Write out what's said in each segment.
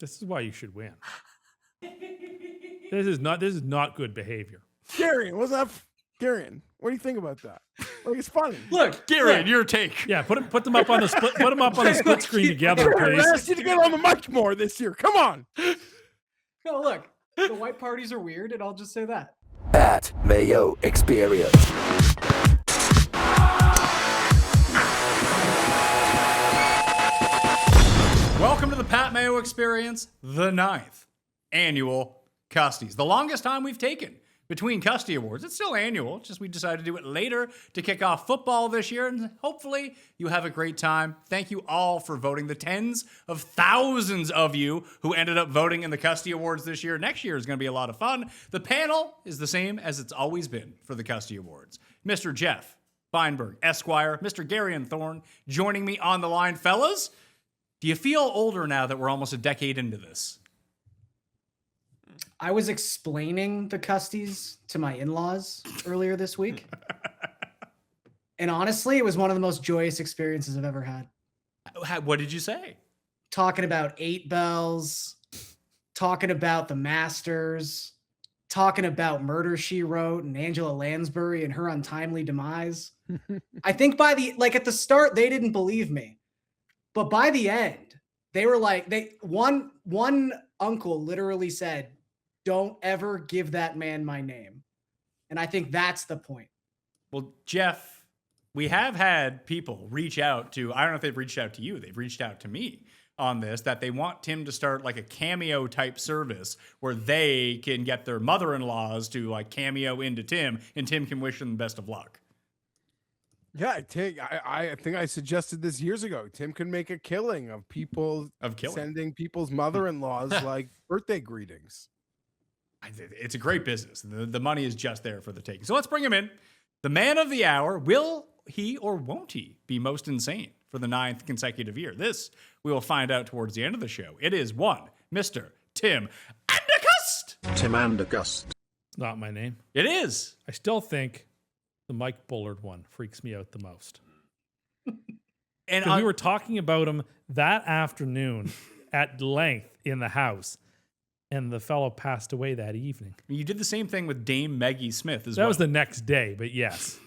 This is why you should win. This is not good behavior. Garion, what's up? Garion, what do you think about that? Like, it's funny. Look, Garion, your take. Yeah, put them up on the split. Put them up on the split screen together, I please. asked you to get on the mic more this year. Come on. No, look, the white parties are weird, and I'll just say that. At Mayo Experience. Welcome to the Pat Mayo Experience, the 9th Annual Custies. The longest time we've taken between Custy Awards. It's still annual, just we decided to do it later to kick off football this year, and hopefully you have a great time. Thank you all for voting, the tens of thousands of you who ended up voting in the Custy Awards this year. Next year is going to be a lot of fun. The panel is the same as it's always been for the Custy Awards. Mr. Geoff Feinberg, Esquire, Mr. Garion Thorne, joining me on the line. Fellas, do you feel older now that we're almost a decade into this? I was explaining the Custies to my in-laws earlier this week. And honestly, it was one of the most joyous experiences I've ever had. What did you say? Talking about 8 bells, talking about the Masters, talking about Murder, She Wrote and Angela Lansbury and her untimely demise. I think at the start, they didn't believe me. But by the end, they were like, one uncle literally said, "Don't ever give that man my name." And I think that's the point. Well, Geoff, we have had people reach out to, I don't know if they've reached out to you, they've reached out to me on this, that they want Tim to start like a Cameo type service where they can get their mother-in-laws to like cameo into Tim and Tim can wish them the best of luck. Yeah, I think I suggested this years ago. Tim can make a killing of people sending people's mother-in-laws like birthday greetings. It's a great business. The money is just there for the taking. So let's bring him in. The man of the hour. Will he or won't he be most insane for the 9th consecutive year? This we will find out towards the end of the show. It is one Mr. Tim Andercust. Tim Andercust. It's not my name. It is. I still think the Mike Bullard one freaks me out the most. And we were talking about him that afternoon at length in the house. And the fellow passed away that evening. You did the same thing with Dame Maggie Smith as well. That was the next day, but yes,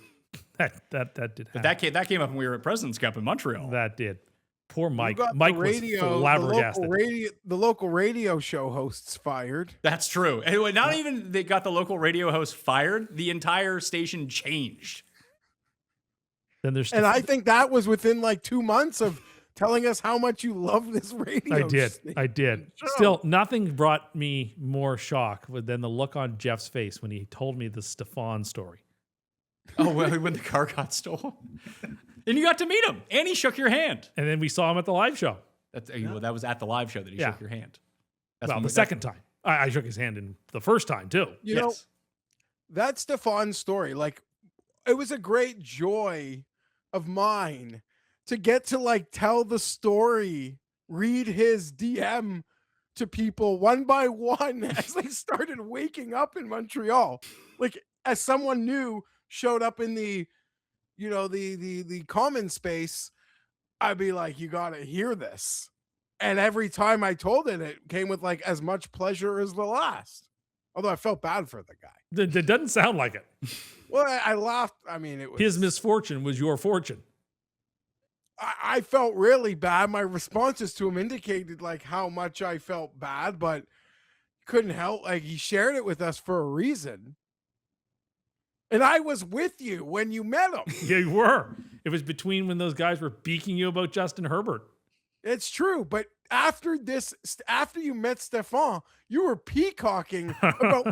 that did happen. But that came up when we were at President's Cup in Montreal. That did. Poor Mike. You got Mike the radio, was flabbergasted. The local radio show hosts fired. That's true. Anyway, not even they got the local radio host fired. The entire station changed. Then there's and I think that was within like 2 months of telling us how much you love this radio. I did. Still, nothing brought me more shock than the look on Jeff's face when he told me the Stefan story. Oh, well, when the car got stolen. And you got to meet him. And he shook your hand. And then we saw him at the live show. That was at the live show that he shook your hand. The second time. I shook his hand in the first time, too. You know, that Stefan story, like, it was a great joy of mine to get to like tell the story, read his DM to people one by one as they started waking up in Montreal. Like, as someone new showed up in the common space, I'd be like, you got to hear this. And every time I told it came with like as much pleasure as the last. Although I felt bad for the guy. It doesn't sound like it. Well, I laughed. I mean, it was his misfortune was your fortune. I felt really bad. My responses to him indicated like how much I felt bad, but couldn't help. Like, he shared it with us for a reason. And I was with you when you met him. Yeah, you were. It was between when those guys were beaking you about Justin Herbert. It's true. But after you met Stefan, you were peacocking about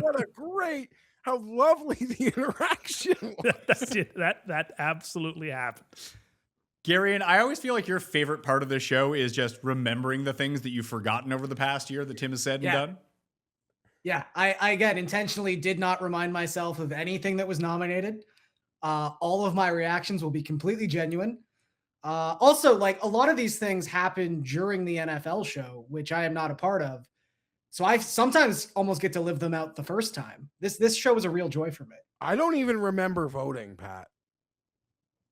how lovely the interaction was. That absolutely happened. Garion, I always feel like your favorite part of this show is just remembering the things that you've forgotten over the past year that Tim has said and done. Yeah, I again intentionally did not remind myself of anything that was nominated. All of my reactions will be completely genuine. Also, like, a lot of these things happen during the NFL show, which I am not a part of. So I sometimes almost get to live them out the first time. This show was a real joy for me. I don't even remember voting, Pat.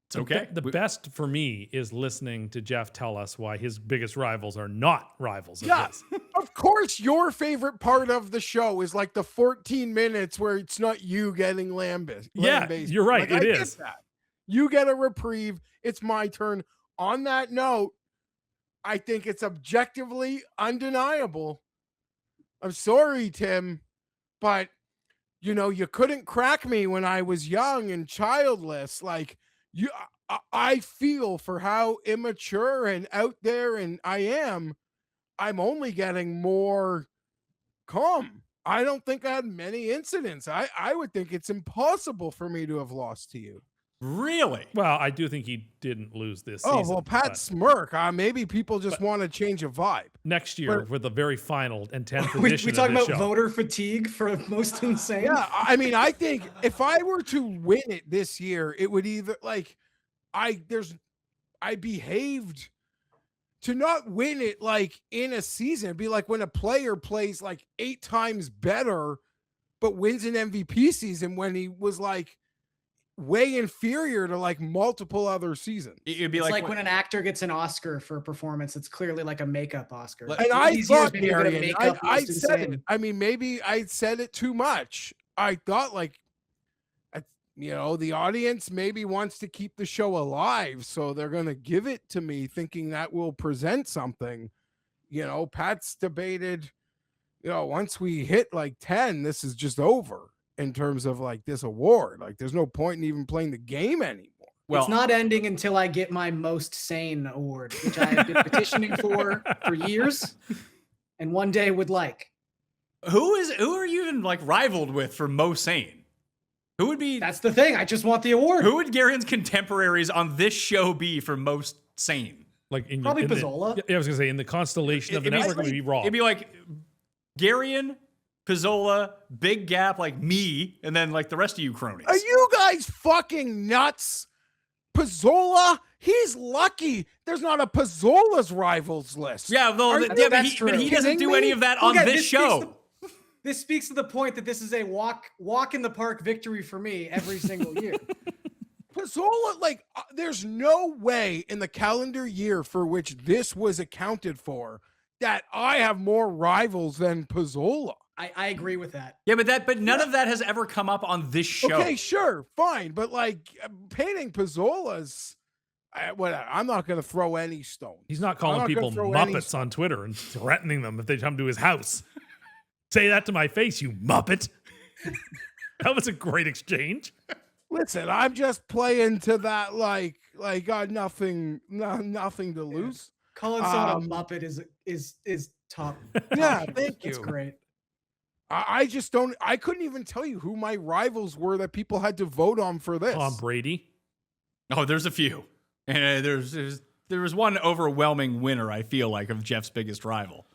It's okay. The best for me is listening to Geoff tell us why his biggest rivals are not rivals of Yeah, his. of course, your favorite part of the show is like the 14 minutes where it's not you getting lambasted. Yeah, you're right. Like, It I is. get that. You get a reprieve. It's my turn. On that note, I think it's objectively undeniable. I'm sorry, Tim, but you couldn't crack me when I was young and childless. Like I feel for how immature and out there and I am. I'm only getting more calm. I don't think I had many incidents. I would think it's impossible for me to have lost to you. Really? Well, I do think he didn't lose this Oh, season. well, Pat but smirk. Maybe people just want to change a vibe. next year with the very final and 10th We edition talking of this about show. voter fatigue for most insane? Yeah, I mean, I think if I were to win it this year, it would either I behaved to not win it like in a season. It'd be like when a player plays like 8 times better, but wins an MVP season when he was like way inferior to like multiple other seasons. It'd be It's like, like when an actor gets an Oscar for a performance, it's clearly like a makeup Oscar. And I These years, thought, maybe a bit of Garion, makeup I most said insane. it. I mean, maybe I said it too much. I thought the audience maybe wants to keep the show alive, so they're going to give it to me thinking that will present something. Pat's debated, once we hit like 10, this is just over in terms of like this award. Like there's no point in even playing the game anymore. well, It's not ending until I get my most sane award, which I have been petitioning for years and one day would like. who are you even like rivaled with for most sane? Who would be? That's the thing. I just want the award. Who would Garion's contemporaries on this show be for most sane? Like in Probably in the- Pizzola. Yeah, I was gonna say in the constellation of the It'd be network, it would be Raw. It'd be like Garion, Pizzola, Big Gap, like me, and then like the rest of you cronies. Are you guys fucking nuts? Pizzola, he's lucky there's not a Pizzola's rivals list. Yeah, though, Are yeah, you but kidding he doesn't do me? any of that on Again, this show. This speaks to the point that this is a walk in the park victory for me every single year. Pizzola, there's no way in the calendar year for which this was accounted for that I have more rivals than Pizzola. I agree with that. Yeah, but none of that has ever come up on this show. Okay, sure, fine, but painting Pizzola's, I'm not going to throw any stones. He's not I'm calling not gonna people throw any Muppets on Twitter and threatening them if they come to his house. Say that to my face, you Muppet. That was a great exchange. Listen, I'm just playing to that I got nothing to lose. Calling someone a Muppet is top. Yeah, top. thank That's you. great. I just don't. I couldn't even tell you who my rivals were that people had to vote on for this. Tom Brady. Oh, there's a few. And there was one overwhelming winner, I feel like, of Jeff's biggest rival.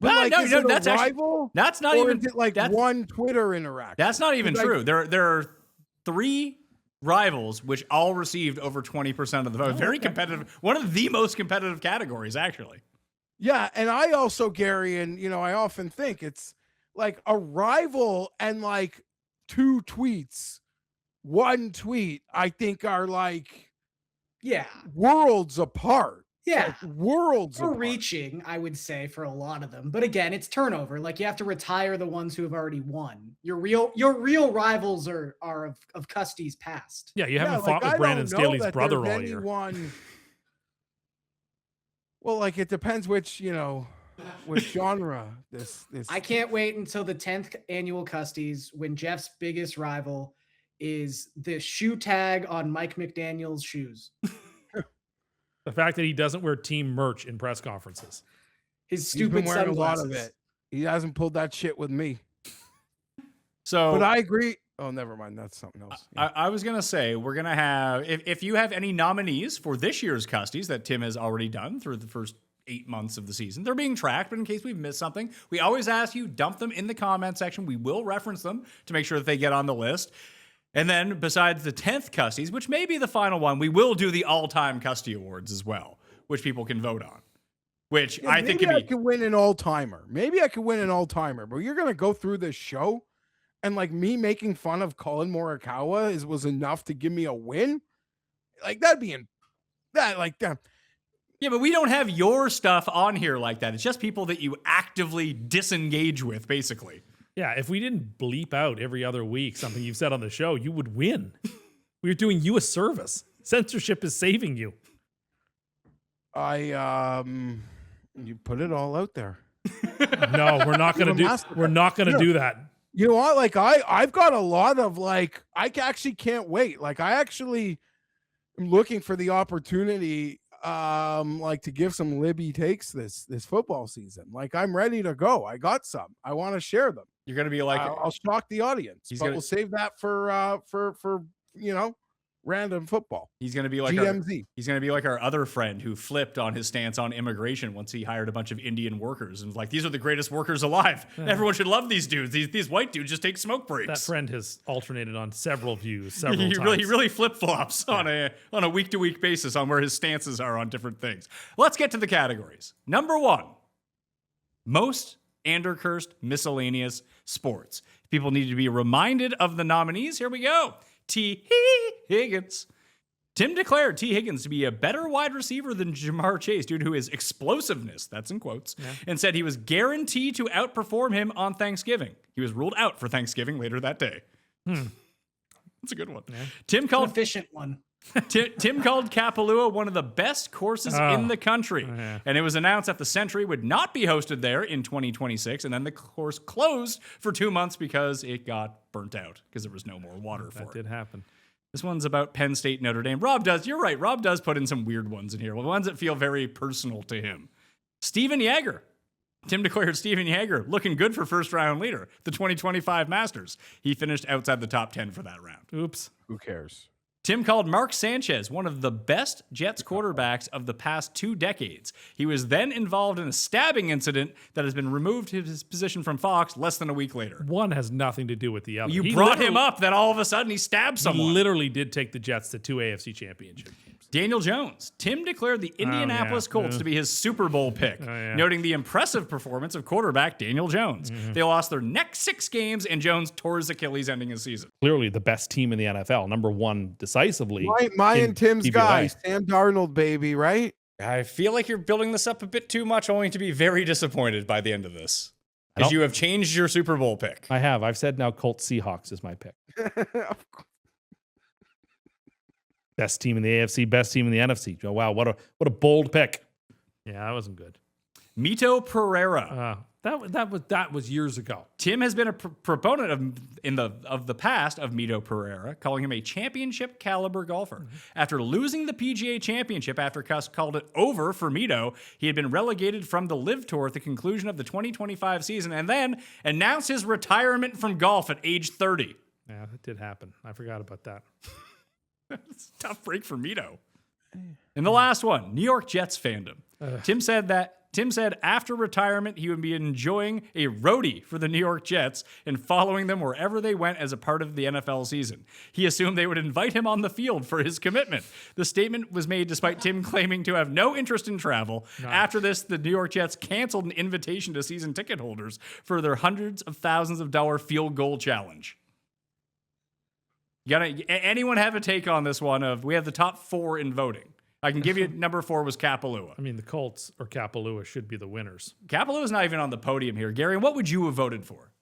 But is it that's a actually, rival? that's not Or even is it that's, one Twitter interaction? That's not even Like- true. There are 3 rivals which all received over 20% of the vote. Very competitive. One of the most competitive categories, actually. Yeah, and I also, Gary, and I often think it's like a rival and 2 tweets, 1 tweet, I think are Yeah. worlds apart. Yeah. Worlds We're apart. reaching, I would say, for a lot of them. But again, it's turnover. Like you have to retire the ones who have already won. Your real rivals are of Custies past. Yeah, you haven't Yeah, fought I with Brandon don't know Staley's that brother there's all year. anyone- Well, it depends which genre this. I can't wait until the 10th annual Custies when Jeff's biggest rival is the shoe tag on Mike McDaniel's shoes. The fact that he doesn't wear team merch in press conferences. His He's been stupid wearing a lot sunglasses. of it. He hasn't pulled that shit with me. So, But I agree. Oh, never mind. That's something else. Yeah. I was going to say, we're going to have, if you have any nominees for this year's Custies that Tim has already done through the first 8 months of the season, they're being tracked, but in case we've missed something, we always ask you, dump them in the comment section. We will reference them to make sure that they get on the list. And then besides the 10th Custies, which may be the final one, we will do the all-time Custy Awards as well, which people can vote on. Which Yeah, I think maybe I can be... could win an all-timer. Maybe I could win an all-timer, but you're going to go through this show and me making fun of Colin Morikawa was enough to give me a win? Like that'd be that like that. Yeah, but we don't have your stuff on here like that. It's just people that you actively disengage with, basically. Yeah, if we didn't bleep out every other week something you've said on the show, you would win. We're doing you a service. Censorship is saving you. You put it all out there. No, we're not going to do. We're not going to do that. You know what? Like I've got a lot of like I actually can't wait. Like I actually am looking for the opportunity like to give some Libby takes this football season. Like I'm ready to go. I got some. I want to share them. You're going to be like I'll shock the audience. But we'll save that for random football. He's going to be like GMZ. He's going to be like our other friend who flipped on his stance on immigration once he hired a bunch of Indian workers and was like, these are the greatest workers alive. Everyone should love these dudes. These white dudes just take smoke breaks. That friend has alternated on several views several he times. really flip-flops on a week-to-week basis on where his stances are on different things. Let's get to the categories. Number 1, most Andercusred miscellaneous sports. People need to be reminded of the nominees. Here we go. T. Higgins. Tim declared T. Higgins to be a better wide receiver than Jamar Chase due to his explosiveness, that's in quotes, and said he was guaranteed to outperform him on Thanksgiving. He was ruled out for Thanksgiving later that day. That's a good one. Yeah. Tim called Efficient one. Tim called Kapalua one of the best courses in the country. And it was announced that the Century would not be hosted there in 2026. And then the course closed for 2 months because it got burnt out because there was no more water for it. That did happen. This one's about Penn State, Notre Dame. You're right. Rob does put in some weird ones in here. Ones that feel very personal to him. Steven Yeager. Tim declared Steven Yeager looking good for first round leader, the 2025 Masters. He finished outside the top 10 for that round. Oops. Who cares? Tim called Mark Sanchez one of the best Jets quarterbacks of the past 2 decades. He was then involved in a stabbing incident that has been removed his position from Fox less than a week later. One has nothing to do with the other. You brought him up, then all of a sudden he stabbed someone. He literally did take the Jets to 2 AFC championship games. Daniel Jones. Tim declared the Indianapolis Colts to be his Super Bowl pick, noting the impressive performance of quarterback Daniel Jones. They lost their next 6 games, and Jones tore his Achilles ending his season. Clearly the best team in the NFL. Number 1 decisively. My and Tim's DVOA. guy, Sam Darnold, baby, right? I feel like you're building this up a bit too much, only to be very disappointed by the end of this. Because you have changed your Super Bowl pick. I have. I've said now Colts Seahawks is my pick. Best team in the AFC, best team in the NFC. Oh, wow, what a bold pick. Yeah, that wasn't good. Mito Pereira. That was years ago. Tim has been a proponent of the past of Mito Pereira, calling him a championship caliber golfer. After losing the PGA Championship after Cust called it over for Mito, he had been relegated from the LIV Tour at the conclusion of the 2025 season and then announced his retirement from golf at age 30. Yeah, that did happen. I forgot about that. It's a tough break for Mito. And the last one, New York Jets fandom. Tim said after retirement, he would be enjoying a roadie for the New York Jets and following them wherever they went as a part of the NFL season. He assumed they would invite him on the field for his commitment. The statement was made despite Tim claiming to have no interest in travel. After this, the New York Jets canceled an invitation to season ticket holders for their hundreds of thousands of dollar field goal challenge. Anyone have a take on this one? We have the top 4 in voting. I can give you number 4 was Kapalua. I mean, the Colts or Kapalua should be the winners. Kapalua's not even on the podium here. Gary, what would you have voted for?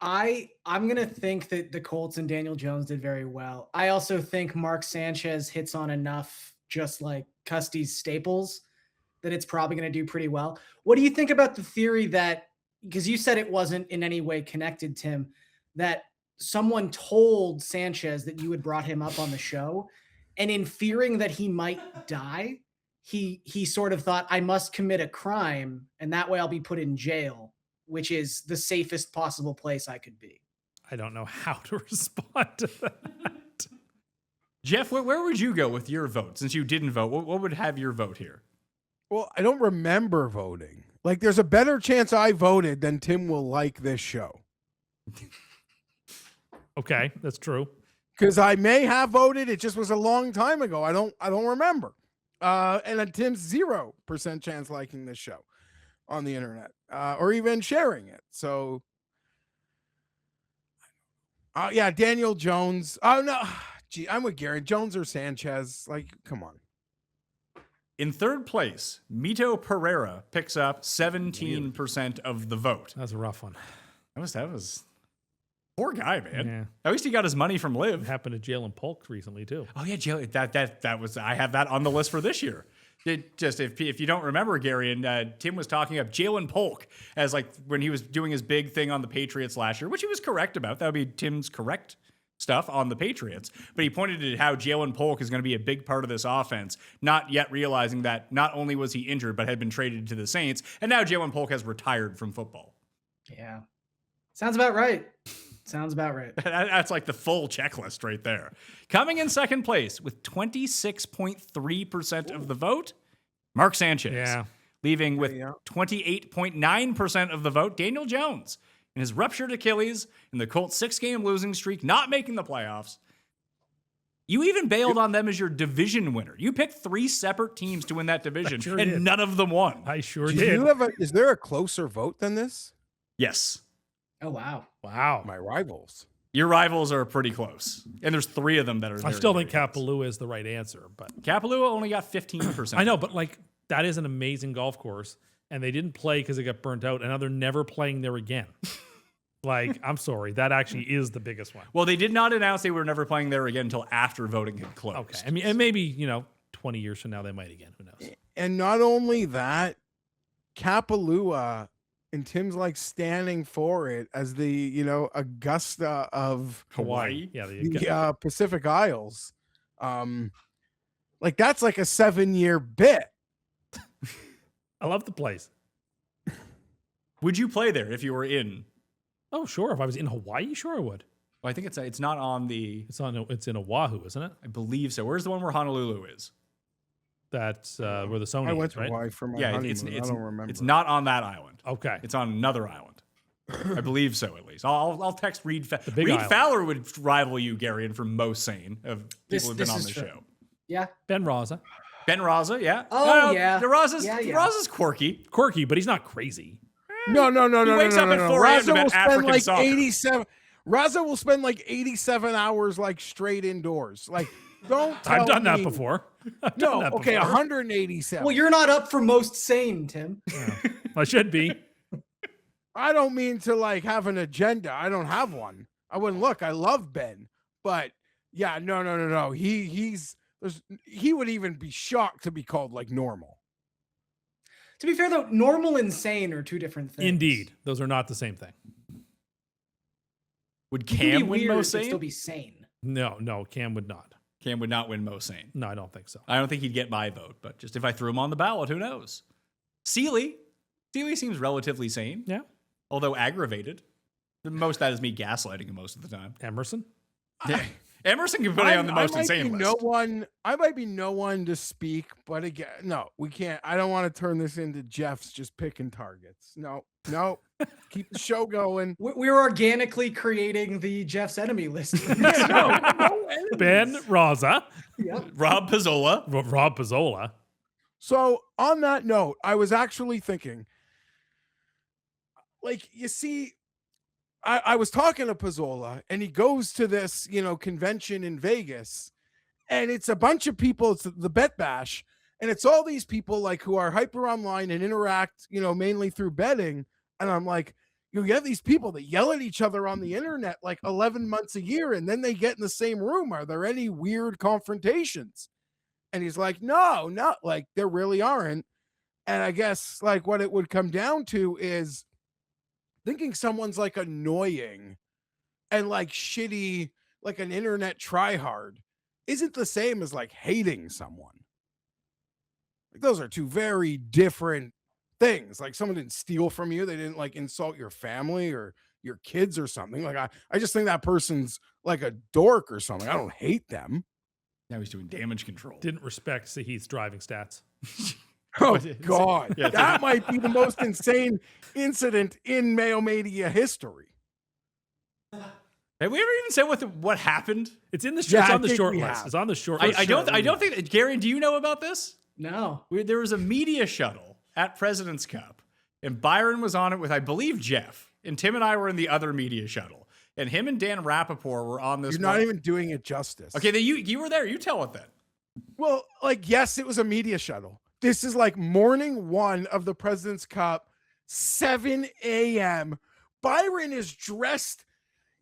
I'm going to think that the Colts and Daniel Jones did very well. I also think Mark Sanchez hits on enough, just like Custies staples, that it's probably going to do pretty well. What do you think about the theory that, because you said it wasn't in any way connected, Tim, that someone told Sanchez that you had brought him up on the show, and in fearing that he might die, he sort of thought, I must commit a crime, and that way I'll be put in jail, which is the safest possible place I could be. I don't know how to respond to that. Geoff, where would you go with your vote? Since you didn't vote, what would have your vote here? Well, I don't remember voting. Like, there's a better chance I voted than Tim will like this show. Okay, that's true. Because I may have voted. It just was a long time ago. I don't remember. And then Tim's 0% chance liking this show on the internet or even sharing it. So, yeah, Daniel Jones. Oh, no. Gee, I'm with Gary. Jones or Sanchez? Like, come on. In third place, Mito Pereira picks up 17% of the vote. That's a rough one. That was poor guy, man. Yeah. At least he got his money from It Liv. happened to Jalen Polk recently too. Oh yeah, Jalen. That was. I have that on the list for this year. If you don't remember, Gary, and Tim was talking up Jalen Polk as like when he was doing his big thing on the Patriots last year, which he was correct about. That would be Tim's correct stuff on the Patriots. But he pointed at how Jalen Polk is going to be a big part of this offense, not yet realizing that not only was he injured, but had been traded to the Saints, and now Jalen Polk has retired from football. Yeah. Sounds about right. Sounds about right. That's like the full checklist right there. Coming in second place with 26.3% of the vote, Mark Sanchez. Yeah. Leaving with 28.9% of the vote, Daniel Jones. In his ruptured Achilles in the Colts 6-game losing streak, not making the playoffs. You even bailed on them as your division winner. You picked 3 separate teams to win that division, sure and did. none of them won. I sure Do did. you have is there a closer vote than this? Yes. Oh, wow. Wow. My rivals. Your rivals are pretty close. And there's 3 of them that are I very, still very think close. Kapalua is the right answer, but Kapalua only got 15%. I know, but like that is an amazing golf course, and they didn't play because they got burnt out, and now they're never playing there again. Like, I'm sorry, that actually is the biggest one. Well, they did not announce they were never playing there again until after voting had closed. Okay, I mean, and maybe 20 years from now they might again. Who knows? And not only that, Kapalua and Tim's like standing for it as the Augusta of Hawaii? Yeah, the Pacific Isles. Like that's like a 7-year bit. I love the place. Would you play there if you were in? Oh, sure. If I was in Hawaii, sure I would. Well, I think it's not on the. It's in Oahu, isn't it? I believe so. Where's the one where Honolulu is? That's where the Sony I went is, to right? Hawaii for my Yeah, honeymoon. it's I don't remember. It's not on that island. Okay. It's on another island. I believe so, at least. I'll text Reed. big Reed island. Fowler would rival you, Garion, for most sane of people who've been This on is the true. show. Yeah. Ben Raza. Ben Raza, yeah. Oh, yeah. Raza's quirky. Quirky, but he's not crazy. No. He wakes up at 4 a.m. to Raza bet will spend African like soccer. 87. Raza will spend like 87 hours like straight indoors. Like, don't. I've done that me- before. I've done No, that okay, before. 187. Well, you're not up for most sane, Tim. I should be. I don't mean to like have an agenda. I don't have one. I wouldn't look. I love Ben, but yeah, no. He would even be shocked to be called like normal. To be fair, though, normal and sane are 2 different things. Indeed. Those are not the same thing. Would You can be Cam win weird most and sane? still be sane. No, Cam would not. Cam would not win most sane. No, I don't think so. I don't think he'd get my vote, but just if I threw him on the ballot, who knows? Seeley seems relatively sane. Yeah. Although aggravated. Most of that is me gaslighting him most of the time. Emerson? Yeah. Emerson can put it on the most I might insane be list. I might be no one to speak, but again, no, we can't. I don't want to turn this into Jeff's just picking targets. No. Keep the show going. We're organically creating the Jeff's enemy list. No Ben Raza. Yep. Rob Pizzola. Rob Pizzola. So on that note, I was actually thinking, like, you see, I was talking to Pizzola, and he goes to this, convention in Vegas, and it's a bunch of people. It's the Bet Bash, and it's all these people like who are hyper online and interact, mainly through betting. And I'm like, you have these people that yell at each other on the internet like 11 months a year, and then they get in the same room. Are there any weird confrontations? And he's like, no, not like there really aren't. And I guess like what it would come down to is thinking someone's like annoying and like shitty, like an internet tryhard isn't the same as like hating someone. Like those are 2 very different things. Like someone didn't steal from you. They didn't like insult your family or your kids or something. Like I just think that person's like a dork or something. I don't hate them. Now he's doing damage control. Didn't respect Sahith's driving stats. Oh God, Yeah, that might be the most insane incident in Mayo Media history. Have we ever even said what happened? It's in the Yeah, it's I on the think short we list. have. It's on the short I list. don't think Gary, do you know about this? No. There was a media shuttle at President's Cup, and Byron was on it with, I believe, Jeff, and Tim and I were in the other media shuttle. and him and Dan Rappaport were on this. You're not even doing it justice. Okay, then you were there. You tell it then. Well, like, yes, it was a media shuttle. This is like morning one of the President's Cup, 7 a.m. Byron is dressed.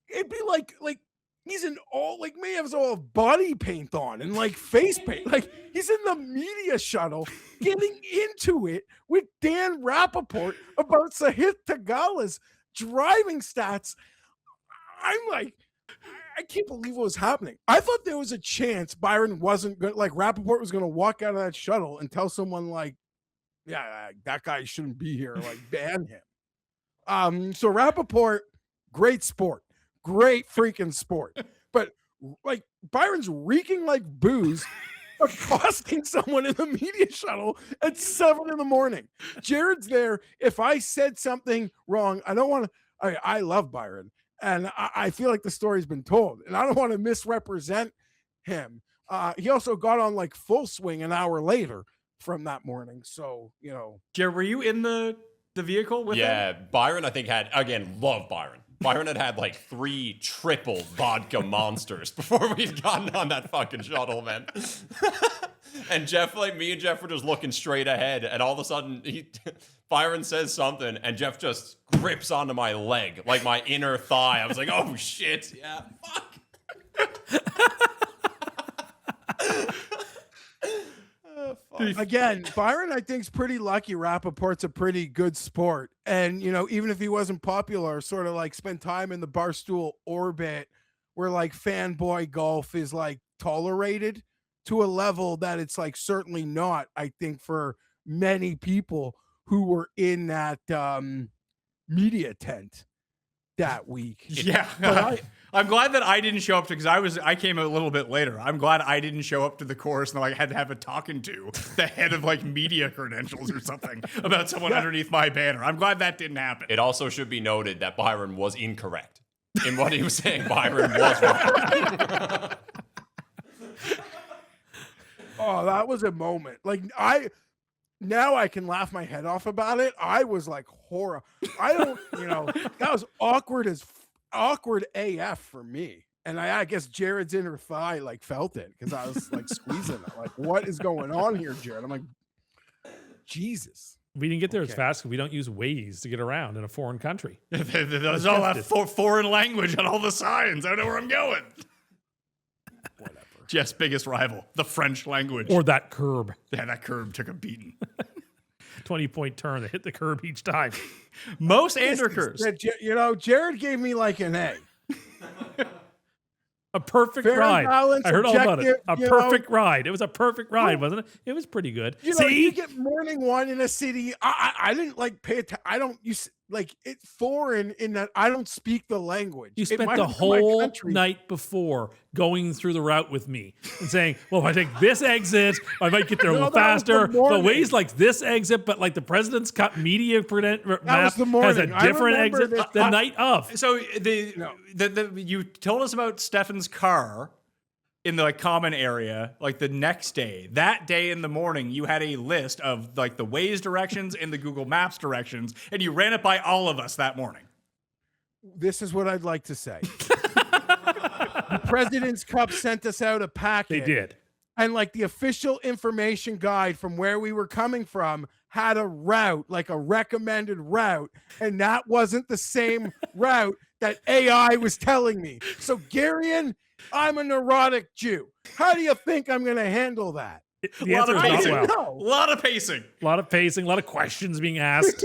It'd be like he's in all, like, may have all body paint on and like face paint. Like, he's in the media shuttle getting into it with Dan Rappaport about Sahith Tagala's driving stats. I'm like, I can't believe what was happening. I thought there was a chance Byron wasn't good. Like, Rappaport was going to walk out of that shuttle and tell someone, like, yeah, that guy shouldn't be here, like, ban him. So Rappaport, great sport. Great freaking sport. But, like, Byron's reeking like booze, accosting someone in the media shuttle at 7 a.m. Jared's there. If I said something wrong, I don't want to. I love Byron. And I feel like the story's been told, and I don't want to misrepresent him. He also got on like full swing an hour later from that morning. So, you know. Jared, were you in the vehicle with him? Yeah, Byron, I think, love Byron. Byron had like 3 triple vodka monsters before we'd gotten on that fucking shuttle, man. And Geoff, like, me and Geoff were just looking straight ahead, and all of a sudden, Byron says something, and Geoff just grips onto my leg, like my inner thigh. I was like, oh shit, yeah, fuck. Again, Byron, I think, is pretty lucky. Rappaport's a pretty good sport. And, you know, even if he wasn't popular, sort of like spend time in the Barstool orbit where like fanboy golf is like tolerated to a level that it's like certainly not, I think, for many people who were in that media tent that week. Yeah. But I'm glad that I didn't show up because I came a little bit later. I'm glad I didn't show up to the course and I had to have a talking to the head of like media credentials or something about someone underneath my banner. I'm glad that didn't happen. It also should be noted that Byron was incorrect in what he was saying. Byron was wrong. Oh, that was a moment. Like, now I can laugh my head off about it. I was like horror. I don't, you know, that was awkward AF for me. And I guess Jared's inner thigh like felt it because I was like squeezing it. Like, what is going on here, Jared? I'm like, Jesus. We didn't get there as fast because we don't use Waze to get around in a foreign country. There's all that foreign language on all the signs. I don't know where I'm going. Whatever. Jeff's biggest rival, the French language. Or that curb. Yeah, that curb took a beating. 20-point turn that hit the curb each time. Most Andercust. You know, Jared gave me like an A. A perfect Very ride. balanced, I heard all about it. A objective, perfect ride. It was a perfect ride, wasn't it? It was pretty good. You know, See? you get morning one in a city. I didn't like pay attention. I don't use like it's foreign in that I don't speak the language. You It spent might the have been my whole country. night before going through the route with me and saying, well, if I take this exit, I might get there a No, little that was the faster. The morning. Waze like this exit, but like the President's Cup media map was the has a morning. I different remember exit this. the night of. So you told us about Stefan's car in the like common area, like the next day. That day in the morning, you had a list of like the Waze directions and the Google Maps directions, and you ran it by all of us that morning. This is what I'd like to say. The President's Cup sent us out a packet. They did. And like the official information guide from where we were coming from had a route, like a recommended route. And that wasn't the same route that AI was telling me. So Garion, I'm a neurotic Jew. How do you think I'm going to handle that? The answer is not pacing. well. A lot of pacing. A lot of pacing, a lot of questions being asked.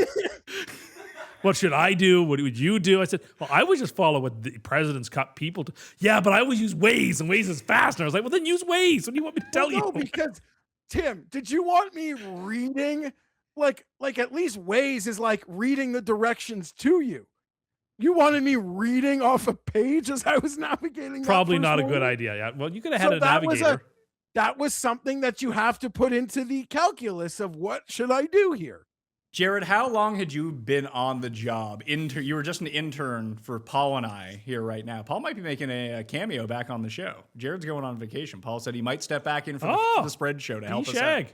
What should I do? What would you do? I said, well, I would just follow what the President's Cup people do. Yeah, but I always use Waze, and Waze is faster. I was like, well, then use Waze. What do you want me to tell you? No, because Tim, did you want me reading? Like at least Waze is like reading the directions to you. You wanted me reading off a page as I was navigating? Probably not a good idea. Yeah. Well, you could have had a navigator. That was something that you have to put into the calculus of what should I do here. Jared, how long had you been on the job? You were just an intern for Paul and I here right now. Paul might be making a cameo back on the show. Jared's going on vacation. Paul said he might step back in for the spread show to help us out.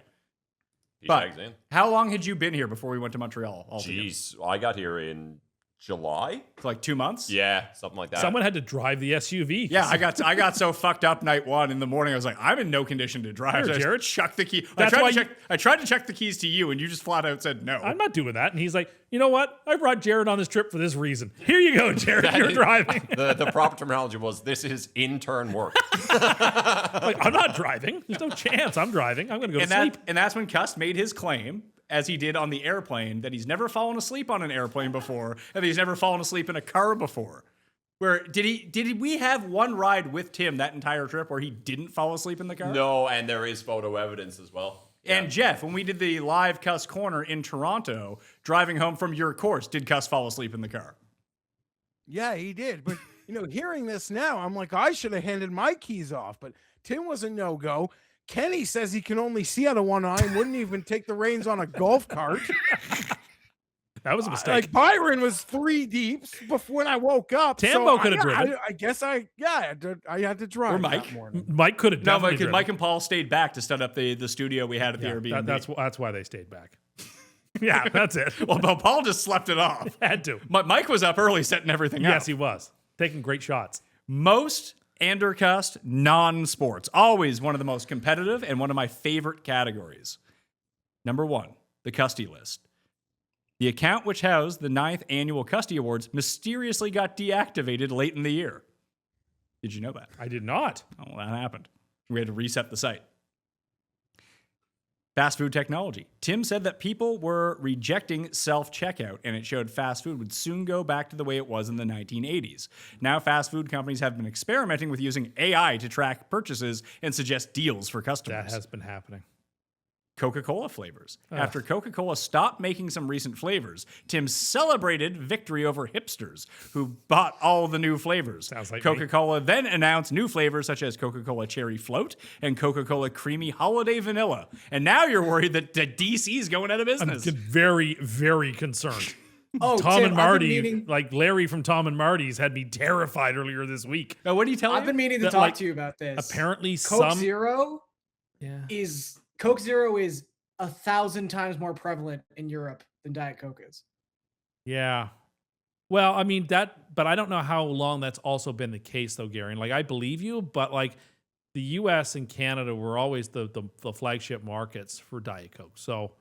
But how long had you been here before we went to Montreal altogether? Jeez, I got here in July? For like 2 months. Yeah, something like that. Someone had to drive the SUV. Yeah, I got so fucked up night one in the morning. I was like, I'm in no condition to drive. Sure, I Jared. just chucked the key. That's why I tried to check the keys to you, and you just flat out said no. I'm not doing that. And he's like, you know what? I brought Jared on this trip for this reason. Here you go, Jared. You're driving. The proper terminology was, this is intern work. Like, I'm not driving. There's no chance I'm driving. I'm going to go to sleep. And that's when Cust made his claim, as he did on the airplane, that he's never fallen asleep on an airplane before, and that he's never fallen asleep in a car before. Where did we have one ride with Tim that entire trip where he didn't fall asleep in the car? No, and there is photo evidence as well. And Jeff, when we did the live Cust Corner in Toronto, driving home from your course, did Cust fall asleep in the car? Yeah, he did. But, hearing this now, I'm like, I should have handed my keys off. But Tim was a no-go. Kenny says he can only see out of one eye and wouldn't even take the reins on a golf cart. That was a mistake. Like Byron was 3 deep before when I woke up. Tambo could have driven. I guess I had to drive Or Mike. that morning. Mike could have No, definitely driven. Mike and Paul stayed back to set up the studio we had at the Airbnb. That's why they stayed back. Yeah, that's it. Well, Paul just slept it off. Had to. Mike was up early setting everything up. Yes, he was. Taking great shots. Most Andercust non-sports. Always one of the most competitive and one of my favorite categories. Number 1, the Custy list. The account which housed the 9th Annual Custy Awards mysteriously got deactivated late in the year. Did you know that? I did not. Oh, well, that happened. We had to reset the site. Fast food technology. Tim said that people were rejecting self-checkout, and it showed fast food would soon go back to the way it was in the 1980s. Now, fast food companies have been experimenting with using AI to track purchases and suggest deals for customers. That has been happening. Coca-Cola flavors. After Coca-Cola stopped making some recent flavors, Tim celebrated victory over hipsters who bought all the new flavors. Sounds like Coca-Cola then announced new flavors such as Coca-Cola Cherry Float and Coca-Cola Creamy Holiday Vanilla. And now you're worried that DC is going out of business. I'm very, very concerned. Oh, Tom Tim, and I've been Marty, meaning- like Larry from Tom and Marty's, had me terrified earlier this week. Now, what are you telling I've been meaning to That, talk like, to you about this. Apparently, Coke Zero Yeah. is Coke Zero is 1,000 times more prevalent in Europe than Diet Coke is. Yeah. Well, I mean but I don't know how long that's also been the case, though, Garion. Like, I believe you, but like the U.S. and Canada were always the flagship markets for Diet Coke. So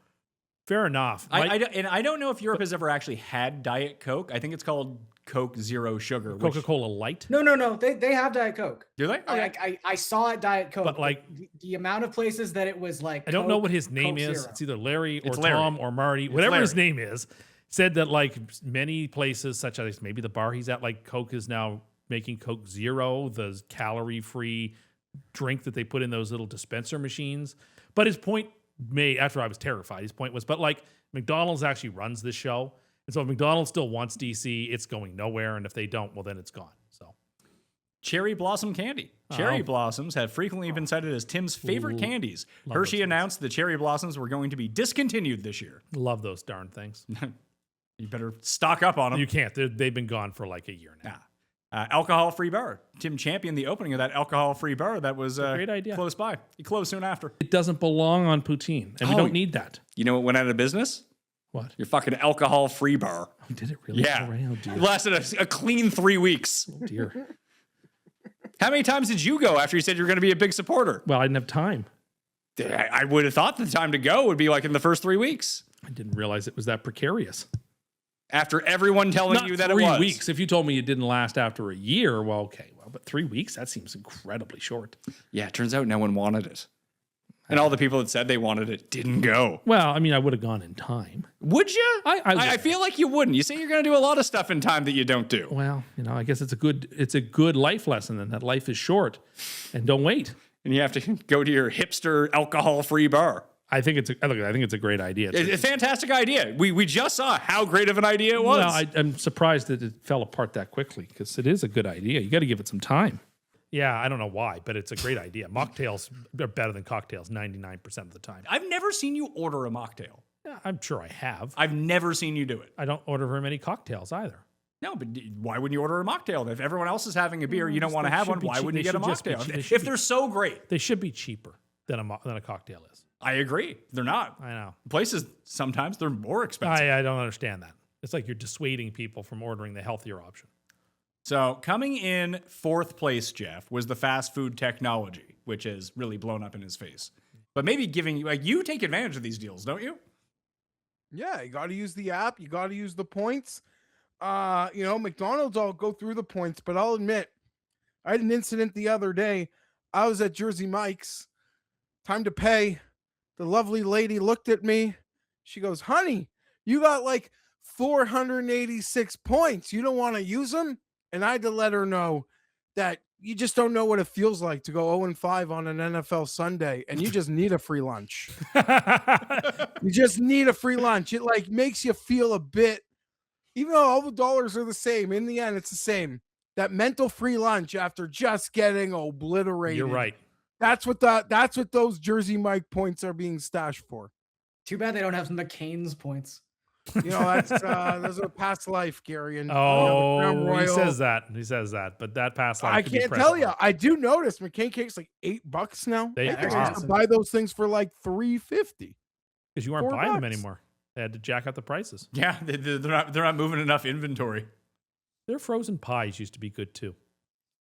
fair enough. I don't know if Europe has ever actually had Diet Coke. I think it's called Coke Zero Sugar. Coca-Cola Light. No. They have Diet Coke. Do they? I saw it Diet Coke. But, like, the amount of places that it was like I don't know Coke, what his name Coke is. Zero. It's either Larry or It's Larry. Tom or Marty, It's whatever his Larry. name is, said that like many places, such as maybe the bar he's at, like Coke is now making Coke Zero, the calorie-free drink that they put in those little dispenser machines. But his point after I was terrified, his point was, but like McDonald's actually runs this show. And so if McDonald's still wants DC, it's going nowhere. And if they don't, well, then it's gone. So Cherry Blossom candy. Cherry Blossoms have frequently been cited as Tim's favorite candies. Hershey announced the Cherry Blossoms were going to be discontinued this year. love those darn things. You better stock up on them. You can't. They've been gone for like a year now. Alcohol-free bar. Tim championed the opening of that alcohol-free bar that was great idea. close by. It closed soon after. It doesn't belong on poutine, and we don't need that. You know what went out of business? What? Your fucking alcohol-free bar. Oh, did it really? Yeah. Oh, dear. It lasted a clean 3 weeks. Oh, dear. How many times did you go after you said you were going to be a big supporter? Well, I didn't have time. I would have thought the time to go would be like in the first 3 weeks. I didn't realize it was that precarious. After everyone telling Not you that it 3 was. weeks. If you told me it didn't last after a year, well, okay. Well, but 3 weeks, that seems incredibly short. Yeah, it turns out no one wanted it. And all the people that said they wanted it didn't go. Well, I mean, I would have gone in time. Would you? I I feel like you wouldn't. You say you're going to do a lot of stuff in time that you don't do. Well, I guess it's a good life lesson, and that life is short, and don't wait. And you have to go to your hipster alcohol-free bar. I think it's a great idea. It's a fantastic idea. We just saw how great of an idea it was. Well, I'm surprised that it fell apart that quickly because it is a good idea. You got to give it some time. Yeah, I don't know why, but it's a great idea. Mocktails are better than cocktails 99% of the time. I've never seen you order a mocktail. Yeah, I'm sure I have. I've never seen you do it. I don't order very many cocktails either. No, but why wouldn't you order a mocktail? If everyone else is having a beer, you don't want to have one, why wouldn't you get a mocktail? If they're so great. They should be cheaper than a cocktail is. I agree. They're not. I know. Places, sometimes they're more expensive. I don't understand that. It's like you're dissuading people from ordering the healthier option. So coming in fourth place, Geoff, was the fast food technology, which has really blown up in his face. But maybe giving you, like, you take advantage of these deals, don't you? Yeah, you got to use the app. You got to use the points. McDonald's, I'll go through the points, but I'll admit, I had an incident the other day. I was at Jersey Mike's. Time to pay. The lovely lady looked at me. She goes, honey, you got like 486 points. You don't want to use them? And I had to let her know that you just don't know what it feels like to go 0-5 on an NFL Sunday, and you just need a free lunch. You just need a free lunch. It like makes you feel a bit, even though all the dollars are the same, in the end, it's the same. That mental free lunch after just getting obliterated. You're right. That's what those Jersey Mike points are being stashed for. Too bad they don't have McCain's points. That's those are past life, Garion. He says that. He says that. But that past life. I can't tell you. I do notice McCain cake's like $8 now. They I are. used to buy those things for like $3.50. Because you aren't buying them $4. anymore. They had to jack up the prices. Yeah, they're not moving enough inventory. Their frozen pies used to be good too.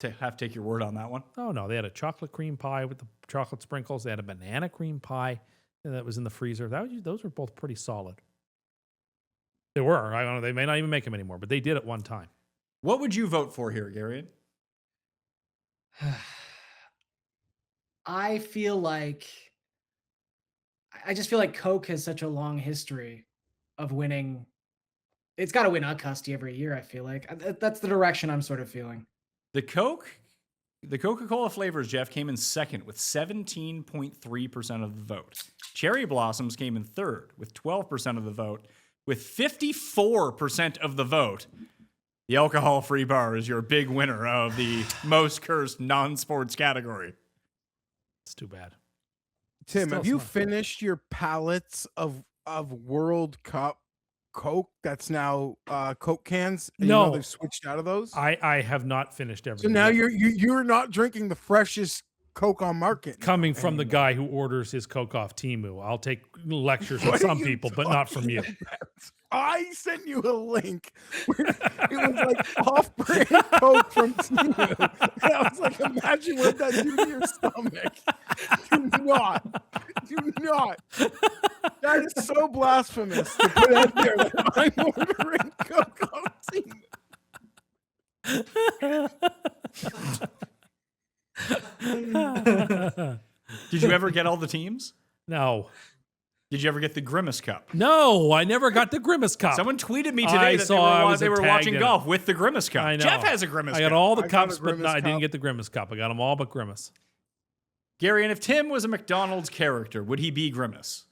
To have to take your word on that one. Oh no, they had a chocolate cream pie with the chocolate sprinkles. They had a banana cream pie that was in the freezer. Those were both pretty solid. They were. I don't know. They may not even make them anymore, but they did at one time. What would you vote for here, Garion? I just feel like Coke has such a long history of winning. It's got to win a Custy every year, I feel like. That's the direction I'm sort of feeling. The Coca-Cola flavors, Geoff, came in second with 17.3% of the vote. Cherry Blossoms came in third with 12% of the vote. With 54% of the vote, the alcohol-free bar is your big winner of the most cursed non-sports category. It's too bad. Tim, Still have you smart. finished your pallets of World Cup Coke that's now Coke cans? And No. they've switched out of those. I have not finished So everything. now yet. you're not drinking the freshest Coke on market. Coming from the anymore. guy who orders his Coke off Temu. I'll take lectures from some people, but not from you. I sent you a link where it was like off-brand Coke from Temu. And I was like, imagine what that do to your stomach. Do not. That is so blasphemous to put out there that I'm ordering Coke on Temu. Did you ever get all the teams? No. Did you ever get the Grimace Cup? No, I never got the Grimace Cup. Someone tweeted me today I that saw I was they were tagged watching in golf with the Grimace Cup. I know. Geoff has a Grimace I Cup. got all the I got a cups, but Grimace I didn't Cup. get the Grimace Cup. I got them all but Grimace. Gary, and if Tim was a McDonald's character, would he be Grimace?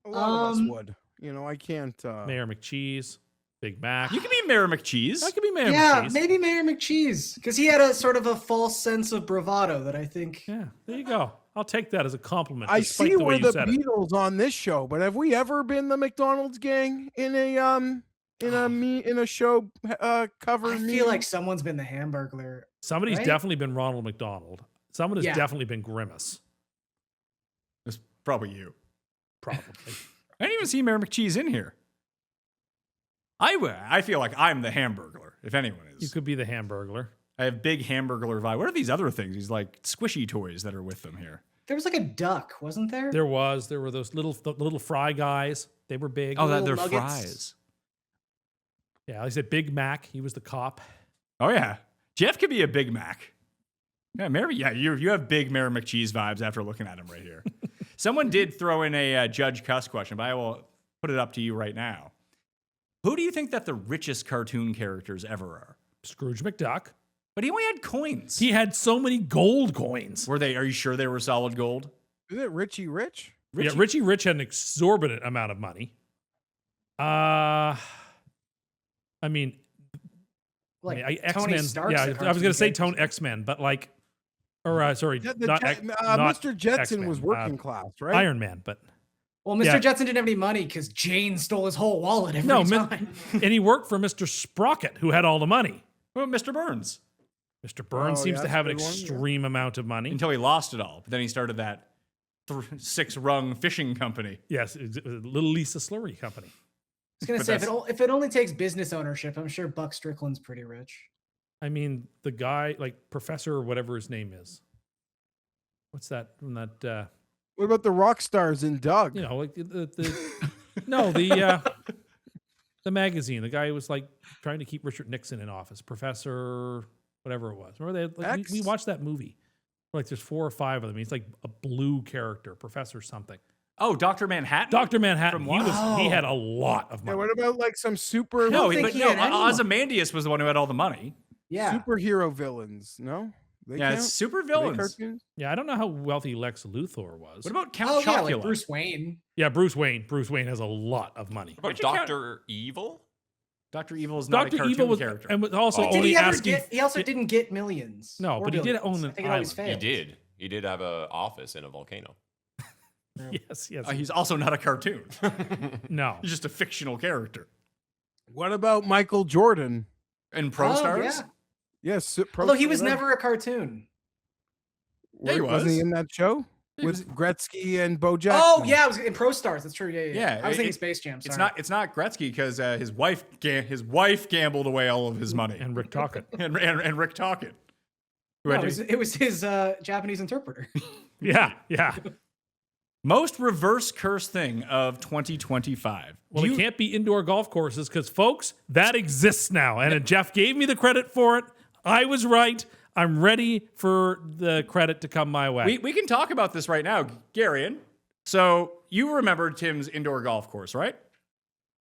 A lot of us Um, would. I can't. Mayor McCheese, Big Mac. You could be Mayor McCheese. I could be Mayor Yeah, McCheese. maybe Mayor McCheese, because he had a sort of a false sense of bravado that I think. Yeah, there you go. I'll take that as a compliment. I despite see the way we're you the said it. Beatles on this show, but have we ever been the McDonald's gang in a show cover? I feel meeting? like someone's been the Hamburglar. Somebody's right? definitely been Ronald McDonald. Someone has Yeah. definitely been Grimace. It's probably you. Probably. I didn't even see Mayor McCheese in here. I feel like I'm the Hamburglar, if anyone is. You could be the Hamburglar. I have big Hamburglar vibe. What are these other things? These like squishy toys that are with them here. There was like a duck, wasn't there? There were those little fry guys. They were big. Oh, that Little they're nuggets. fries. Yeah, I said Big Mac. He was the cop. Oh yeah, Geoff could be a Big Mac. Yeah, Mayor. Yeah, you have big Mayor McCheese vibes after looking at him right here. Someone did throw in a Judge Cust question, but I will put it up to you right now. Who do you think that the richest cartoon characters ever are? Scrooge McDuck. But he only had coins. He had so many gold coins. Were they? Are you sure they were solid gold? Is it Richie Rich? Yeah, Richie Rich had an exorbitant amount of money. I mean, Like Tony Tony X-Men. Stark's Yeah, a I was cartoon going to say character. Tone X-Men, but like, or sorry, not Mr. Jetson X-Men, was working class, right? Iron Man, but Well, Mr. Yeah. Jetson didn't have any money because Jane stole his whole wallet every no, time. and he worked for Mr. Sprocket, who had all the money. Well, Mr. Burns. Mr. Burns Oh, seems yeah, to have an that's a good one, yeah. extreme amount of money. Until he lost it all. But then he started that 6-rung fishing company. Yes, it's a Little Lisa Slurry Company. was gonna But say that's- if it only takes business ownership, I'm sure Buck Strickland's pretty rich. I mean, the guy, like Professor or whatever his name is. What's that? From that, What about the rock stars in Doug? you know, like the magazine. The guy who was like trying to keep Richard Nixon in office. Professor, whatever it was. Remember they? Like, we X? watched that movie. Like there's 4 or 5 of them. He's like a blue character, Professor something. Oh, Dr. Manhattan? Dr. Manhattan. From He what? had a lot of Yeah, money. what about like some super No, think but he no, had any money. Ozymandias was the one who had all the money. Yeah. superhero villains? No, they Yeah, count? it's super Are they villains. cartoons? Yeah, I don't know how wealthy Lex Luthor was. What about Count Oh yeah, Chocula? like Bruce Wayne. Yeah, Bruce Wayne. Bruce Wayne has a lot of money. What What'd about you count- Dr. Evil? Dr. Evil is not a Dr. cartoon Evil was, character. and was also Oh. Did only he ever asking. get? He also didn't get millions. No, or but he did billions. own I an think it always island. He failed. did. He did have an office in a volcano. Yes, yes. He's also not a cartoon. No. He's just a fictional character. What about Michael Jordan? And Pro Oh, Stars? yeah. Yes, Although he was never a cartoon. Yeah, he Wasn't he was. in that show He was- with Gretzky and Bo Jackson? Oh yeah, it was in Pro Stars. That's true. Yeah. Yeah, I was thinking it- Space Jam. Sorry. It's not Gretzky because his wife gambled away all of his money. And Rick Tocchet. and Rick Tocchet. Who No, had it was his Japanese interpreter. Yeah, yeah. most reverse curse thing of 2025. Well, it can't be indoor golf courses because, folks, that exists now. And Jeff gave me the credit for it. I was right. I'm ready for the credit to come my way. We can talk about this right now, Garion. So you remember Tim's indoor golf course, right?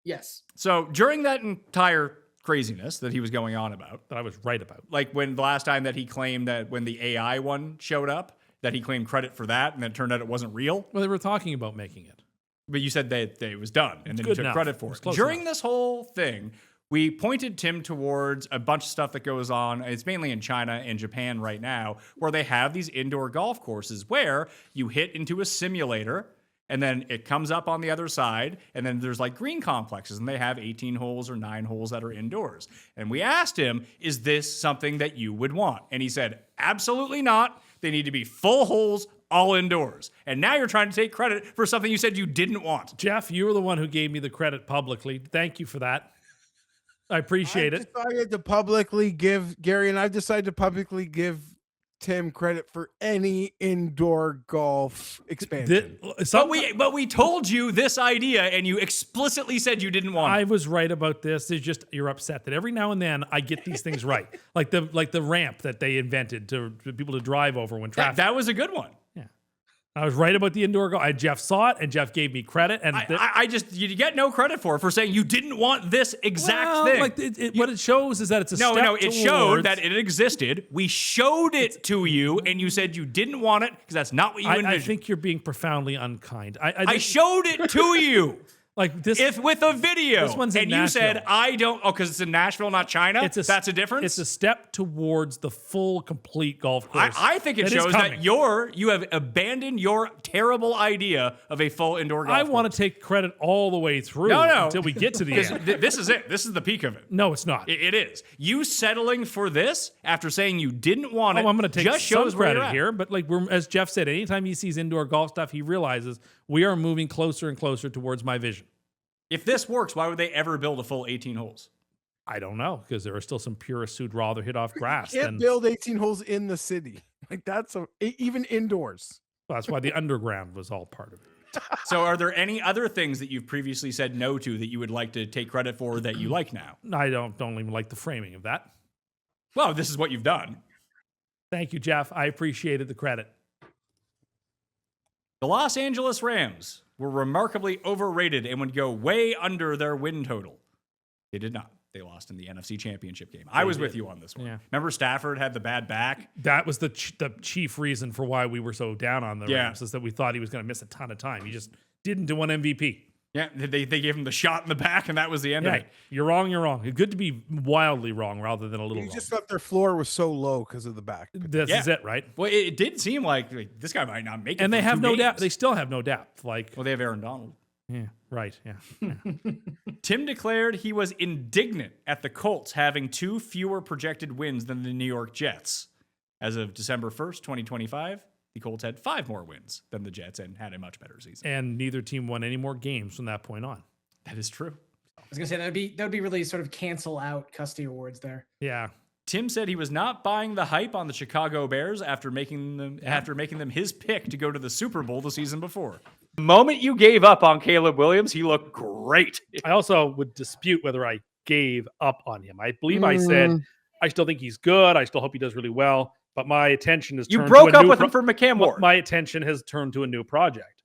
Yes. So during that entire craziness that he was going on about, that I was right about. like when the last time that he claimed that when the AI one showed up, that he claimed credit for that, and then it turned out it wasn't real. Well, they were talking about making it. But you said that it was done, and then you good took enough. credit for It was it. close During enough. this whole thing, we pointed Tim towards a bunch of stuff that goes on. It's mainly in China and Japan right now, where they have these indoor golf courses where you hit into a simulator, and then it comes up on the other side, and then there's like green complexes, and they have 18 holes or 9 holes that are indoors. And we asked him, is this something that you would want? And he said, absolutely not. They need to be full holes, all indoors. And now you're trying to take credit for something you said you didn't want. Jeff, you were the one who gave me the credit publicly. Thank you for that. I appreciate it. I've decided to publicly give Gary and I've decided to publicly give Tim credit for any indoor golf expansion. But we told you this idea, and you explicitly said you didn't want I it. was right about this. It's just you're upset that every now and then I get these things right, like the ramp that they invented to people to drive over when traffic. That was a good one. I was right about the indoor golf. Jeff saw it, and Jeff gave me credit. And I just you get no credit for saying you didn't want this exact thing. Like what it shows is that it's a step it showed that it existed. We showed it to you, and you said you didn't want it because that's not what you envisioned. I think you're being profoundly unkind. I showed it to you. Like this, if with a video, this one's in and you said Nashville. I don't. Oh, because it's in Nashville, not China. That's a difference. It's a step towards the full, complete golf course. I think it that is shows coming. that you have abandoned your terrible idea of a full indoor golf I course. want to take credit all the way through. No. Until we get to the end. This is it. This is the peak of it. No, it's not. It is. You settling for this after saying you didn't want it. I'm going to take just some shows where you're credit at. here, but like as Jeff said, anytime he sees indoor golf stuff, he realizes we are moving closer and closer towards my vision. If this works, why would they ever build a full 18 holes? I don't know, because there are still some purists who'd rather hit off grass. You can't build 18 holes in the city. Like even indoors. That's why the underground was all part of it. So are there any other things that you've previously said no to that you would like to take credit for that you like now? I don't even like the framing of that. Well, this is what you've done. Thank you, Jeff. I appreciated the credit. The Los Angeles Rams were remarkably overrated and would go way under their win total. They did not. They lost in the NFC Championship game. I was with you on this one. Yeah. Remember Stafford had the bad back? That was the chief reason for why we were so down on the Yeah. Rams, is that we thought he was going to miss a ton of time. He just didn't do one MVP. Yeah, they gave him the shot in the back, and that was the end of Yeah, it. you're wrong. You're wrong. It's good to be wildly wrong rather than a little You wrong. just thought their floor was so low because of the back. This Yeah. is it, right? Well, it did seem like this guy might not make it. And they for have 2 no games. depth. They still have no depth. Like, Well, they have Aaron Donald. yeah, right. Yeah. Tim declared he was indignant at the Colts having 2 fewer projected wins than the New York Jets. As of December 1st, 2025, the Colts had 5 more wins than the Jets and had a much better season. And neither team won any more games from that point on. That is true. was gonna say that'd be really sort of cancel out Custy Awards there. Yeah. Tim said he was not buying the hype on the Chicago Bears after making them his pick to go to the Super Bowl the season before. The moment you gave up on Caleb Williams, he looked great. I also would dispute whether I gave up on him. I believe I said, I still think he's good. I still hope he does really well. But my attention is You turned broke to a up new with him for McCann Ward. My attention has turned to a new project.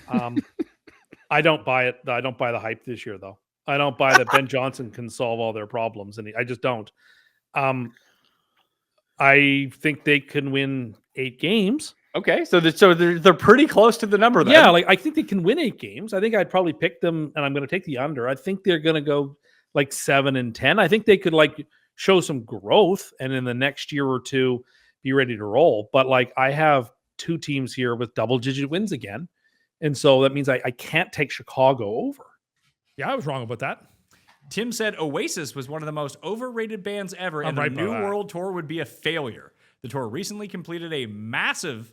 I don't buy it. I don't buy the hype this year, though. I don't buy that Ben Johnson can solve all their problems, and I just don't. I think they can win 8 games. Okay, so they're pretty close to the number then. Yeah, like I think they can win 8 games. I think I'd probably pick them, and I'm going to take the under. I think they're going to go like 7-10. I think they could like show some growth, and in the next year or two, be ready to roll. But like I have 2 teams here with double-digit wins again, and so that means I can't take Chicago over. Yeah, I was wrong about that. Tim said Oasis was one of the most overrated bands ever, and the New World Tour would be a failure. The tour recently completed a massive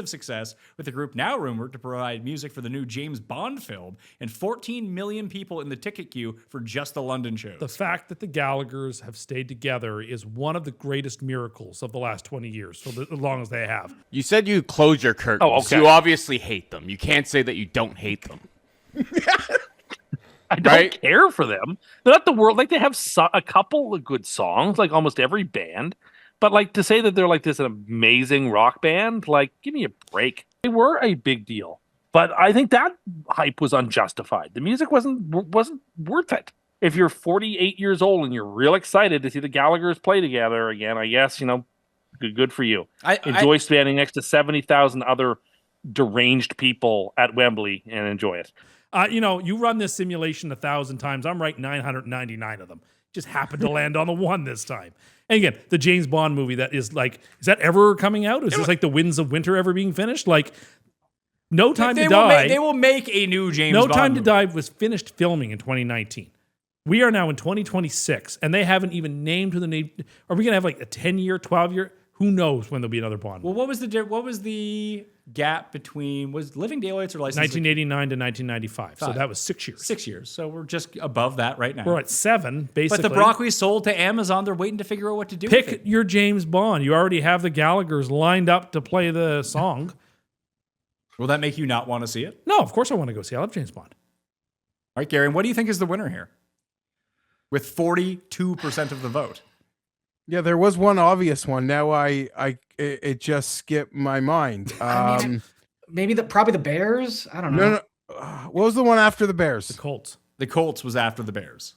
success, with the group now rumored to provide music for the new James Bond film and 14 million people in the ticket queue for just the London shows. The fact that the Gallaghers have stayed together is one of the greatest miracles of the last 20 years, for as long as they have. You said you close your curtains. Oh, okay. You obviously hate them. You can't say that you don't hate them. I don't care for them. They're not the world. Like, they have a couple of good songs, like almost every band. But like to say that they're like this amazing rock band, like, give me a break. They were a big deal, but I think that hype was unjustified. The music wasn't worth it. If you're 48 years old and you're real excited to see the Gallaghers play together again, I guess, good for you. Enjoy standing next to 70,000 other deranged people at Wembley and enjoy it. You run this simulation 1,000 times. I'm right 999 of them. Just happened to land on the one this time. And again, the James Bond movie is that ever coming out? Is this like the Winds of Winter ever being finished? Like, No Time to Die. They will make a new James No Bond Time movie. to Die was finished filming in 2019. We are now in 2026, and they haven't even named who the name. Are we going to have like a 10-year, 12-year? Who knows when there'll be another Bond movie? Well, what was the gap between, was Living Daylights or License? 1989 to 1995. So that was 6 years. 6 years. So we're just above that right now. We're at 7, basically. But the broccoli sold to Amazon. They're waiting to figure out what to do with it. Pick your James Bond. You already have the Gallaghers lined up to play the song. Will that make you not want to see it? No, of course I want to go see. I love James Bond. All right, Gary, what do you think is the winner here? With 42% of the vote. Yeah, there was one obvious one. Now it just skipped my mind. Maybe probably the Bears. I don't know. No. What was the one after the Bears? The Colts. The Colts was after the Bears.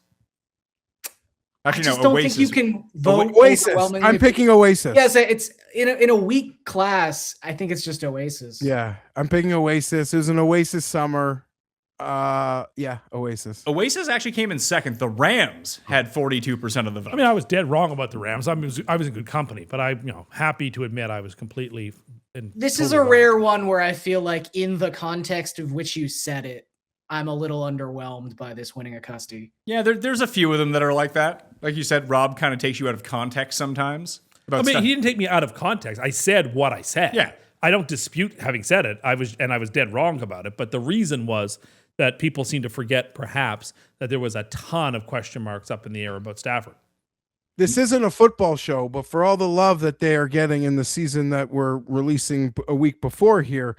I just don't think you can vote Oasis. overwhelmingly. I'm picking Oasis. Yes, it's in a weak class. I think it's just Oasis. Yeah, I'm picking Oasis. It was an Oasis summer. Yeah, Oasis. Oasis actually came in second. The Rams had 42% of the vote. I mean, I was dead wrong about the Rams. I was in good company, but I'm happy to admit I was completely. This is a rare one where I feel like, in the context of which you said it, I'm a little underwhelmed by this winning a Custy. Yeah, there's a few of them that are like that. Like you said, Rob kind of takes you out of context sometimes. He didn't take me out of context. I said what I said. Yeah. I don't dispute having said it. I was dead wrong about it. But the reason was that people seem to forget, perhaps, that there was a ton of question marks up in the air about Stafford. This isn't a football show, but for all the love that they are getting in the season that we're releasing a week before here,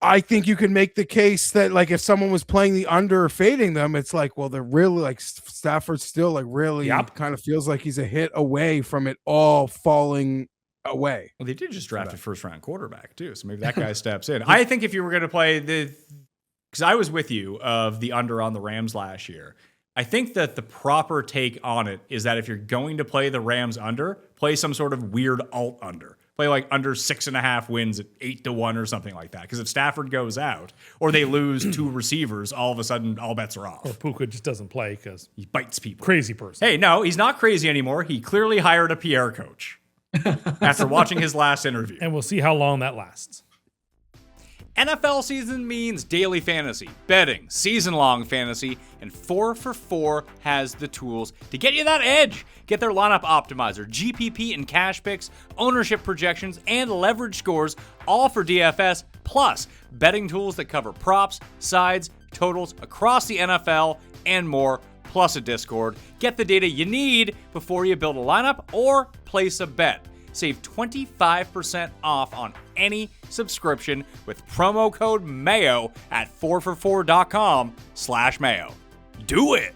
I think you can make the case that, like, if someone was playing the under or fading them, it's like, well, they're really, like, Stafford still, like, really kind of feels like he's a hit away from it all falling away. Well, they did just draft a first-round quarterback, too, so maybe that guy steps in. I think if you were going to play because I was with you of the under on the Rams last year, I think that the proper take on it is that if you're going to play the Rams under, play some sort of weird alt under. Play like under 6.5 wins at 8-1 or something like that. Because if Stafford goes out or they lose 2 receivers, all of a sudden all bets are off. Or Puka just doesn't play because he bites people. Crazy person. Hey, no, he's not crazy anymore. He clearly hired a PR coach after watching his last interview. And we'll see how long that lasts. NFL season means daily fantasy, betting, season-long fantasy, and 4for4 has the tools to get you that edge. Get their lineup optimizer, GPP and cash picks, ownership projections, and leverage scores, all for DFS, plus betting tools that cover props, sides, totals across the NFL, and more, plus a Discord. Get the data you need before you build a lineup or place a bet. Save 25% off on any subscription with promo code MAYO at 4for4.com/Mayo. Do it!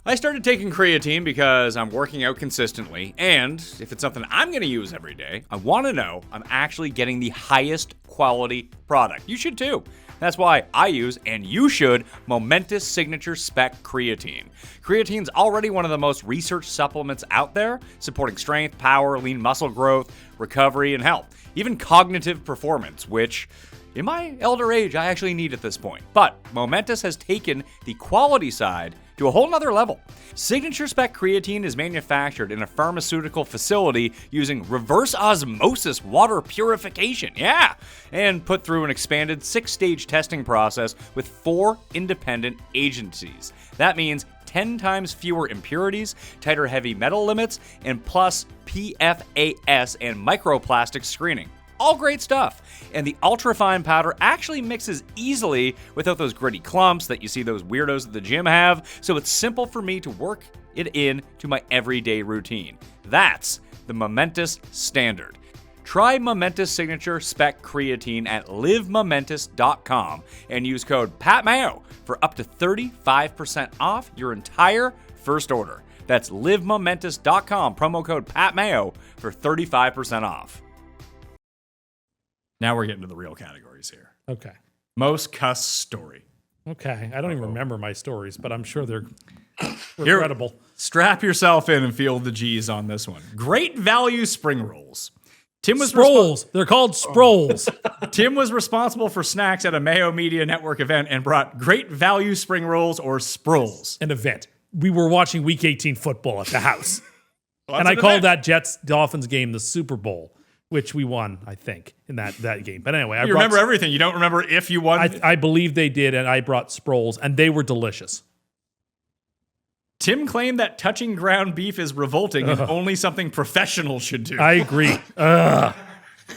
I started taking creatine because I'm working out consistently, and if it's something I'm going to use every day, I want to know I'm actually getting the highest quality product. You should too. That's why I use, and you should, Momentous Signature Spec Creatine. Creatine's already one of the most researched supplements out there, supporting strength, power, lean muscle growth, recovery, and health. Even cognitive performance, which, in my elder age, I actually need at this point. But Momentous has taken the quality side to a whole nother level. Signature Spec Creatine is manufactured in a pharmaceutical facility using reverse osmosis water purification, and put through an expanded 6-stage testing process with 4 independent agencies. That means 10 times fewer impurities, tighter heavy metal limits, and plus PFAS and microplastic screening. All great stuff. And the ultra-fine powder actually mixes easily without those gritty clumps that you see those weirdos at the gym have, so it's simple for me to work it in to my everyday routine. That's the Momentous Standard. Try Momentous Signature Spec Creatine at livemomentous.com and use code PATMAYO for up to 35% off your entire first order. That's livemomentous.com, promo code PATMAYO for 35% off. Now we're getting to the real categories here. Okay. Most Cust story. Okay. I don't even remember my stories, but I'm sure they're incredible. Strap yourself in and feel the G's on this one. Great value spring rolls. Tim was Sprolls. They're called Sprolls. Tim was responsible for snacks at a Mayo Media Network event and brought great value spring rolls or Sprolls. An event. We were watching Week 18 football at the house. Well, and I called that Jets-Dolphins game the Super Bowl, which we won, I think, in that game. But anyway, you remember everything. You don't remember if you won? I believe they did, and I brought Sprolls, and they were delicious. Tim claimed that touching ground beef is revolting and only something professional should do. I agree.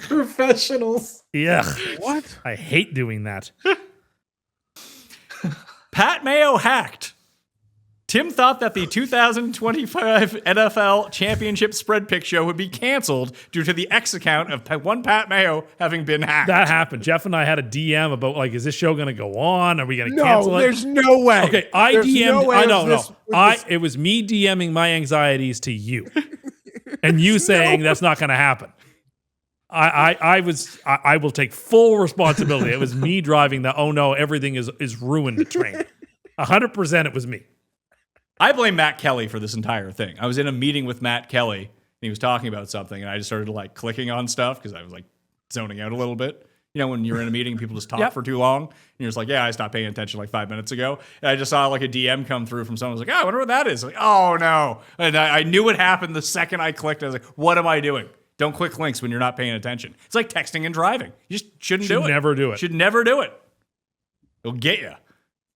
Professionals. Yeah. What? I hate doing that. Pat Mayo hacked. Tim thought that the 2025 NFL Championship Spread Pick Show would be canceled due to the X account of one Pat Mayo having been hacked. That happened. Jeff and I had a DM about, like, is this show going to go on? Are we going to No, cancel it? there's no way. Okay, I There's DM'd. no way I of don't this- know. with this- It was me DMing my anxieties to you, and you saying that's not going to happen. I will take full responsibility. It was me driving the, oh no, everything is ruined train. 100% it was me. I blame Matt Kelly for this entire thing. I was in a meeting with Matt Kelly, and he was talking about something, and I just started like clicking on stuff because I was like zoning out a little bit. You know, when you're in a meeting, people just talk for too long, and you're just like, yeah, I stopped paying attention like 5 minutes ago. And I just saw like a DM come through from someone. I was like, oh, I wonder what that is. Like, oh no. And I knew it happened the second I clicked. I was like, what am I doing? Don't click links when you're not paying attention. It's like texting and driving. You just shouldn't do it. Never do it. Should never do it. It'll get you.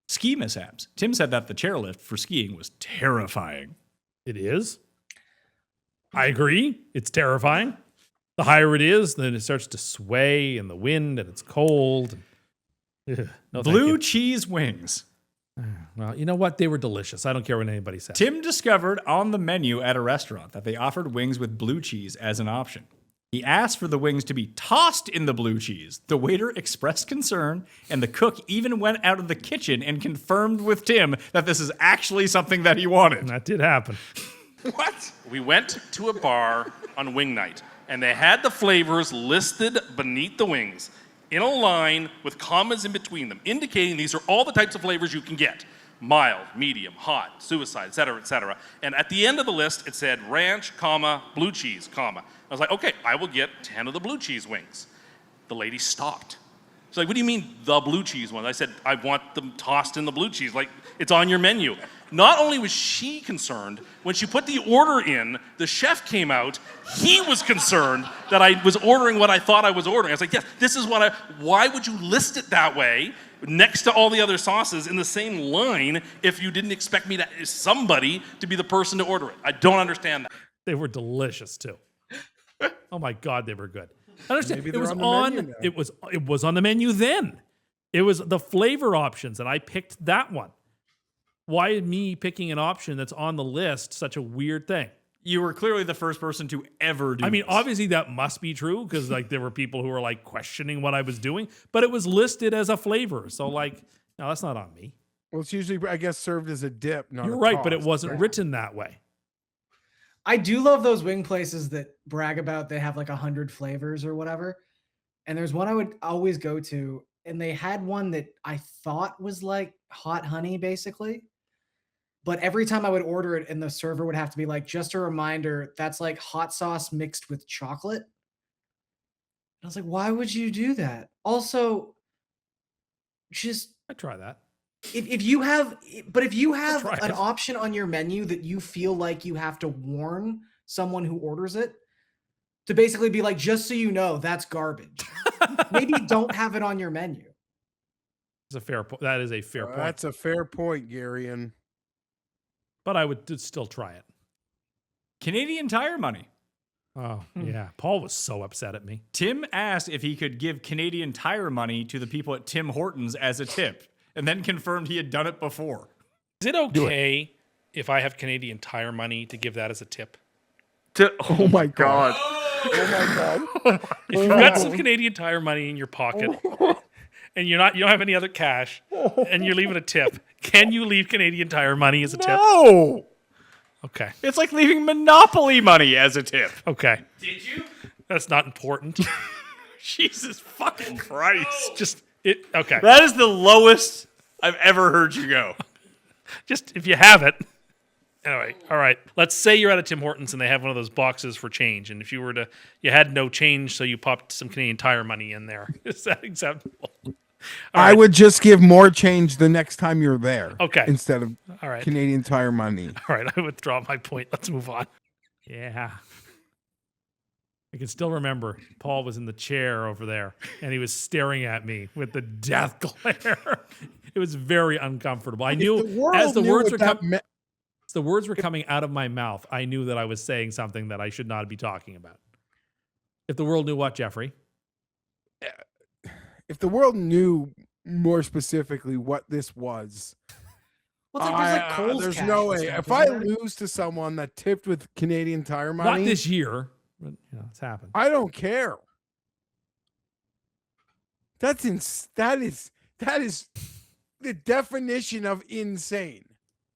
Ski mishaps. Tim said that the chairlift for skiing was terrifying. It is. I agree. It's terrifying. The higher it is, then it starts to sway in the wind, and it's cold. Ugh, no, thank Blue you. cheese wings. Well, you know what? They were delicious. I don't care what anybody says. Tim discovered on the menu at a restaurant that they offered wings with blue cheese as an option. He asked for the wings to be tossed in the blue cheese. The waiter expressed concern, and the cook even went out of the kitchen and confirmed with Tim that this is actually something that he wanted. That did happen. What? We went to a bar on wing night, and they had the flavors listed beneath the wings in a line with commas in between them, indicating these are all the types of flavors you can get. Mild, medium, hot, suicide, et cetera, et cetera. And at the end of the list, it said ranch, comma, blue cheese, comma. I was like, okay, I will get 10 of the blue cheese wings. The lady stopped. She's like, what do you mean the blue cheese ones? I said, I want them tossed in the blue cheese. Like, it's on your menu. Not only was she concerned, when she put the order in, the chef came out. He was concerned that I was ordering what I thought I was ordering. I was like, yes, this is what why would you list it that way next to all the other sauces in the same line if you didn't expect me somebody to be the person to order it? I don't understand that. They were delicious too. Oh my God, they were good. I understand. Maybe It they're was on the menu now. it was on the menu then. It was the flavor options, and I picked that one. Why is me picking an option that's on the list such a weird thing? You were clearly the first person to ever do I mean, this. obviously that must be true because like there were people who were like questioning what I was doing, but it was listed as a flavor. So like, no, that's not on me. Well, it's usually, I guess, served as a dip. Not You're a right, but it toss. wasn't written that way. I do love those wing places that brag about they have like 100 flavors or whatever. And there's one I would always go to, and they had one that I thought was like hot honey, basically. But every time I would order it, and the server would have to be like, just a reminder, that's like hot sauce mixed with chocolate. And I was like, why would you do that? Also, just I try that. if you have try an it. option on your menu that you feel like you have to warn someone who orders it to basically be like, just so you know, that's garbage. Maybe don't have it on your menu. It's a fair point. That is a fair point. That's a fair point, Garion. But I would still try it. Canadian Tire money. Oh, yeah. Paul was so upset at me. Tim asked if he could give Canadian Tire money to the people at Tim Hortons as a tip, and then confirmed he had done it before. Is it okay if I have Canadian Tire money to give that as a tip? Oh my God. Oh my God. If you've got some Canadian Tire money in your pocket and you don't have any other cash and you're leaving a tip, can you leave Canadian Tire money as a tip? No! Okay. It's like leaving Monopoly money as a tip. Okay. Did you? That's not important. Jesus fucking Christ. Just it. Okay. That is the lowest I've ever heard you go. Just if you have it. Anyway, all right. Let's say you're at a Tim Hortons and they have one of those boxes for change, and if you had no change, so you popped some Canadian Tire money in there. Is that acceptable? I would just give more change the next time you're there. Okay. Instead of All right. Canadian Tire money. All right. I withdraw my point. Let's move on. Yeah. I can still remember Paul was in the chair over there and he was staring at me with the death glare. It was very uncomfortable. I knew as the words were coming out of my mouth, I knew that I was saying something that I should not be talking about. If the world knew what, Jeffrey? If the world knew more specifically what this was, Well, it's like there's like Kohl's there's cash no and way. stuff, If I isn't there? lose to someone that tipped with Canadian Tire money, Not this year, but it's happened. I don't care. That is the definition of insane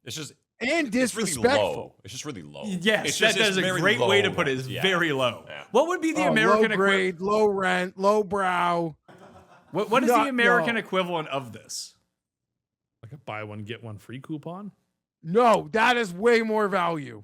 It's just and it's really disrespectful. low. It's just really low. Yes, it's that just, is a very great way to low put it. rent. Is Yeah. very low. Yeah. What would be the Oh, American low grade, low rent, low brow. What is the Not- American no. equivalent of this? Like a buy one, get one free coupon? No, that is way more value.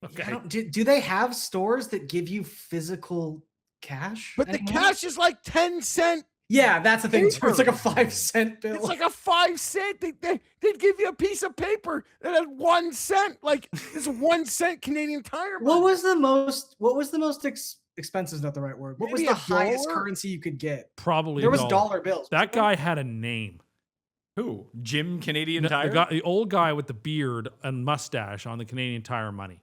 Okay. Do they have stores that give you physical cash? But the anymore? cash is like 10-cent. Yeah, that's the thing. Too. It's like a paper. 5-cent bill. It's like a 5-cent. They'd give you a piece of paper that had 1 cent. Like it's 1 cent Canadian Tire. What money. was the most expensive? Is not the right word. What was Maybe the highest $1? currency you could get? Probably There was $1. dollar bills. That guy had a name. Who? Jim Canadian The Tire? the old guy with the beard and mustache on the Canadian Tire money.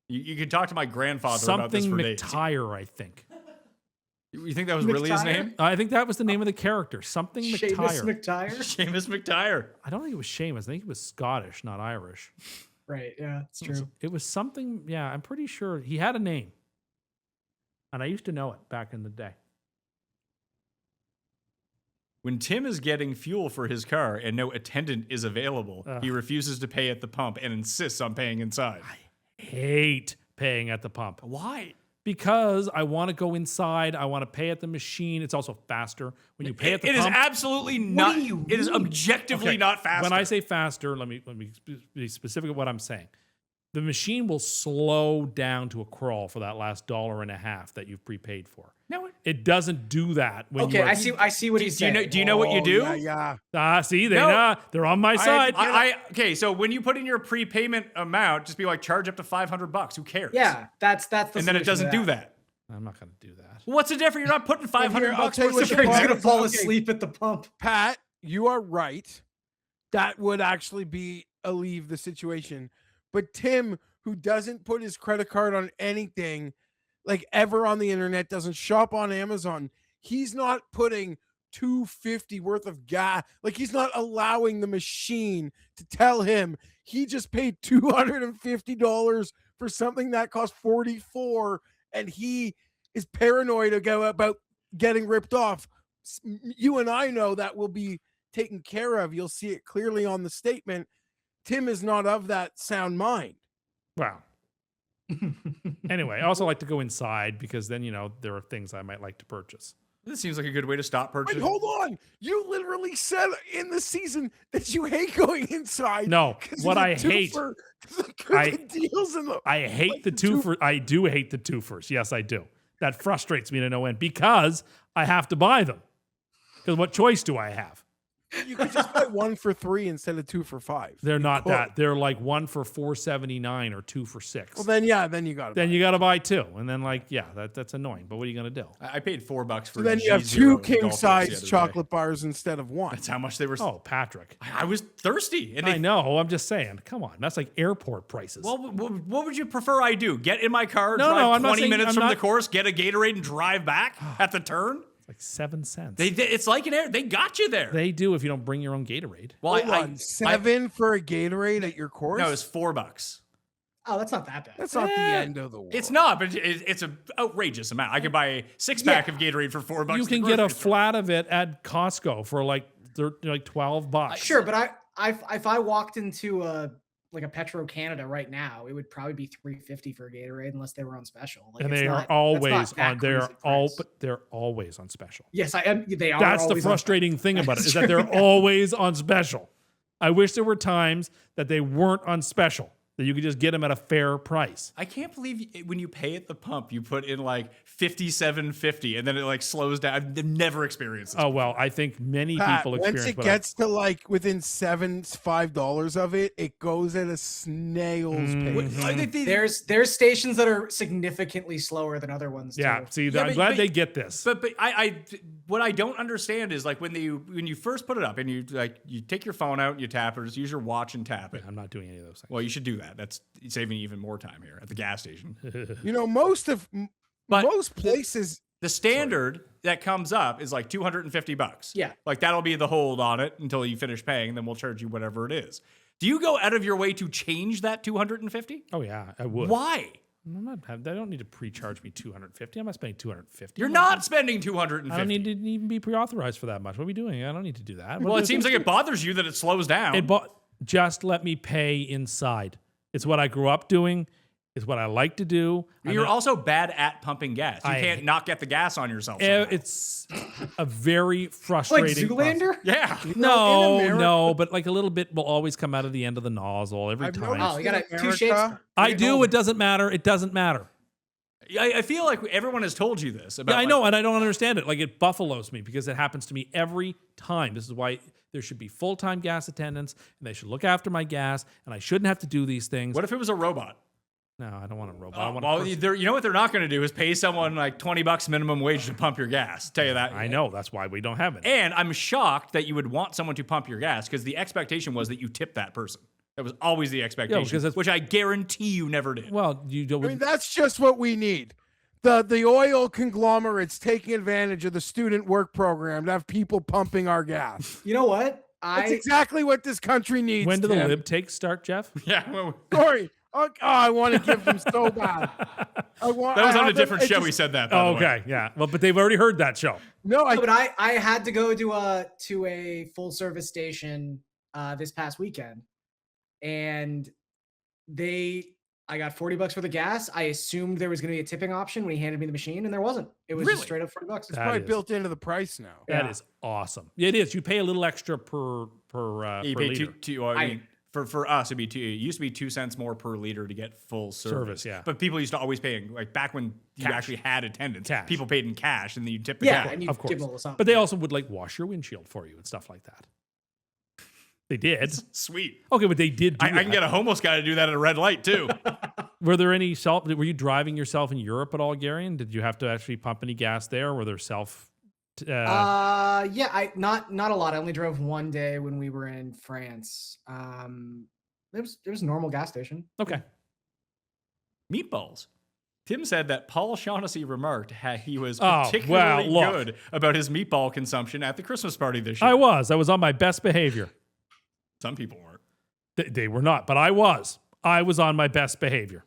You could talk to my grandfather about this Something for days. McTire, I think. You think that was really his McTire? name? I think that was the name of the character. Something Seamus McTire. McTire. Seamus McTire. I don't think it was Seamus. I think it was Scottish, not Irish. Right. Yeah, it's true. It was something. Yeah, I'm pretty sure he had a name, and I used to know it back in the day. When Tim is getting fuel for his car and no attendant is available, he refuses to pay at the pump and insists on paying inside. Hate paying at the pump. Why? Because I want to go inside. I want to pay at the machine. It's also faster when you pay at the It is pump. absolutely not. It is objectively Okay, not faster. When I say faster, let me be specific of what I'm saying. The machine will slow down to a crawl for that last $1.50 that you've prepaid for. No, It doesn't do that when Okay, you are, I see what he's do you saying. know? Do you know what you do? Yeah. see, No. they're on my side. Okay, so when you put in your prepayment amount, just be like, charge up to $500. Who cares? Yeah, that's the. And then it solution doesn't to do that. I'm not going to do that. What's the difference? You're not putting $500 I'll tell you worth what of the He's problem gonna is. fall Okay. asleep at the pump. Pat, you are right. That would actually be alleviate the situation. But Tim, who doesn't put his credit card on anything, like ever on the internet, doesn't shop on Amazon, he's not putting $2.50 worth of gas. Like, he's not allowing the machine to tell him he just paid $250 for something that cost $44, and he is paranoid about getting ripped off. You and I know that will be taken care of. You'll see it clearly on the statement. Tim is not of that sound mind. Wow. Anyway, I also like to go inside because then, there are things I might like to purchase. This seems like a good way to stop purchasing. Wait, hold on. You literally said in the season that you hate going inside. No, what I hate, deals in the, I hate the twofer. I do hate the twofers. Yes, I do. That frustrates me to no end because I have to buy them. Because what choice do I have? You could just buy 1 for $3 instead of 2 for $5. They're not that. They're like 1 for $4.79 or 2 for $6. Well, then you got to. Then you got to buy 2, and then that's annoying. But what are you gonna do? I paid $4 for. So then you have 2 king size chocolate bars instead of 1. That's how much they were. Oh, Patrick, I was thirsty, and I know. I'm just saying. Come on, that's like airport prices. Well, what would you prefer I do? Get in my car, No, drive I'm not 20 saying- minutes I'm from not- the course, get a Gatorade, and drive back at the turn? like 7 cents. It's like an air. They got you there. They do if you don't bring your own Gatorade. Well, Hold on, 7 for a Gatorade at your course? No, it's $4. Oh, that's not that bad. That's not the end of the world. It's not, but it's an outrageous amount. I could buy a 6-pack of Gatorade for $4. You can get a flat of it at Costco for like $12. Sure, but if I walked into a Petro Canada right now, it would probably be $3.50 for a Gatorade unless they were on special. And they are always on. They're always on special. Yes, I am. They are. That's the always frustrating thing about it is that they're always on special. I wish there were times that they weren't on special, that you could just get them at a fair price. I can't believe when you pay at the pump, you put in like $57.50 and then it like slows down. I've never experienced this. Oh, well, I think many Pat, people experience once it gets to like within $5 of it, it goes at a snail's pace. There's stations that are significantly slower than other ones. Yeah, too. see, I'm glad they get this. But I what I don't understand is like when you first put it up and you take your phone out and you tap it, or just use your watch and tap it. I'm not doing any of those things. Well, you should do that. That's saving you even more time here at the gas station. Most places. The standard that comes up is like $250. Yeah. Like that'll be the hold on it until you finish paying, then we'll charge you whatever it is. Do you go out of your way to change that $250? Oh yeah, I would. Why? They don't need to pre-charge me $250. I'm not spending $250. You're not spending $250. I don't need to even be pre-authorized for that much. What are we doing? I don't need to do that. Well, it seems like it bothers you that it slows down. Just let me pay inside. It's what I grew up doing. It's what I like to do. You're also bad at pumping gas. You can't not get the gas on yourself. Somehow. It's a very frustrating. Like Zoolander? Yeah. No, but like a little bit will always come out of the end of the nozzle every time. Oh, you got 2 shakes. I do. It doesn't matter. It doesn't matter. I feel like everyone has told you this. About I know, and I don't understand it. Like it buffaloes me because it happens to me every time. This is why there should be full-time gas attendants, and they should look after my gas, and I shouldn't have to do these things. What if it was a robot? No, I don't want a robot. I want well, you know what they're not going to do is pay someone like $20 minimum wage to pump your gas. Tell you that. I know. That's why we don't have it. And I'm shocked that you would want someone to pump your gas because the expectation was that you tip that person. That was always the expectation, which I guarantee you never did. Well, you don't. I mean, that's just what we need. The oil conglomerates taking advantage of the student work program to have people pumping our gas. You know what? That's exactly what this country needs. When do the lib takes start, Jeff? Yeah. Sorry. Oh, I want to give them so bad. That was on a different show. We said that. Oh, okay, yeah. Well, but they've already heard that show. But I had to go to a full service station this past weekend, and I got $40 for the gas. I assumed there was going to be a tipping option when he handed me the machine, and there wasn't. It was just straight up $40. It's probably built into the price now. That is awesome. It is. You pay a little extra per liter. For us, it used to be 2 cents more per liter to get full service. Yeah. But people used to always pay, like back when you actually had attendance, people paid in cash and then you tip the Yeah, guy. and you of course. give them a little something. But they also would like wash your windshield for you and stuff like that. They did. Sweet. Okay, but they did. I can get a homeless guy to do that at a red light too. Were there any were you driving yourself in Europe at all, Garion? Did you have to actually pump any gas there? Were there yeah, not a lot. I only drove one day when we were in France. There was a normal gas station. Okay. Meatballs. Tim said that Paul Shaughnessy remarked he was Oh, particularly well, look. good about his meatball consumption at the Christmas party this year. I was on my best behavior. Some people weren't. They were not, but I was. I was on my best behavior.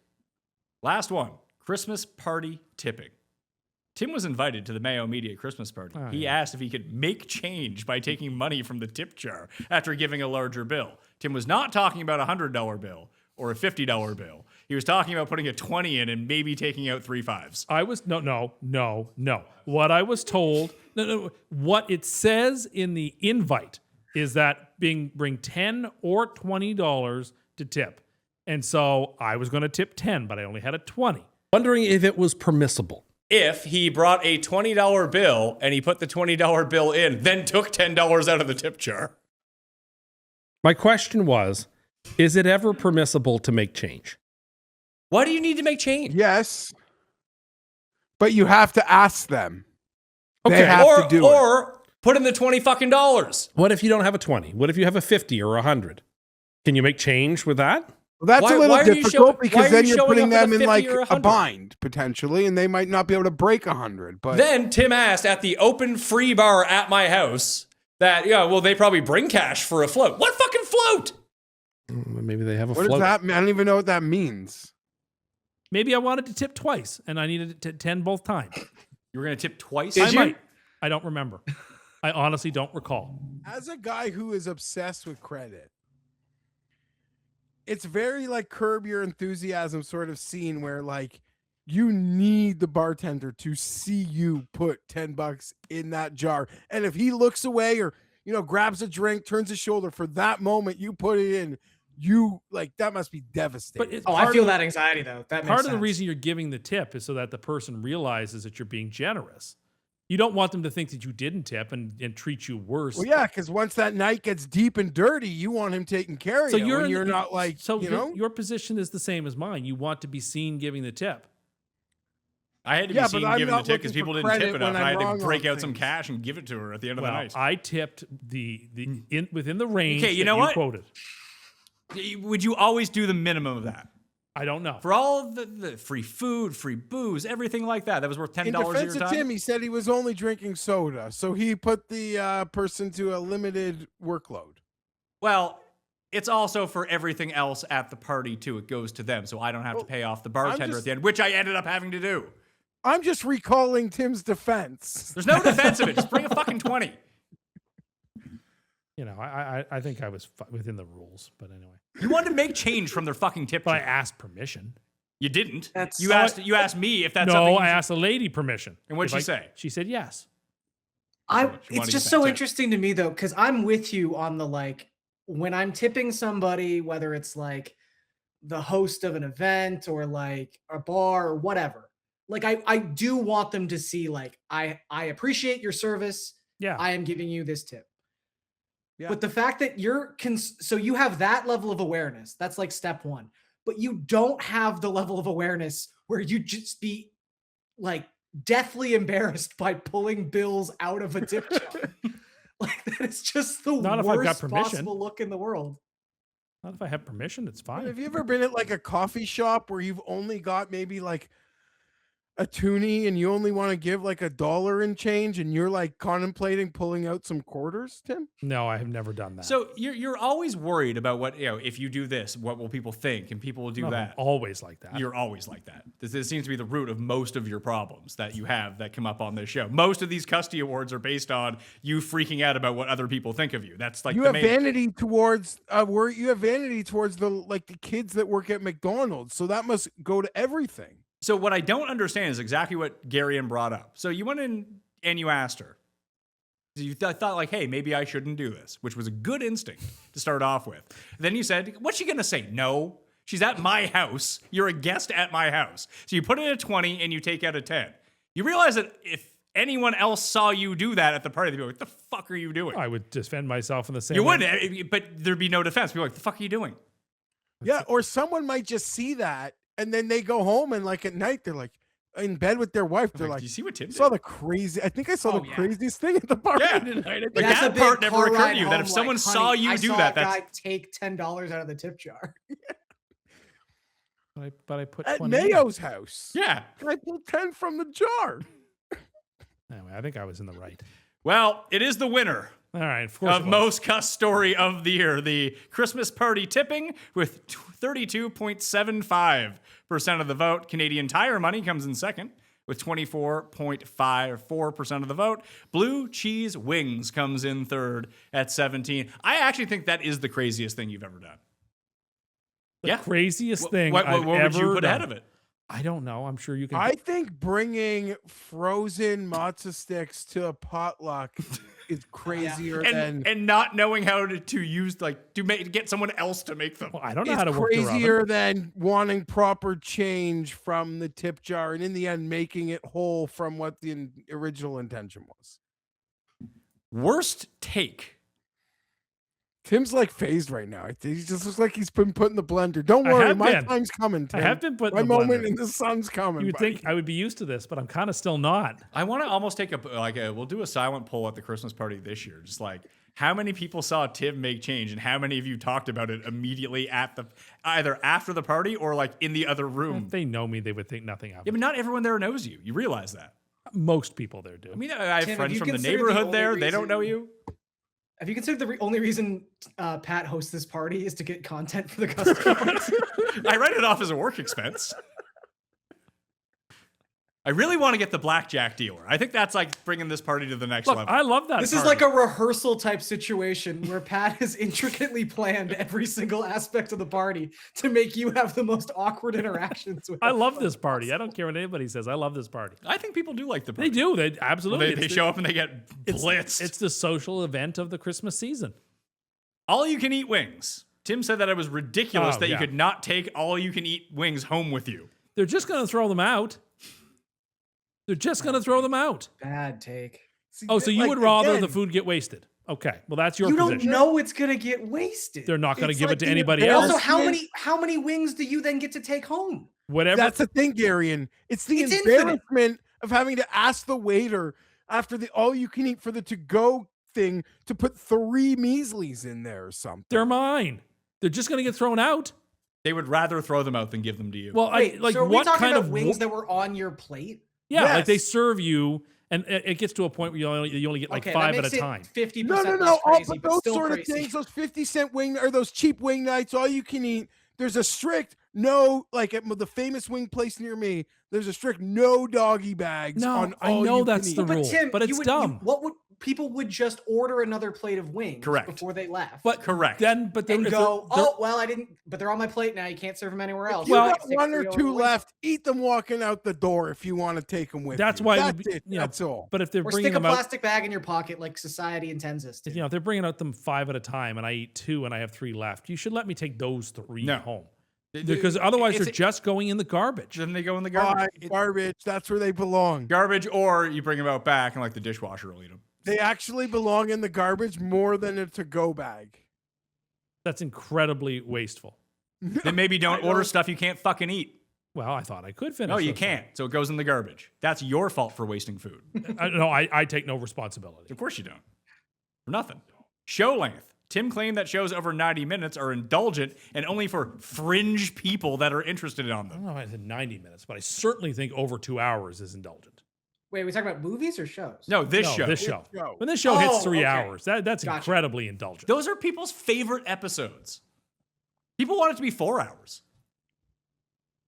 Last one, Christmas party tipping. Tim was invited to the Mayo Media Christmas party. Oh, He asked if he could make change by taking money from the tip jar after giving a larger bill. Tim was not talking about a $100 bill or a $50 bill. He was talking about putting a 20 in and maybe taking out 3 5s. I was no. What I was told, what it says in the invite is that bring $10 or $20 to tip. And so I was going to tip 10, but I only had a 20. Wondering if it was permissible. If he brought a $20 bill and he put the $20 bill in, then took $10 out of the tip jar. My question was, is it ever permissible to make change? Why do you need to make change? Yes. But you have to ask them. Okay. They have to do it. Or put in the $20. What if you don't have a 20? What if you have a 50 or a 100? Can you make change with that? Well, that's Why- a little why are you difficult showing- why because are then you you're showing putting up with them a in 50 like or a 100? bind potentially, and they might not be able to break 100. But Then Tim asked at the open free bar at my house that, they probably bring cash for a float. What fucking float? Maybe they have a what does float. that mean? I don't even know what that means. Maybe I wanted to tip twice, and I needed to 10 both times. You were going to tip twice? I might. I don't remember. I honestly don't recall. As a guy who is obsessed with credit, it's very like Curb Your Enthusiasm sort of scene where like you need the bartender to see you put $10 in that jar. And if he looks away or, grabs a drink, turns his shoulder for that moment, you put it in, that must be devastating. But it's I feel that anxiety though. That makes part of the sense. reason you're giving the tip is so that the person realizes that you're being generous. You don't want them to think that you didn't tip and treat you worse. Well, yeah, because once that night gets deep and dirty, you want him taking care of So you. You're not like, your position is the same as mine. You want to be seen giving the tip. I had to Yeah, be but seen I'm giving the not tip because looking people for didn't tip credit enough. when And I I'm had wrong to break on out some things. cash and give it to her at the end of the night. I tipped within the range Okay, you that know what? quoted. Would you always do the minimum of that? I don't know. For all of the free food, free booze, everything like that, that was worth $10 in of your defense time? of Tim, he said he was only drinking soda, so he put the person to a limited workload. Well, it's also for everything else at the party, too. It goes to them, so I don't have to pay off the bartender at the end, which I ended up having to do. I'm just recalling Tim's defense. There's no defense of it. Just bring a fucking 20. I think I was within the rules, but anyway. You wanted to make change from their fucking tip But I jar. asked permission. You didn't. That's- You asked me if that's No, something. I asked a lady permission. And what'd If she say? She said yes. wanted It's to just get so that tip. interesting to me though, because I'm with you on the when I'm tipping somebody, whether it's like the host of an event or like a bar or whatever. Like I do want them to see I appreciate your service. Yeah. I am giving you this tip. Yeah. But the fact that so you have that level of awareness, that's like step one. But you don't have the level of awareness where you just be like deathly embarrassed by pulling bills out of a tip jar. Like that is just the Not if I've got worst permission. possible look in the world. Not if I have permission, it's fine. Have you ever been at like a coffee shop where you've only got maybe like a toonie and you only want to give like $1 in change and you're like contemplating pulling out some quarters, Tim? No, I have never done that. So you're always worried about what, if you do this, what will people think? And people will do No, I'm that. always like that. You're always like that. This seems to be the root of most of your problems that you have that come up on this show. Most of these Custy Awards are based on you freaking out about what other people think of you. That's like You the have main. vanity towards the kids that work at McDonald's. So that must go to everything. So what I don't understand is exactly what Garion brought up. So you went in and you asked her. You thought like, hey, maybe I shouldn't do this, which was a good instinct to start off with. Then you said, what's she going to say? No. She's at my house. You're a guest at my house. So you put in a 20 and you take out a 10. You realize that if anyone else saw you do that at the party, they'd be like, what the fuck are you doing? I would defend myself in the same You way. wouldn't, but there'd be no defense. People are like, the fuck are you doing? Yeah, or someone might just see that and then they go home and like at night they're like in bed with their wife. They're like, do you see what Tim did? saw the crazy. I think I saw Oh, the yeah. craziest thing at the party Yeah. tonight. Like, That's that a big part never car occurred ride to you, that if home, someone like, saw honey, you I do saw that, a that's- guy take $10 out of the tip jar. But I put At 20 in. Mayo's house. Yeah. I pulled 10 from the jar. Anyway, I think I was in the right. Well, it is the winner All right, of course. of most Cust story of the year, the Christmas party tipping with 32.75% of the vote. Canadian Tire Money comes in second with 24.54% of the vote. Blue Cheese Wings comes in third at 17. I actually think that is the craziest thing you've ever done. The craziest thing What I've would ever you put done. ahead of it? I don't know. I'm sure you can. I think bringing frozen matzo sticks to a potluck is crazier than. And not knowing how to use, like, to get someone else to make them. Well, I don't know It's how to work the oven. crazier than wanting proper change from the tip jar and in the end making it whole from what the original intention was. Worst take. Tim's like phased right now. He just looks like he's been put in the blender. Don't I worry, have my been. time's coming, Tim. I have been put my in the moment blender. in the sun's coming. You would buddy. think I would be used to this, but I'm kind of still not. I want to almost take we'll do a silent poll at the Christmas party this year. Just like, how many people saw Tim make change and how many of you talked about it immediately at either after the party or like in the other room? If they know me, they would think nothing of Yeah, it. but not everyone there knows you. You realize that. Most people there do. I mean, I have Tim, friends have you from the considered the neighborhood only there. They don't know reason- you. Have you considered the only reason Pat hosts this party is to get content for the Custy Awards? I write it off as a work expense. I really want to get the blackjack dealer. I think that's like bringing this party to the next Look, level. I love that. This is like a rehearsal type situation where Pat has intricately planned every single aspect of the party to make you have the most awkward interactions with I them. love this party. I don't care what anybody says. I love this party. I think people do like the They party. do. They absolutely. They It's show up and they get it's- blitzed. It's the social event of the Christmas season. All you can eat wings. Tim said that it was ridiculous Oh, that you yeah. could not take all you can eat wings home with you. They're just going to throw them out. They're just going to throw them out. Bad take. See, Oh, so you like, would rather again, the food get wasted? Okay, well that's your You position. don't know it's gonna get wasted. They're not going to It's give like it to the anybody else. Also, embarrassment- how many wings do you then get to take home? Whatever. That's the thing, Garion. It's the It's infinite. embarrassment of having to ask the waiter after the all you can eat for the to go thing to put 3 measlies in there or something. They're mine. They're just going to get thrown out. They would rather throw them out than give them to you. Well, Wait, I like so are we what talking kind about of wings that were on your plate? Yeah, like they Yes. serve you, and it gets to a point where you only get like Okay, 5 that at makes a it time. 50% No, less crazy, but but those still sort crazy. of things, those 50-cent wing or those cheap wing nights, all you can eat. There's a strict no, like at the famous wing place near me. There's a strict no doggy bags. No, on I all know you that's can the eat. rule. But Tim, but it's dumb. what would people would just order another plate of wings Correct. before they left? But Correct. Then, but they're, and if go, they're- oh well, I didn't, but they're on my plate now. You can't serve them anywhere else. You Well- got Six, 1 or three, 2 wings. left. Eat them walking out the door if you want to take them with That's you. why it That's would be- it. you know, That's all. but if they're Or bringing stick a them out, plastic bag in your pocket like society intends us to. if they're bringing out them 5 at a time, and I eat 2 and I have 3 left, you should let me take those 3 No. home. Because otherwise, It's- they're just going in the garbage. Then they go in the garbage. Garbage. That's where they belong. Garbage, or you bring them out back and like the dishwasher will eat them. They actually belong in the garbage more than a to-go bag. That's incredibly wasteful. Then maybe don't order stuff you can't fucking eat. Well, I thought I could finish. No, you those can't. So it goes in the garbage. That's your fault for wasting food. things. I take no responsibility. Of course you don't. For nothing. Show length. Tim claimed that shows over 90 minutes are indulgent and only for fringe people that are interested on I them. don't know if I said 90 minutes, but I certainly think over 2 hours is indulgent. Wait, are we talking about movies or shows? No, this No, show. This show. show. When this show hits Oh, 3 okay. hours, that's Gotcha. incredibly indulgent. Those are people's favorite episodes. People want it to be 4 hours.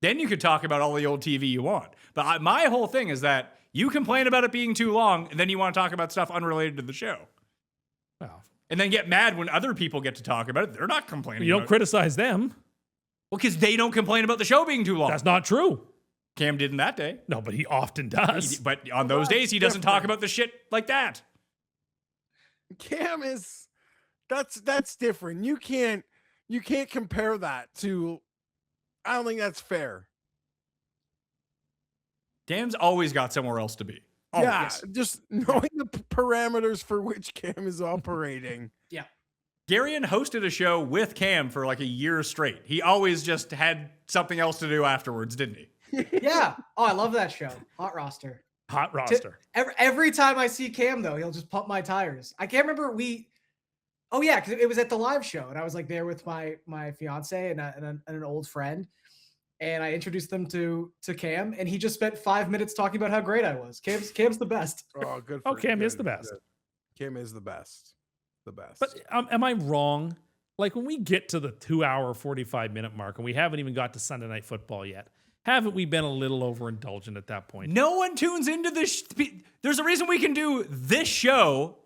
Then you could talk about all the old TV you want. But my whole thing is that you complain about it being too long, and then you want to talk about stuff unrelated to the show. Well, And then get mad when other people get to talk about it. They're not complaining you don't about it. criticize them. Well, because they don't complain about the show being too long. That's not true. Cam didn't that day. No, but he often does. But on those days, he doesn't talk about the shit like that. Cam is that's different. You can't compare that to. I don't think that's fair. Cam's always got somewhere else to be. Yeah, Always. just knowing the parameters for which Cam is operating. Garion hosted a show with Cam for like a year straight. He always just had something else to do afterwards, didn't he? Yeah. Oh, I love that show. Hot roster. Hot roster. Every time I see Cam, though, he'll just pump my tires. I can't remember Oh yeah, because it was at the live show, and I was like there with my fiance and an old friend, and I introduced them to Cam, and he just spent 5 minutes talking about how great I was. Cam's the best. Oh, good. Oh, Cam is the best. Cam is the best. The best. But am I wrong? Like when we get to the 2-hour, 45-minute mark, and we haven't even got to Sunday Night Football yet, haven't we been a little overindulgent at that point? No one tunes into this. There's a reason we can do this show,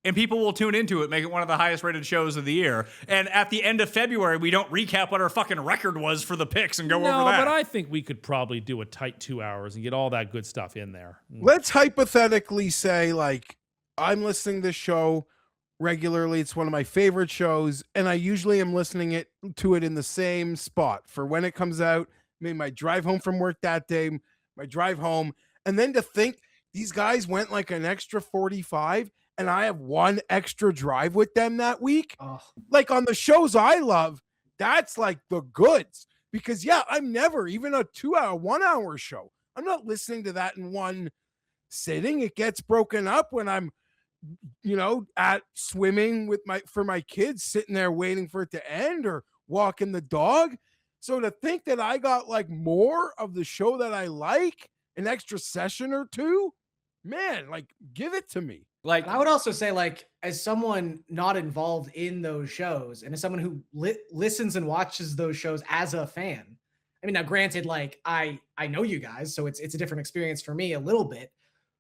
and people will tune into it, make it one of the highest rated shows of the year. And at the end of February, we don't recap what our fucking record was for the picks and go over that. No, but I think we could probably do a tight 2 hours and get all that good stuff in there. Let's hypothetically say, like, I'm listening to this show regularly. It's one of my favorite shows, and I usually am listening to it in the same spot for when it comes out. Maybe my drive home from work that day, my drive home, and then to think these guys went like an extra 45, and I have one extra drive with them that week. Oh. Like on the shows I love, that's like the goods. Because yeah, I'm never even a 2-hour, 1 hour show. I'm not listening to that in one sitting. It gets broken up when I'm, at swimming with my kids, sitting there waiting for it to end or walking the dog. So to think that I got like more of the show that I like, an extra session or two, man, like give it to me. Like, I would also say, like, as someone not involved in those shows and as someone who listens and watches those shows as a fan, I mean, now granted, like I know you guys, so it's a different experience for me a little bit.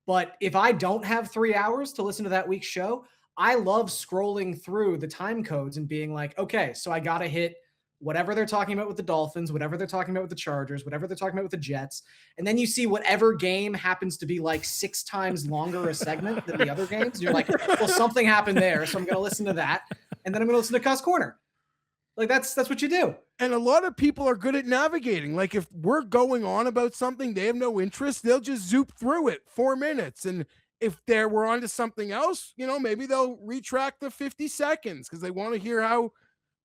But if I don't have 3 hours to listen to that week's show, I love scrolling through the time codes and being like, okay, so I got to hit whatever they're talking about with the Dolphins, whatever they're talking about with the Chargers, whatever they're talking about with the Jets. And then you see whatever game happens to be like 6 times longer a segment than the other games. And you're like, well, something happened there. So I'm going to listen to that. And then I'm going to listen to Cust Corner. Like that's what you do. And a lot of people are good at navigating. Like if we're going on about something, they have no interest, they'll just zoop through it 4 minutes. And if we're on to something else, maybe they'll retract the 50 seconds because they want to hear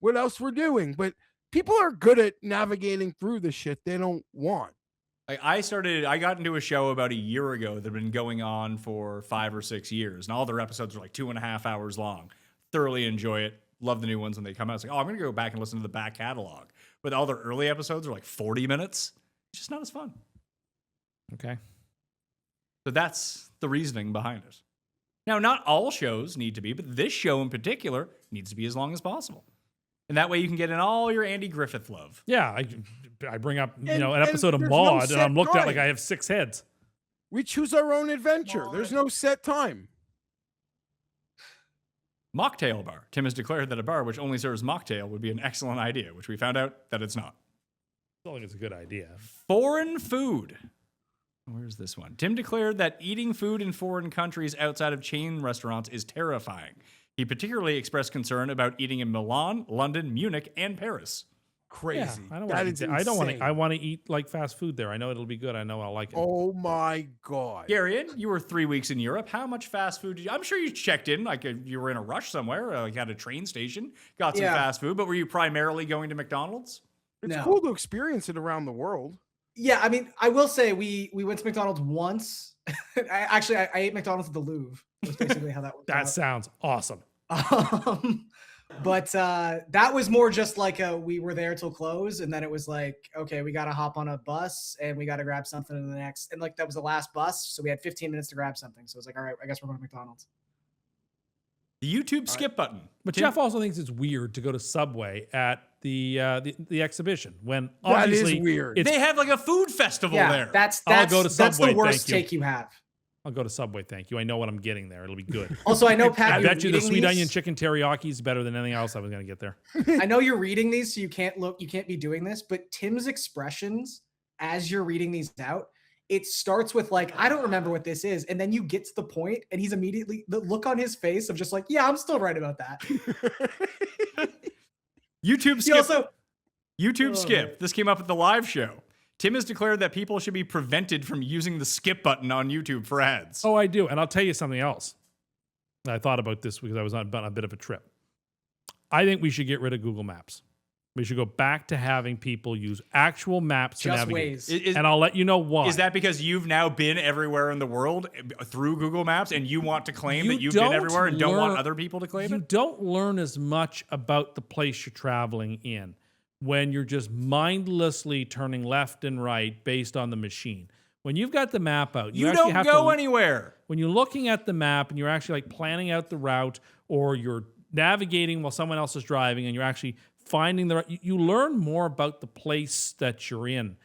what else we're doing. But people are good at navigating through the shit they don't want. Like I got into a show about a year ago that had been going on for 5 or 6 years, and all their episodes are like 2.5 hours long. Thoroughly enjoy it. Love the new ones when they come out. It's like, I'm going to go back and listen to the back catalog. But all their early episodes are like 40 minutes. It's just not as fun. Okay. So that's the reasoning behind it. Now, not all shows need to be, but this show in particular needs to be as long as possible. And that way you can get in all your Andy Griffith love. Yeah, I bring up, an episode of Maude, and I'm looked at like I have 6 heads. We choose our own adventure. There's no set time. Mocktail bar. Tim has declared that a bar which only serves mocktail would be an excellent idea, which we found out that it's not. I think it's a good idea. Foreign food. Where's this one? Tim declared that eating food in foreign countries outside of chain restaurants is terrifying. He particularly expressed concern about eating in Milan, London, Munich, and Paris. Crazy. Yeah, I want to eat like fast food there. I know it'll be good. I know I'll like it. Oh my God. Garion, you were 3 weeks in Europe. How much fast food did you? I'm sure you checked in, like you were in a rush somewhere, like at a train station, got some fast food, but were you primarily going to McDonald's? It's cool to experience it around the world. Yeah, I mean, I will say we went to McDonald's once. I ate McDonald's at the Louvre. That's basically how that worked out. That sounds awesome. But that was more just like we were there till close, and then it was like, okay, we got to hop on a bus and we got to grab something in the next. And like that was the last bus, so we had 15 minutes to grab something. So it was like, all right, I guess we're going to McDonald's. The YouTube skip button. But Jeff also thinks it's weird to go to Subway at the exhibition when obviously that is weird. They have like a food festival there. I'll go to Subway. That's the worst take you have. I'll go to Subway, thank you. I know what I'm getting there. It'll be good. Also, I know, Pat, I bet you the sweet onion chicken teriyaki is better than anything else I was going to get there. I know you're reading these, so you can't be doing this, but Tim's expressions as you're reading these out, it starts with like, I don't remember what this is. And then you get to the point and he's immediately, the look on his face of just like, yeah, I'm still right about that. YouTube skip. This came up at the live show. Tim has declared that people should be prevented from using the skip button on YouTube for ads. Oh, I do. And I'll tell you something else. I thought about this because I was on a bit of a trip. I think we should get rid of Google Maps. We should go back to having people use actual maps to navigate. Waze. And I'll let you know why. Is that because you've now been everywhere in the world through Google Maps and you want to claim that you've been everywhere and don't want other people to claim it? You don't learn as much about the place you're traveling in when you're just mindlessly turning left and right based on the machine. When you've got the map out, You actually don't have go to, anywhere. when you're looking at the map and you're actually like planning out the route, or you're navigating while someone else is driving and you're actually finding you learn more about the place that you're in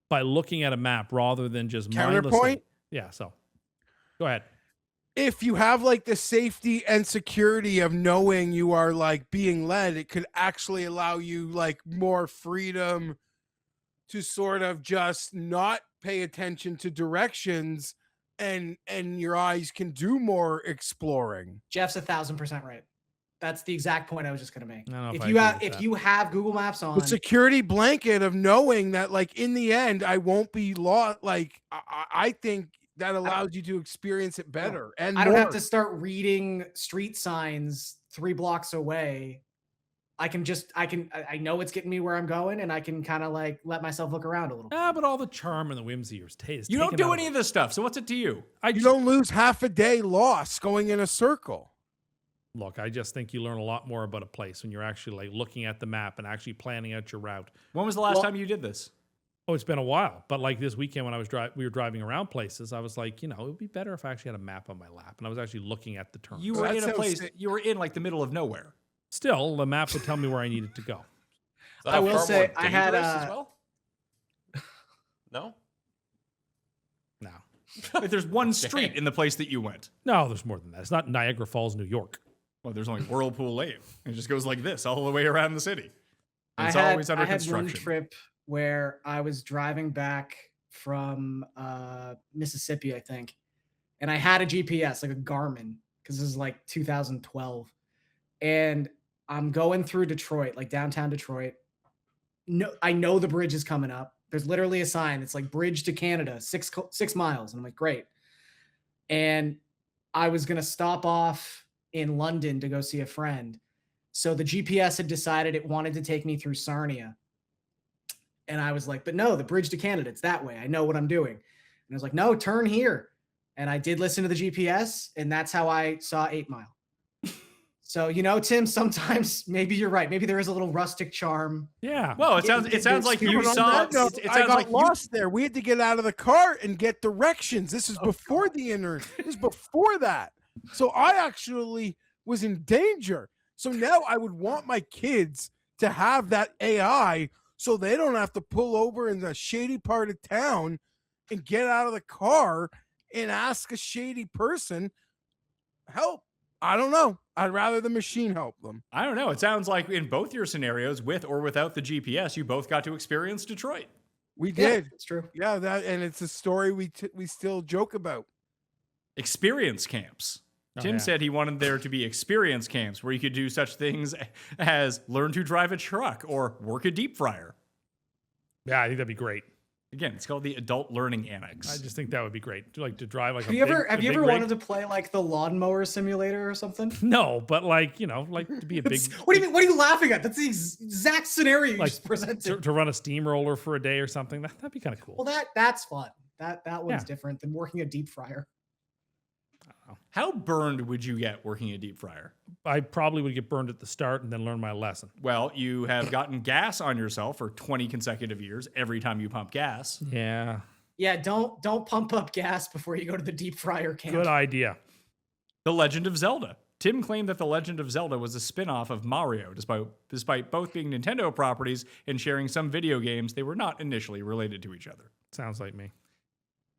by looking at a map rather than just mindlessly. Counterpoint? Yeah, so go ahead. If you have like the safety and security of knowing you are like being led, it could actually allow you like more freedom to sort of just not pay attention to directions, and your eyes can do more exploring. Jeff's 1,000% right. That's the exact point I was just going to make. I don't know If if I you agree have with if that. you have Google Maps on, The security blanket of knowing that like in the end I won't be lost, like I think that allows you to experience it better. And I don't have more. to start reading street signs 3 blocks away. I know it's getting me where I'm going, and I can kind of like let myself look around a little. But all the charm and the whimsy is taste. You don't do any of this stuff. So what's it to you? You don't lose half a day lost going in a circle. Look, I just think you learn a lot more about a place when you're actually like looking at the map and actually planning out your route. When was the last time you did this? Oh, it's been a while. But like this weekend when we were driving around places, I was like, it would be better if I actually had a map on my lap and I was actually looking at the turns. You were in a place. You were in like the middle of nowhere. Still, the map would tell me where I needed to go. I will say I had as well? No? No. Like, there's one street in the place that you went. No, there's more than that. It's not Niagara Falls, New York. Well, there's only Whirlpool Lane. It just goes like this all the way around the city. It's I always under had construction. one trip where I was driving back from Mississippi, I think, and I had a GPS, like a Garmin, because this is like 2012, and I'm going through Detroit, like downtown Detroit. No, I know the bridge is coming up. There's literally a sign. It's like bridge to Canada, 6 miles. And I'm like, great. And I was going to stop off in London to go see a friend. So the GPS had decided it wanted to take me through Sarnia. And I was like, but no, the bridge to Canada, it's that way. I know what I'm doing. And I was like, no, turn here. And I did listen to the GPS, and that's how I saw 8 Mile. So, Tim, sometimes maybe you're right. Maybe there is a little rustic charm. Yeah. Well, it sounds like you saw. It I sounds got like lost there. We had to get out of the car and get directions. This is before the internet. This is before that. So I actually was in danger. So now I would want my kids to have that AI so they don't have to pull over in the shady part of town and get out of the car and ask a shady person help. I don't know. I'd rather the machine help them. I don't know. It sounds like in both your scenarios, with or without the GPS, you both got to experience Detroit. We did. Yeah, it's true. Yeah, and it's a story we still joke about. Experience camps. Tim said he wanted there to be experience camps where you could do such things as learn to drive a truck or work a deep fryer. Yeah, I think that'd be great. Again, it's called the Adult Learning Annex. I just think that would be great. To drive like Have you ever wanted to play like the lawnmower simulator or something? No, but like to be a big. What do you mean? What are you laughing at? That's the exact scenario you just presented. To run a steamroller for a day or something. That'd be kind of cool. Well, that's fun. That one's different than working a deep fryer. How burned would you get working a deep fryer? I probably would get burned at the start and then learn my lesson. Well, you have gotten gas on yourself for 20 consecutive years every time you pump gas. Yeah. Yeah, don't pump up gas before you go to the deep fryer camp. Good idea. The Legend of Zelda. Tim claimed that The Legend of Zelda was a spin-off of Mario, despite both being Nintendo properties and sharing some video games, they were not initially related to each other. Sounds like me.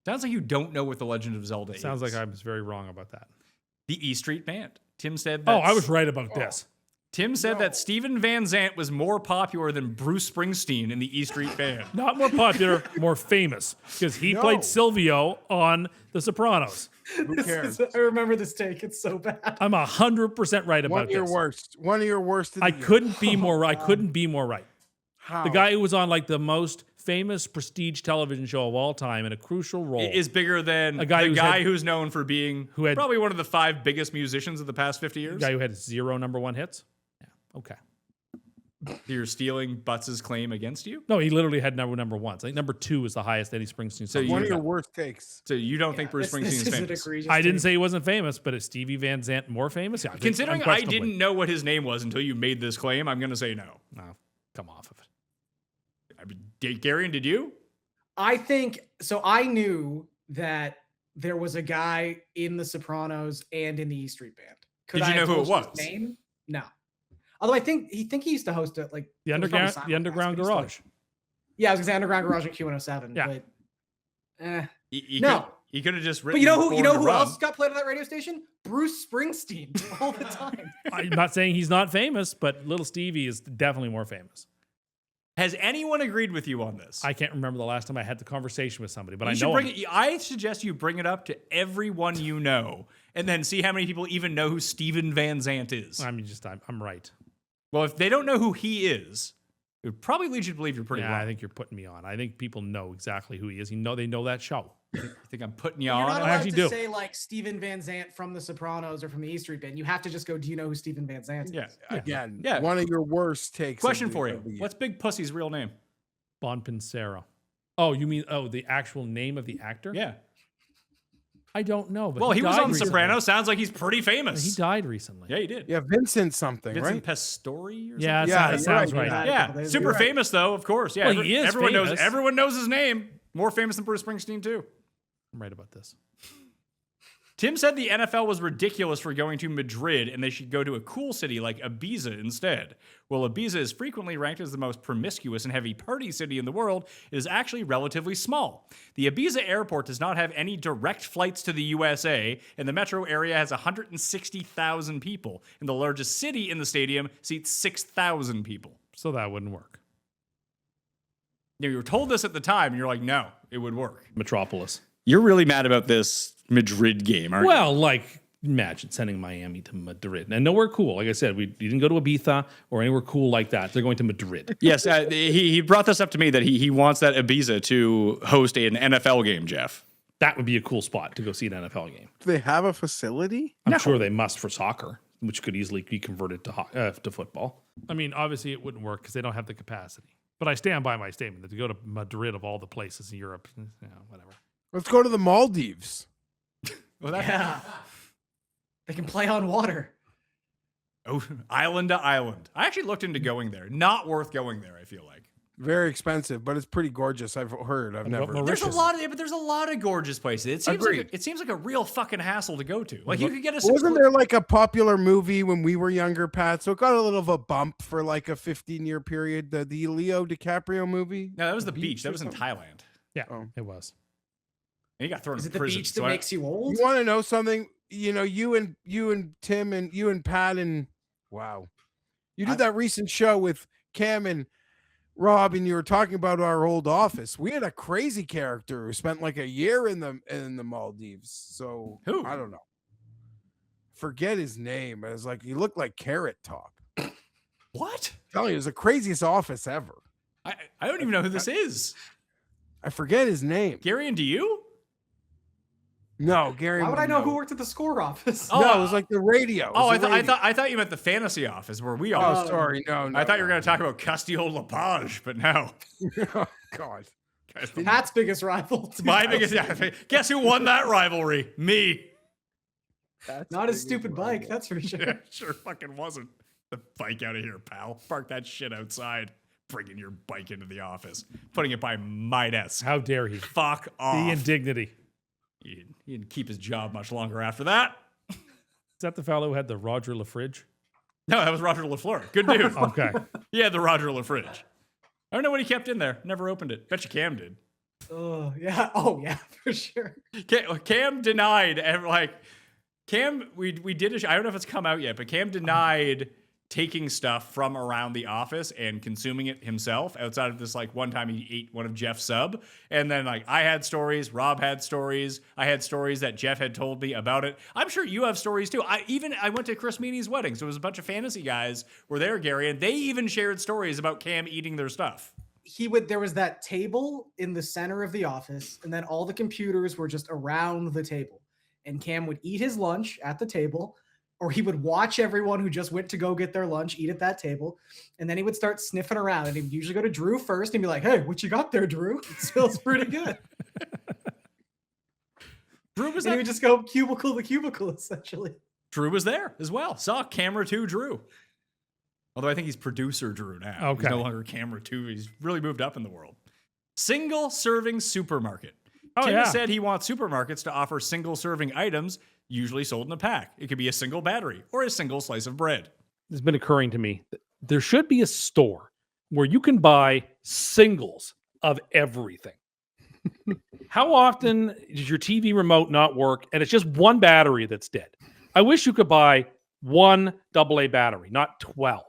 Sounds like you don't know what The Legend of Zelda is. Sounds like I was very wrong about that. The E Street Band. Tim said that. Oh, I was right about this. Tim said that Steven Van Zandt was more popular than Bruce Springsteen in the E Street Band. Not more popular, more famous, because he played Silvio on The Sopranos. Who cares? I remember this take. It's so bad. I'm 100% right about this. One of your worst. I couldn't be more right. I couldn't be more right. How? The guy who was on like the most famous prestige television show of all time in a crucial role Is bigger than A guy the who's guy had- who's known for being who had- probably one of the 5 biggest musicians of the past 50 years. The guy who had 0 number 1 hits. Yeah. Okay. You're stealing Butts' claim against you? No, he literally had number 1. I think number 2 is the highest Eddie Springsteen. So song. One of your worst takes. So you don't think Bruce Springsteen is famous? I didn't say he wasn't famous, but is Stevie Van Zandt more famous? Yeah, Considering I unquestionably. didn't know what his name was until you made this claim, I'm going to say no. No, come off of it. I mean, Garion, did you? I think so. I knew that there was a guy in The Sopranos and in the E Street Band. Did you know who it was? His name? No. Although I think he used to host it like The it was probably underground simulcast, but he still- garage. Yeah, I was gonna say Underground Garage at Q107. Yeah. But No. He could have just written. But you know Born to who Run. else got played on that radio station? Bruce Springsteen all the time. I'm not saying he's not famous, but Little Stevie is definitely more famous. Has anyone agreed with you on this? I can't remember the last time I had the conversation with somebody, but You I should know bring him. it. I suggest you bring it up to everyone you know, and then see how many people even know who Steven Van Zandt is. I'm right. Well, if they don't know who he is, it would probably lead you to believe you're pretty Yeah, wrong. I think you're putting me on. I think people know exactly who he is. They know that show. You think I'm putting you You're on? not I allowed actually to do. say like Steven Van Zandt from The Sopranos or from the E Street Band. You have to just go, do you know who Steven Van Zandt is? Yeah. Again, Yeah. one of your worst takes. Question of the- for you. of the year. What's Big Pussy's real name? Bon Pincero. Oh, you mean the actual name of the actor? Yeah. I don't know. But Well, he was died on recently. Sopranos. Sounds like he's pretty famous. He died recently. Yeah, he did. Yeah, Vincent something, Vincent right? Pastore or Yeah, something? Yeah, that you're sounds right. right. Yeah, super famous though, of course. Yeah, Well, he is everyone famous. Everyone knows his name. More famous than Bruce Springsteen too. I'm right about this. Tim said the NFL was ridiculous for going to Madrid and they should go to a cool city like Ibiza instead. Well, Ibiza is frequently ranked as the most promiscuous and heavy party city in the world. It is actually relatively small. The Ibiza airport does not have any direct flights to the USA, and the metro area has 160,000 people, and the largest city in the stadium seats 6,000 people. So that wouldn't work. You were told this at the time, and you're like, no, it would work. Metropolis. You're really mad about this Madrid game, aren't Well, like, imagine sending Miami to Madrid. And nowhere cool. Like I said, we didn't go to Ibiza or anywhere cool like that. They're going to Madrid. Yes, he brought this up to me that he wants that Ibiza to host an NFL game, Jeff. That would be a cool spot to go see an NFL game. Do they have a facility? I'm sure they must for soccer, which could easily be converted to football. I mean, obviously it wouldn't work because they don't have the capacity. But I stand by my statement that to go to Madrid of all the places in Europe, whatever. Let's go to the Maldives. Well, that, Yeah. They can play on water. Oh, island to island. I actually looked into going there. Not worth going there, I feel like. Very expensive, but it's pretty gorgeous. I've heard. I've never. There's a lot of, but there's a lot of gorgeous places. It seems like a real fucking hassle to go to. Like you could get a. Wasn't there like a popular movie when we were younger, Pat? So it got a little of a bump for like a 15-year period. The Leo DiCaprio movie. No, that was the beach. That was in Thailand. Yeah, Oh. it was. And he got thrown Is in it the prison. beach that makes you old? You want to know something? You know, you and Tim and you and Pat and wow, you did that recent show with Cam and Rob, and you were talking about our old office. We had a crazy character who spent like a year in the Maldives. So Who? I don't know. Forget his name. It was like he looked like Carrot Top. What? I'm telling you, it was the craziest office ever. I don't even know who this is. I forget his name. Garion, do you? No, Gary. Why would I know who worked at the score office? No, it was like the radio. Oh, I thought you meant the fantasy office where we Oh, are. sorry. No, I thought you were going to talk about Custy Lepage, but no. Oh, God. Pat's biggest rival. It's my biggest. Guess who won that rivalry? Me. That's Not his big stupid as bike, well. that's for sure. Yeah, sure fucking wasn't. The bike out of here, pal. Park that shit outside. Bringing your bike into the office. Putting it by my desk. How dare he? Fuck off. The indignity. He didn't keep his job much longer after that. Is that the fellow who had the Roger LaFridge? No, that was Roger LaFleur. Good dude. Okay. Yeah, the Roger LaFridge. I don't know what he kept in there. Never opened it. Bet you Cam did. Oh, yeah. Oh, yeah, for sure. Cam denied, Cam, we did I don't know if it's come out yet, but Cam denied taking stuff from around the office and consuming it himself outside of this, like, one time he ate one of Jeff's sub. And then, like, I had stories, Rob had stories, I had stories that Jeff had told me about it. I'm sure you have stories too. I went to Chris Meany's wedding, so it was a bunch of fantasy guys were there, Gary, and they even shared stories about Cam eating their stuff. There was that table in the center of the office, and then all the computers were just around the table. And Cam would eat his lunch at the table, or he would watch everyone who just went to go get their lunch eat at that table. And then he would start sniffing around, and he would usually go to Drew first and be like, "Hey, what you got there, Drew? It smells pretty good." Drew was and he would just go cubicle to cubicle, essentially. Drew was there as well. Saw camera 2 Drew. Although I think he's producer Drew now. Okay. He's no longer camera 2. He's really moved up in the world. Single serving supermarket. Tim has said he wants supermarkets to offer single serving items, usually sold in a pack. It could be a single battery or a single slice of bread. It's been occurring to me. There should be a store where you can buy singles of everything. How often does your TV remote not work and it's just one battery that's dead? I wish you could buy one AA battery, not 12.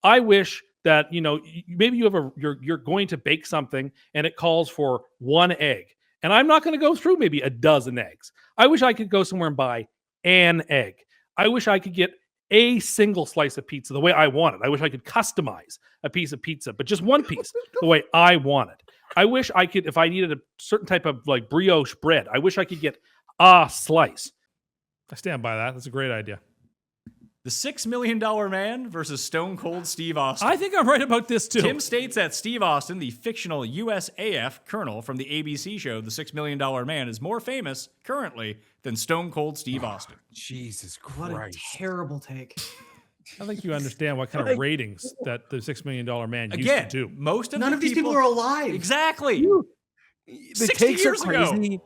I wish that, maybe you have you're going to bake something and it calls for one egg. And I'm not going to go through maybe a dozen eggs. I wish I could go somewhere and buy an egg. I wish I could get a single slice of pizza the way I want it. I wish I could customize a piece of pizza, but just one piece the way I want it. I wish I could, if I needed a certain type of like brioche bread, I wish I could get a slice. I stand by that. That's a great idea. The $6 Million Man versus Stone Cold Steve Austin. I think I'm right about this too. Tim states that Steve Austin, the fictional USAF colonel from the ABC show The $6 Million Man, is more famous currently than Stone Cold Steve Austin. Jesus What a Christ. terrible take. I think you understand what kind of ratings that the $6 Million Man used Again, to do. most of None the of these people are alive. Exactly. The 60 takes are years ago. crazy.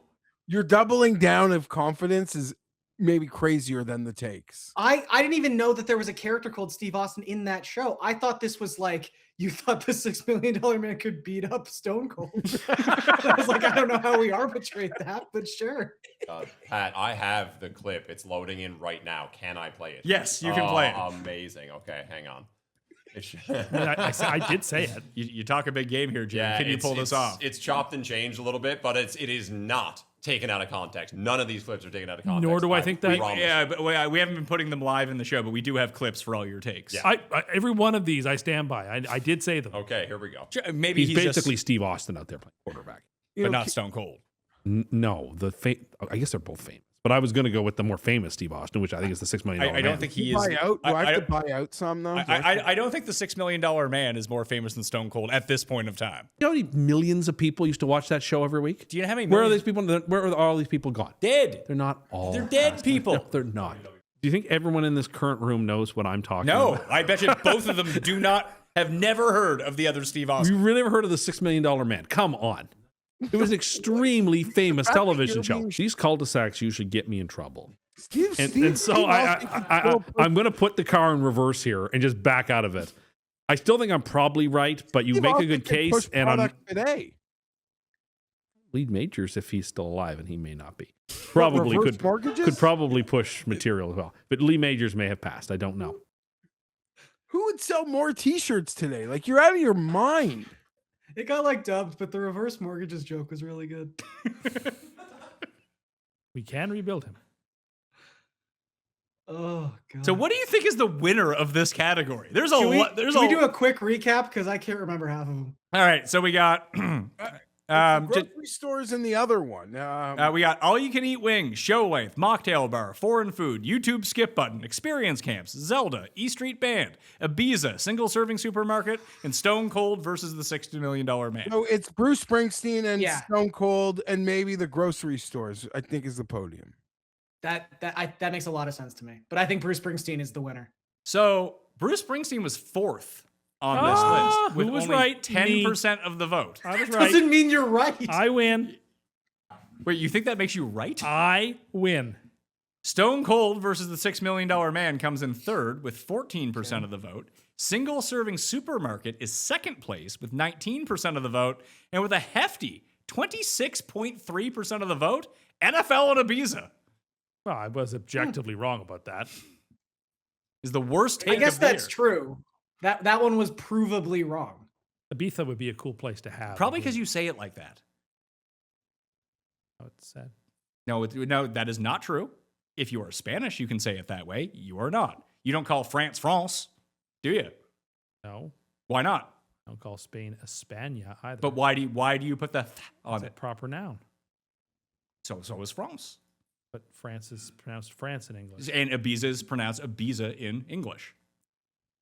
Your doubling down of confidence is maybe crazier than the takes. I didn't even know that there was a character called Steve Austin in that show. I thought this was like, you thought the $6 Million Man could beat up Stone Cold. I was like, I don't know how we arbitrate that, but sure. Pat, I have the clip. It's loading in right now. Can I play it? Yes, you can play it. Amazing. Okay, hang on. I did say it. You talk a big game here, Jim. Yeah, Can you pull this off? It's chopped and changed a little bit, but it is not taken out of context. None of these clips are taken out of context. Nor do I think that. Yeah, but we haven't been putting them live in the show, but we do have clips for all your takes. Yeah. Every one of these I stand by. I did say them. Okay, here we go. Maybe He's basically Steve Austin out there playing quarterback. but not Stone Cold. No, I guess they're both famous. But I was going to go with the more famous Steve Austin, which I think is the $6 million I man. don't think he is. Buy out? Do I have to buy out some though? I don't think the $6 Million Man is more famous than Stone Cold at this point of time. You know how many millions of people used to watch that show every week? Do you know how many? Where are these people? Where are all these people gone? Dead. They're not all. They're dead people. No, they're not. Do you think everyone in this current room knows what I'm talking No, about? I bet you both of them have never heard of the other Steve Austin. You really never heard of the $6 Million Man? Come on. It was an extremely famous television show. These cul-de-sacs usually get me in trouble. And so I'm going to put the car in reverse here and just back out of it. I still think I'm probably right, but you make a good case. And I'm today. Lead Majors, if he's still alive, and he may not be, probably could probably push material as well. But Lee Majors may have passed. I don't know. Who would sell more T-shirts today? Like, you're out of your mind. It got like dubbed, but the reverse mortgages joke was really good. We can rebuild him. Oh god. So what do you think is the winner of this category? There's a Can lot. we do a quick recap because I can't remember half of them. All right, so we got grocery stores in the other one. we got all you can eat wings, show length, mocktail bar, foreign food, YouTube skip button, experience camps, Zelda, E Street Band, Ibiza, single serving supermarket, and Stone Cold versus the $60 Million Man. So it's Bruce Springsteen and Yeah. Stone Cold and maybe the grocery stores, I think, is the podium. That makes a lot of sense to me. But I think Bruce Springsteen is the winner. So Bruce Springsteen was fourth on this list with who was only right? 10% of the vote. I was right. Doesn't mean you're right. I win. Wait, you think that makes you right? I win. Stone Cold versus the $6 Million Man comes in third with 14% of the vote. Single serving supermarket is second place with 19% of the vote. And with a hefty 26.3% of the vote, NFL and Ibiza Well, I was objectively wrong about that. is the worst take I guess of the that's year. true. That one was provably wrong. Ibiza would be a cool place to have. Probably because you say it like that. Oh, it's sad. No, that is not true. If you are Spanish, you can say it that way. You are not. You don't call France France, do you? No. Why not? I don't call Spain España either. But why do you put the th on It's a it? proper noun. So is France. But France is pronounced France in English. And Ibiza is pronounced Ibiza in English.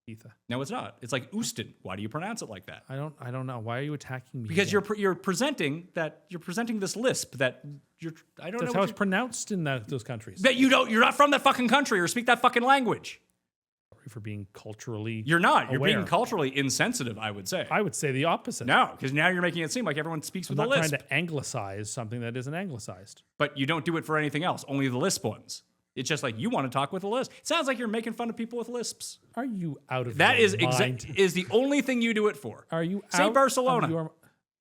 Ibiza. No, it's not. It's like Oostin. Why do you pronounce it like that? I don't know. Why are you attacking me? Because again? you're presenting this lisp that I don't That's know how it's pronounced in those countries. that you're not from that fucking country or speak that fucking language. sorry for being culturally. You're not. You're aware. being culturally insensitive, I would say. I would say the opposite. No, because now you're making it seem like everyone speaks I'm with a not lisp. trying to anglicize something that isn't anglicized. But you don't do it for anything else, only the lisp ones. It's just like you want to talk with a lisp. It sounds like you're making fun of people with lisps. Are you out of That your is mind? is the only thing you do it for. Are you Say out Barcelona. of your,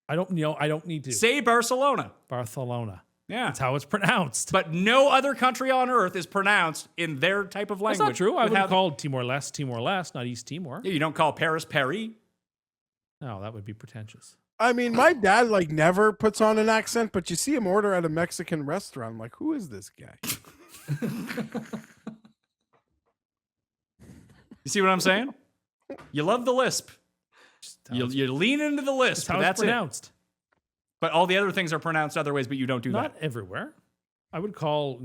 I don't know. I don't need to. Say Barcelona. Barcelona. Yeah. That's how it's pronounced. But no other country on earth is pronounced in their type of That's language. not true. I with would how- call Timor-Leste, not East Timor. You don't call Paris Paris. No, that would be pretentious. I mean, my dad like never puts on an accent, but you see him order at a Mexican restaurant. I'm like, who is this guy? You see what I'm saying? You love the lisp. You lean into the lisp, That's how but it's that's it. pronounced. But all the other things are pronounced other ways, but you don't do Not that. everywhere. I would call,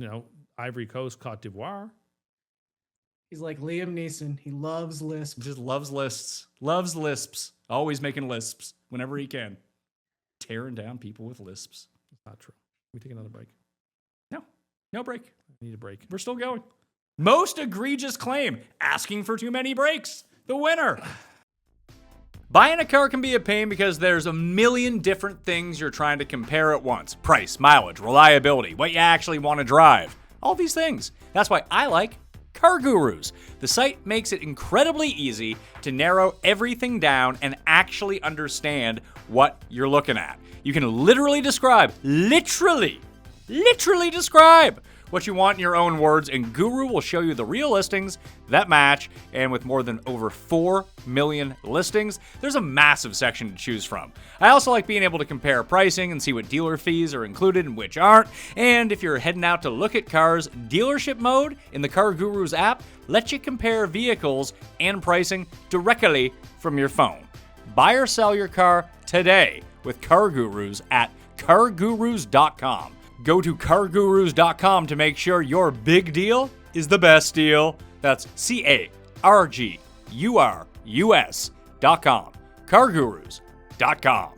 Ivory Coast, Cote d'Ivoire. He's like Liam Neeson. He loves lisps. Just loves lists. Loves lisps. Always making lisps whenever he can. Tearing down people with lisps. That's not true. Can we take another break? No break. I need a break. We're still going. Most egregious claim. Asking for too many breaks. The winner. Buying a car can be a pain because there's a million different things you're trying to compare at once. Price, mileage, reliability, what you actually want to drive. All these things. That's why I like Car Gurus. The site makes it incredibly easy to narrow everything down and actually understand what you're looking at. You can literally describe what you want in your own words, and Guru will show you the real listings that match. And with more than over 4 million listings, there's a massive section to choose from. I also like being able to compare pricing and see what dealer fees are included and which aren't. And if you're heading out to look at cars, dealership mode in the Car Gurus app lets you compare vehicles and pricing directly from your phone. Buy or sell your car today with Car Gurus at cargurus.com. Go to cargurus.com to make sure your big deal is the best deal. That's cargurus.com. cargurus.com.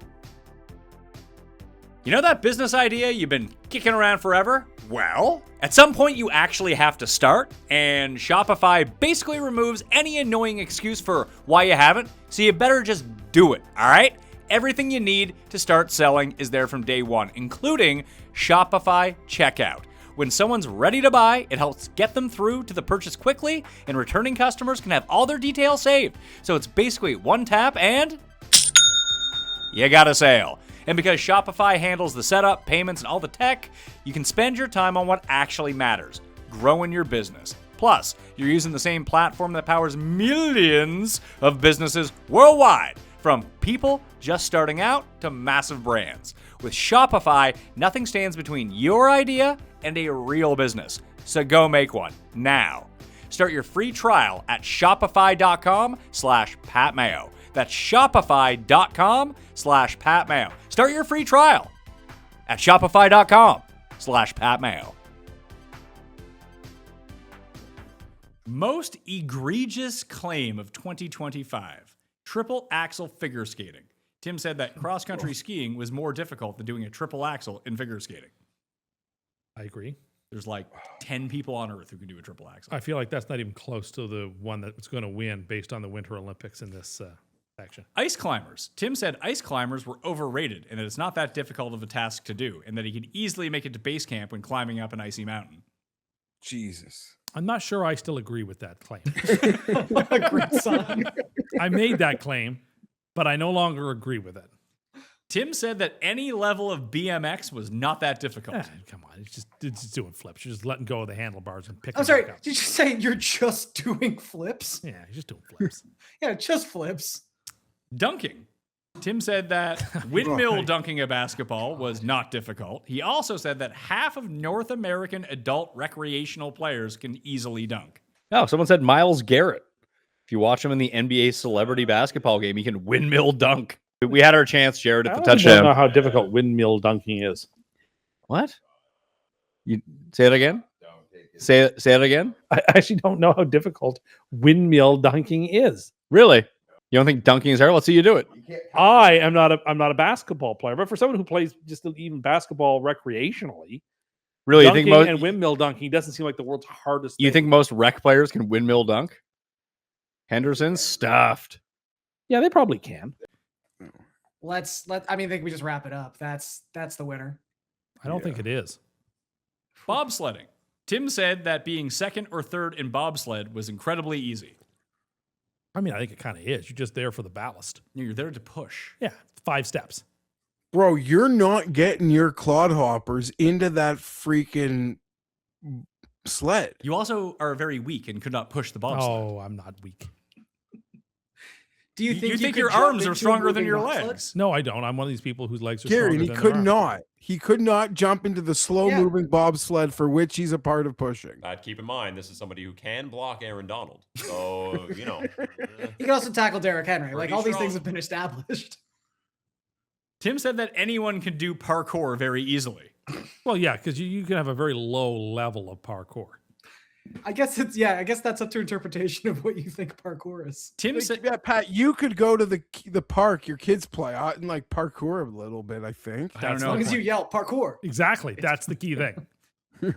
You know that business idea you've been kicking around forever? Well, at some point you actually have to start, and Shopify basically removes any annoying excuse for why you haven't, so you better just do it, all right? Everything you need to start selling is there from day one, including Shopify Checkout. When someone's ready to buy, it helps get them through to the purchase quickly, and returning customers can have all their details saved. So it's basically one tap and you got a sale. And because Shopify handles the setup, payments, and all the tech, you can spend your time on what actually matters, growing your business. Plus, you're using the same platform that powers millions of businesses worldwide, from people just starting out to massive brands. With Shopify, nothing stands between your idea and a real business. So go make one now. Start your free trial at shopify.com/PatMayo. That's shopify.com/PatMayo. Start your free trial at shopify.com/PatMayo. Most egregious claim of 2025. Triple axle figure skating. Tim said that cross-country skiing was more difficult than doing a triple axle in figure skating. I agree. There's like 10 people on Earth who can do a triple axle. I feel like that's not even close to the one that's going to win based on the Winter Olympics in this section. Ice climbers. Tim said ice climbers were overrated and that it's not that difficult of a task to do, and that he could easily make it to base camp when climbing up an icy mountain. Jesus. I'm not sure I still agree with that claim. Great song. I made that claim, but I no longer agree with it. Tim said that any level of BMX was not that difficult. Come on, it's just doing flips. You're just letting go of the handlebars and picking. I'm sorry. back up. Did you say you're just doing flips? Yeah, you're just doing flips. Yeah, just flips. Dunking. Tim said that windmill dunking a basketball was not difficult. He also said that half of North American adult recreational players can easily dunk. Oh, someone said Myles Garrett. If you watch him in the NBA celebrity basketball game, he can windmill dunk. We had our chance, Jared, at the I touchdown. don't know how difficult windmill dunking is. What? You say it again? Say it again? I actually don't know how difficult windmill dunking is. Really? You don't think dunking is hard? Let's see you do it. I'm not a basketball player, but for someone who plays just even basketball recreationally, Really? You dunking think most and windmill dunking doesn't seem like the world's hardest You thing. think most rec players can windmill dunk? Henderson stuffed. Yeah, they probably can. I think we just wrap it up. That's the winner. I don't think it is. Bobsledding. Tim said that being second or third in bobsled was incredibly easy. I mean, I think it kind of is. You're just there for the ballast. You're there to push. Yeah, 5 steps. Bro, you're not getting your clodhoppers into that freaking sled. You also are very weak and could not push the bobsled. Oh, I'm not weak. Do you think you think could your jump arms are into a stronger than moving your bobsled? legs? No, I don't. I'm one of these people whose legs are Gary, stronger he than could their arms. not. He could not jump into the slow-moving bobsled for which he's a part of pushing. Keep in mind, this is somebody who can block Aaron Donald. So, you know. He can also tackle Derrick Henry. Like, Pretty all these strong. things have been established. Tim said that anyone can do parkour very easily. Well, yeah, because you can have a very low level of parkour. I guess that's up to interpretation of what you think parkour is. Tim Like, said, yeah, Pat, you could go to the park your kids play out and like parkour a little bit, I think. I don't As know. long as you yell parkour. Exactly. That's the key thing.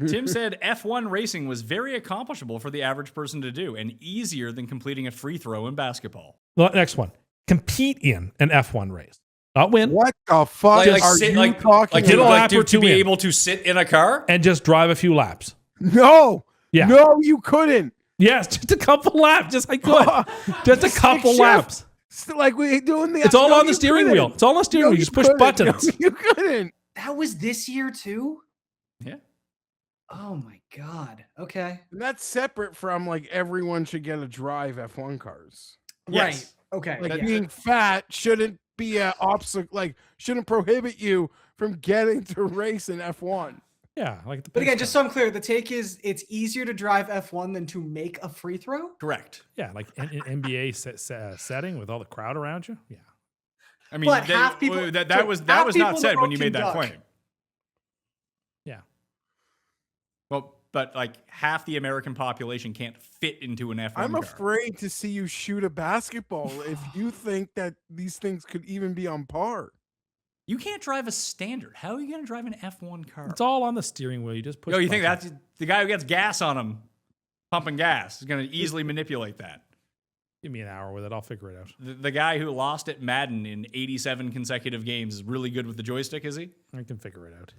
Tim said F1 racing was very accomplishable for the average person to do and easier than completing a free throw in basketball. Well, next one. Compete in an F1 race. Not win. What the fuck Like are sit- you like- talking Like, Get a about? lap or to two be in. able to sit in a car? And just drive a few laps. No. Yeah. No, you couldn't. Yes, just a couple laps. Just I could. Just a couple Shift. laps. Like we doing the It's all no, on the you steering couldn't. wheel. It's all on the steering No, wheel. You just push couldn't. buttons. No, you couldn't. That was this year too? Yeah. Oh my god. Okay. And that's separate from like everyone should get to drive F1 cars. Yes. Right. Okay. Like yeah. being fat shouldn't be an obstacle. Like shouldn't prohibit you from getting to race in F1. Yeah, like the But again, just so I'm clear, the take is it's easier to drive F1 than to make a free throw? Correct. yeah, like in NBA setting with all the crowd around you. Yeah. I mean, But half people- that so was half not people in the said when world you can made that duck. claim. Yeah. Well, but like half the American population can't fit into an F1 I'm car. afraid to see you shoot a basketball if you think that these things could even be on par. You can't drive a standard. How are you going to drive an F1 car? It's all on the steering wheel. You just push. Yo, you think buttons. that's the guy who gets gas on him, pumping gas, is going to easily manipulate that? Give me an hour with it. I'll figure it out. The guy who lost at Madden in 87 consecutive games is really good with the joystick, is he? I can figure it out.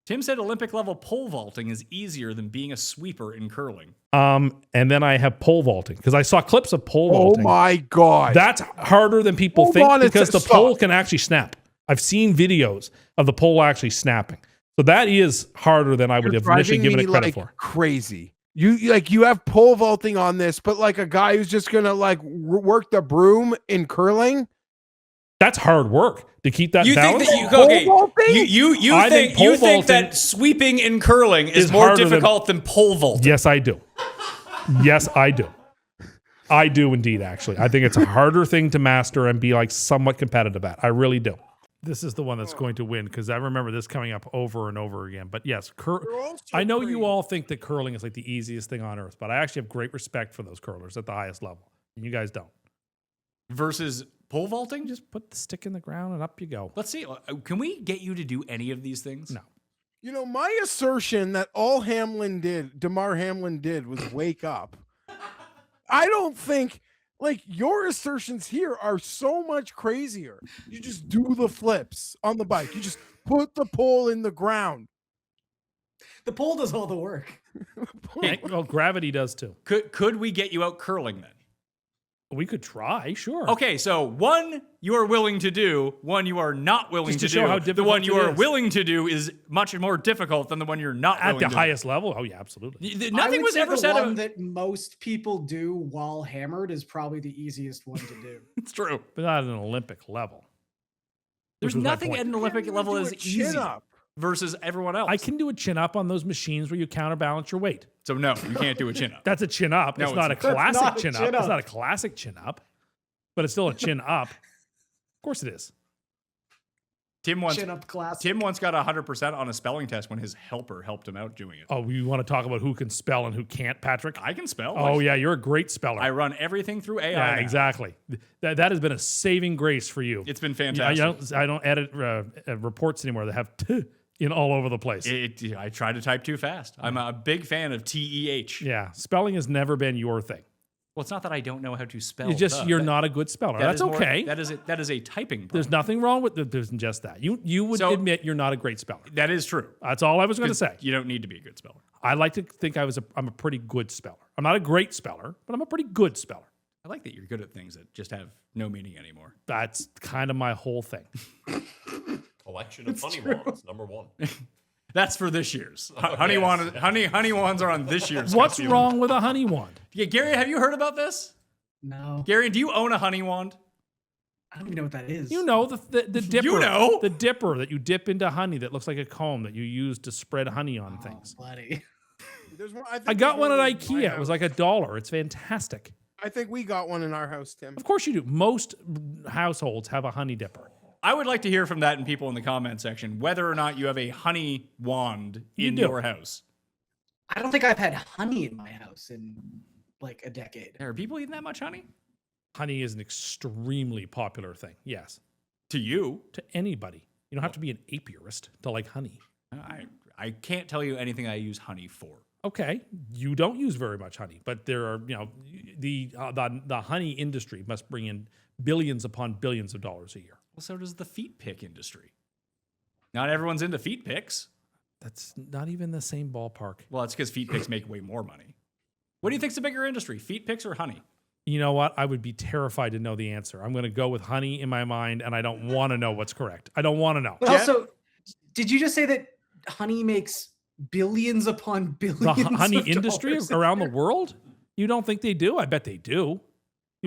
Tim said Olympic level pole vaulting is easier than being a sweeper in curling. And then I have pole vaulting because I saw clips of pole Oh vaulting. my god. That's harder than people Hold think on a because sec- the stop. pole can actually snap. I've seen videos of the pole actually snapping. So that is harder than I would You're have initially driving given it me, credit like, for. Crazy. You have pole vaulting on this, but like a guy who's just gonna like work the broom in curling. That's hard work to keep that You think balance. that Pole okay? vaulting? You I think think pole you think vaulting that sweeping in curling is is more harder than- difficult than pole vaulting? Yes, I do. Yes, I do. I do indeed, actually. I think it's a harder thing to master and be like somewhat competitive at. I really do. This is the one that's going to win because I remember this coming up over and over again. But yes, I know you all think that curling is like the easiest thing on earth, but I actually have great respect for those curlers at the highest level. And you guys don't. Versus pole vaulting? Just put the stick in the ground and up you go. Let's see. Can we get you to do any of these things? No. You know, my assertion that all DeMar Hamlin did was wake up. I don't think like your assertions here are so much crazier. You just do the flips on the bike. You just put the pole in the ground. The pole does all the work. Well, gravity does too. Could we get you out curling then? We could try, sure. Okay, so one you are willing to do, one you are not willing Just to to show do. how The difficult one you it are is. willing to do is much more difficult than the one you're not At willing the to do. highest level? Oh, yeah, absolutely. I Nothing would was say ever the said one of that most people do while hammered is probably the easiest one to do. It's true. But not at an Olympic level. There's Which was my nothing point. at an Olympic level as easy versus everyone else. I can do a chin up on those machines where you course your weight. So no, you can't do a chin up. That's a chin up. No, it's it's not a not. classic That's not a chin up. chin It's up. not a classic chin up, but it's still a chin up. Of course it is. Tim once Chin up class. Tim once got 100% on a spelling test when his helper helped him out doing it. Oh, we want to talk about who can spell and who can't, Patrick? I can spell. Oh, yeah, you're a great speller. I run everything through AI. yeah, now. exactly. That has been a saving grace for you. It's been I fantastic. don't edit reports anymore that have t in all over the place. I try to type too fast. I'm a big fan of TEH. Yeah, spelling has never been your thing. Well, it's not that I don't know how to spell. It's just you're not a good speller. That's okay. That is a typing problem. There's nothing wrong with it. There's just that. You would admit you're not a great speller. That is true. That's all I was going to say. You don't need to be a good speller. I like to think I'm a pretty good speller. I'm not a great speller, but I'm a pretty good speller. I like that you're good at things that just have no meaning anymore. That's kind of my whole thing. Collection of honey wands, number 1. That's for this year's. Honey wands are on this year's. What's wrong with a honey wand? Yeah, Gary, have you heard about this? No. Gary, do you own a honey wand? I don't even know what that is. You know the dipper. You know the dipper that you dip into honey that looks like a comb that you use to spread honey on things. Buddy. I got one at IKEA. It was like $1. It's fantastic. I think we got one in our house, Tim. Of course you do. Most households have a honey dipper. I would like to hear from that and people in the comment section whether or not you have a honey wand in your house. I don't think I've had honey in my house in like a decade. Are people eating that much honey? Honey is an extremely popular thing. Yes. To you? To anybody. You don't have to be an apiarist to like honey. I can't tell you anything I use honey for. Okay, you don't use very much honey, but there are, the honey industry must bring in billions upon billions of dollars a year. Well, so does the feet pick industry. Not everyone's into feet picks. That's not even the same ballpark. Well, it's because feet picks make way more money. What do you think's the bigger industry, feet picks or honey? You know what? I would be terrified to know the answer. I'm going to go with honey in my mind, and I don't want to know what's correct. I don't want to know. But also, did you just say that honey makes billions upon billions? The honey of industry dollars around the world? You don't think they do? I bet they do.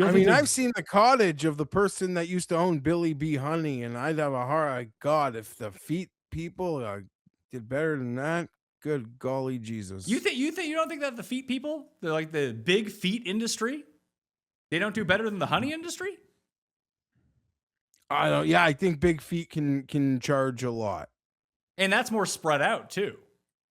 I mean, I've seen the cottage of the person that used to own Billy B. Honey, and I'd have a heart. God, if the feet people did better than that, good golly Jesus! You don't think that the feet people, the big feet industry, they don't do better than the honey industry? I don't. Yeah, I think big feet can charge a lot, and that's more spread out too.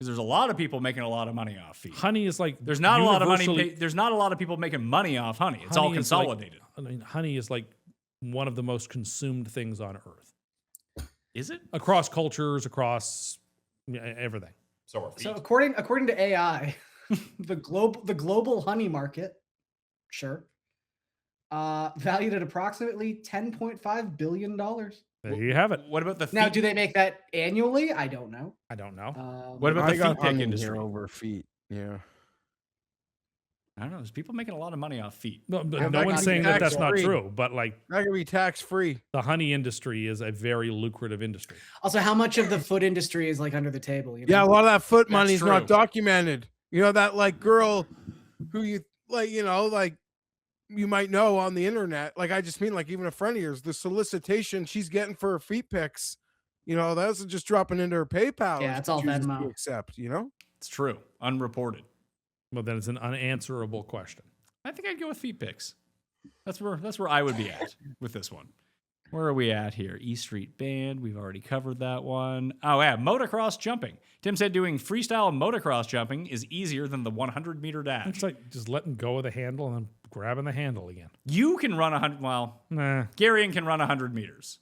Because there's a lot of people making a lot of money off feet. Honey is like there's not a lot of money. There's not a lot of people making money off honey. It's all consolidated. Honey is like one of the most consumed things on earth. Is it? Across cultures, across everything. So according to AI, the global honey market, sure, valued at approximately $10.5 billion. There you have it. What about the feet? Now, do they make that annually? I don't know. What about the feet pick industry? Over feet, yeah. I don't know. There's people making a lot of money off feet. No one's saying that that's not true, but like that can be tax free. The honey industry is a very lucrative industry. Also, how much of the foot industry is like under the table? You know? Yeah, a lot of that foot money is not documented. You know that like girl who you like, you might know on the internet. Like I just mean like even a friend of yours, the solicitation she's getting for her feet pics, that's just dropping into her PayPal. Yeah, it's all Venmo. Accept, It's true. Unreported. Well, then it's an unanswerable question. I think I'd go with feet pics. That's where I would be at with this one. Where are we at here? E Street Band. We've already covered that one. Oh, yeah. Motocross jumping. Tim said doing freestyle motocross jumping is easier than the 100-meter dash. It's like just letting go of the handle and then grabbing the handle again. You can run 100. Well, nah. Garion can run 100 meters.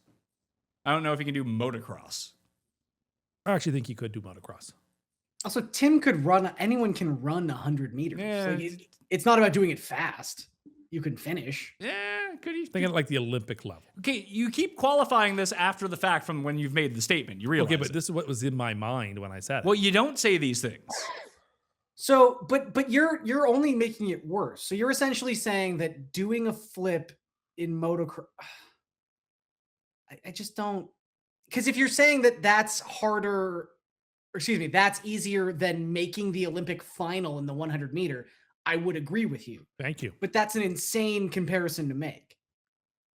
I don't know if he can do motocross. I actually think he could do motocross. Also, Tim could run. Anyone can run 100 meters. Yeah. Like, it's not about doing it fast. You can finish. Yeah, could he? Think of it like the Olympic level. Okay, you keep qualifying this after the fact from when you've made the statement. You realize. Okay, but this is what was in my mind when I said it. Well, you don't say these things. So, but you're only making it worse. So you're essentially saying that doing a flip in motocross. I just don't. Because if you're saying that that's harder, or excuse me, that's easier than making the Olympic final in the 100 meter, I would agree with you. Thank you. But that's an insane comparison to make.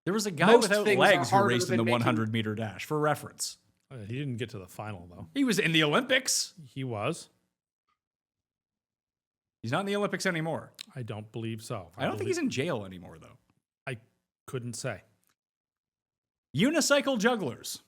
There was a guy Most without things legs are who raced in the harder than 100-meter dash, for reference. He didn't get to the final, though. He was in the Olympics. He was. He's not in the Olympics anymore. I don't believe so. I don't think he's in jail anymore, though. I couldn't say. Unicycle jugglers.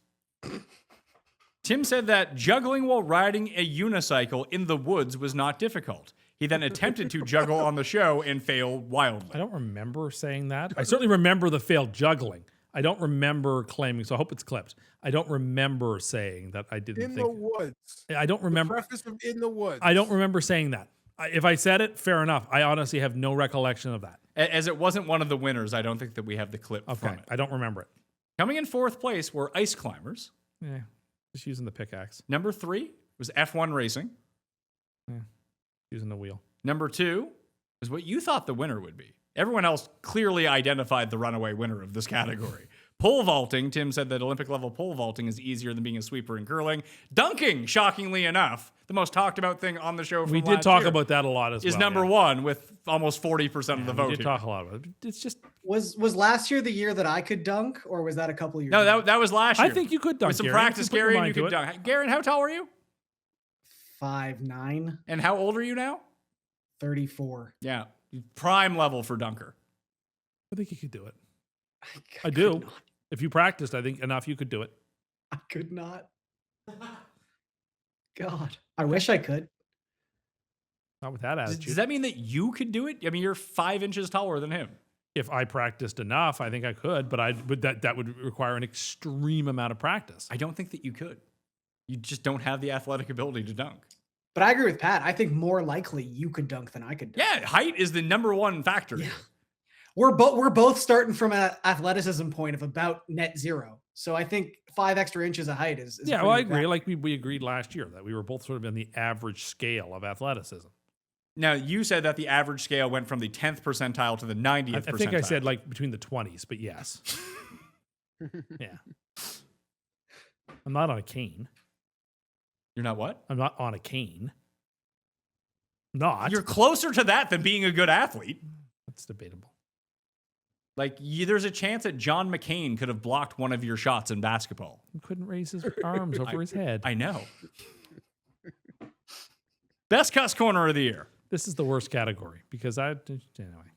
Tim said that juggling while riding a unicycle in the woods was not difficult. He then attempted to juggle on the show and failed wildly. I don't remember saying that. I certainly remember the failed juggling. I don't remember claiming, so I hope it's clipped. I don't remember saying that I didn't in think. the woods. I don't remember. The preface of in the woods. I don't remember saying that. If I said it, fair enough. I honestly have no recollection of that. As it wasn't one of the winners, I don't think that we have the clip from Okay, it. I don't remember it. Coming in fourth place were ice climbers. Yeah, just using the pickaxe, Number 3 was F1 racing. using the wheel. Number 2 is what you thought the winner would be. Everyone else clearly identified the runaway winner of this category. Pole vaulting. Tim said that Olympic level pole vaulting is easier than being a sweeper in curling. Dunking, shockingly enough, the most talked about thing on the show from We did last talk year, about that a lot as well. is number 1 with almost 40% of the vote. We did here. talk a lot about it. It's just, Was last year the year that I could dunk, or was that a couple years? No, ago? that was last year. I think you could dunk. With some Garion. practice, Put your Garion, mind you to could it. dunk. Garion, how tall are you? 5'9", And how old are you now? 34. Yeah, prime level for dunker. I think you could do it. I could do. not. If you practiced, I think enough, you could do it. I could not. God, I wish I could. Not with that attitude. Does that mean that you could do it? I mean, you're 5 inches taller than him. If I practiced enough, I think I could, but that would require an extreme amount of practice. I don't think that you could. You just don't have the athletic ability to dunk. But I agree with Pat. I think more likely you could dunk than I could dunk. Yeah, height is the number one factor. Yeah. We're both starting from an athleticism point of about net zero. So I think 5 extra inches of height is Yeah, well, I pretty agree. bad. Like we agreed last year that we were both sort of in the average scale of athleticism. Now, you said that the average scale went from the 10th percentile to the 90th percentile. I think I said like between the 20s, but yes. Yeah. I'm not on a cane. You're not what? I'm not on a cane. Not. You're closer to that than being a good athlete. That's debatable. Like, there's a chance that John McCain could have blocked one of your shots in basketball. He couldn't raise his arms over his head. I know. Best Cust Corner of the year. This is the worst category because anyway.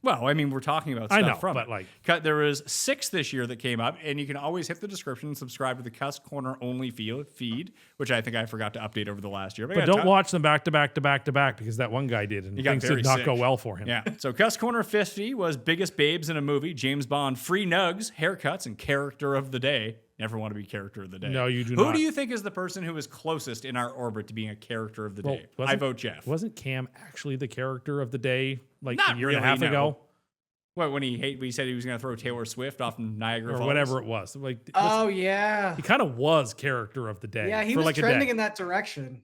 Well, I mean, we're talking about I stuff know, from but it. like There was 6 this year that came up, and you can always hit the description and subscribe to the Cust Corner only feed, which I think I forgot to update over the last year. But don't watch them back to back to back to back because that one guy did and He got things very did not sick. go well for him. Yeah. So Cust Corner 50 was biggest babes in a movie, James Bond, free nugs, haircuts, and character of the day. Never want to be character of the day. No, you do Who not. do you think is the person who is closest in our orbit to being a character of the day? I wasn't- vote Jeff. Wasn't Cam actually the character of the day like Not a year really, and a half no. ago? What, when he said he was going to throw Taylor Swift off Niagara Or Falls? whatever it was. Like Oh yeah. he kind of was character of the day. Yeah, he for was like trending a day. in that direction.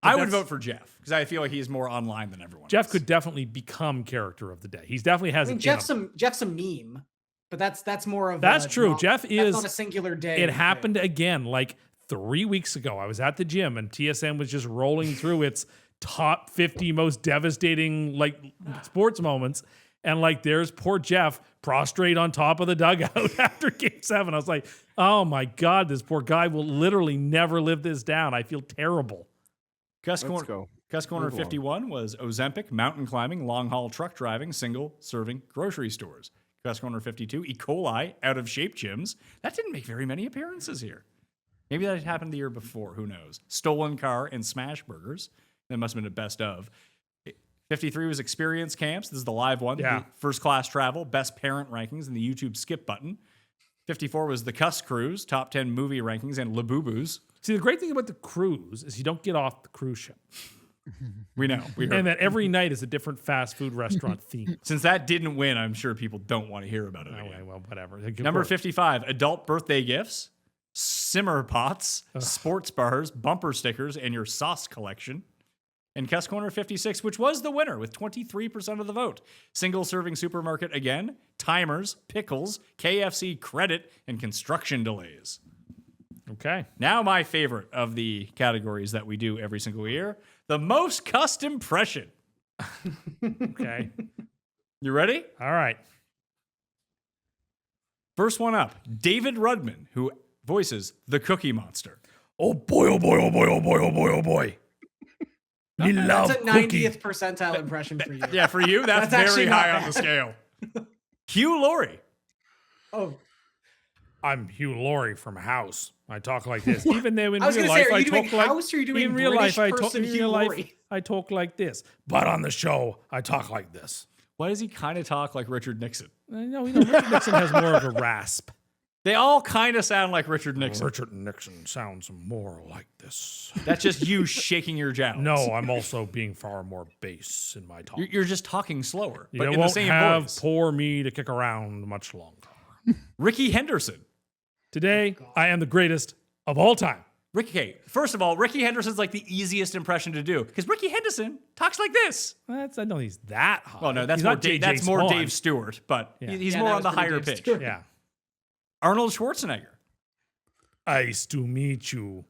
I would that's- vote for Jeff because I feel like he's more online than everyone Jeff else. could definitely become character of the day. He's definitely has I mean, it in him. Jeff's a meme, but that's more of That's a true. not- Jeff that's is not a singular day. It thing. happened again like 3 weeks ago. I was at the gym and TSN was just rolling through its top 50 most devastating like sports moments. And like there's poor Jeff prostrate on top of the dugout after game 7. I was like, oh my God, this poor guy will literally never live this down. I feel terrible. Cust Let's Corner, go. Cust Corner Move along. 51 was Ozempic, mountain climbing, long haul truck driving, single serving grocery stores. Cust Corner 52, E. coli, out of shape gyms. That didn't make very many appearances here. Maybe that happened the year before. Who knows? Stolen car and smash burgers. That must have been a best of. 53 was experience camps. This is the live one. Yeah. The first class travel, best parent rankings, and the YouTube skip button. 54 was the Cust Cruise, top 10 movie rankings, and Labubu's. See, the great thing about the cruise is you don't get off the cruise ship. We know. We heard. And that every night is a different fast food restaurant theme. Since that didn't win, I'm sure people don't want to hear about it. Okay, again. well, whatever. Number 55, adult birthday gifts, simmer pots, sports bars, bumper stickers, and your sauce collection. And Cust Corner 56, which was the winner with 23% of the vote. Single serving supermarket again, timers, pickles, KFC credit, and construction delays. Okay. Now my favorite of the categories that we do every single year, the most Cust impression. Okay. You ready? All right. First one up, David Rudman, who voices the Cookie Monster. Oh boy, oh boy, oh boy, oh boy, oh boy, oh boy. We love That's a 90th percentile impression for you. Yeah, for you, that's, That's actually very not high on bad. the scale. Hugh Laurie. Oh, I'm Hugh Laurie from House. I talk like this. Even though in I was real gonna say, life are I you doing talk like House or are you doing in real British life I talk person in Hugh real life Laurie? I talk like this. But on the show I talk like this. Why does he kind of talk like Richard Nixon? No, Richard Nixon has more of a rasp. They all kind of sound like Richard Nixon. Richard Nixon sounds more like this. That's just you shaking your jowls. No, I'm also being far more bass in my talk. You're just talking slower, You but in the won't same have voice. poor me to kick around much longer. Ricky Henderson. Today, I am the greatest of all time. Ricky, first of all, Ricky Henderson's like the easiest impression to do because Ricky Henderson talks like this. I don't know he's that high. Well, no, that's He's more not J.J. that's more Spawn. Dave Stewart, but Yeah. he's Yeah, more that on the was pretty higher Dave pitch. Stewart. Yeah. Arnold Schwarzenegger, Nice to meet you.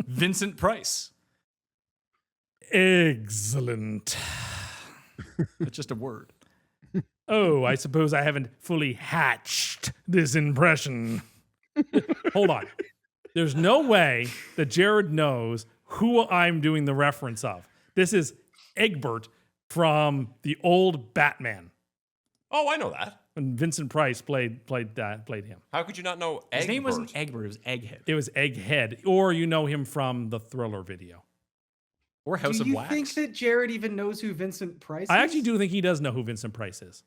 Vincent Price. Excellent. That's just a word. Oh, I suppose I haven't fully hatched this impression. Hold on. There's no way that Jared knows who I'm doing the reference of. This is Egbert from the old Batman. Oh, I know that. And Vincent Price played him. How could you not know Egbert? His name wasn't Egbert, it was Egghead. It was Egghead, or you know him from the Thriller video. Or House Do of you Wax. think that Jared even knows who Vincent Price is? I actually do think he does know who Vincent Price is.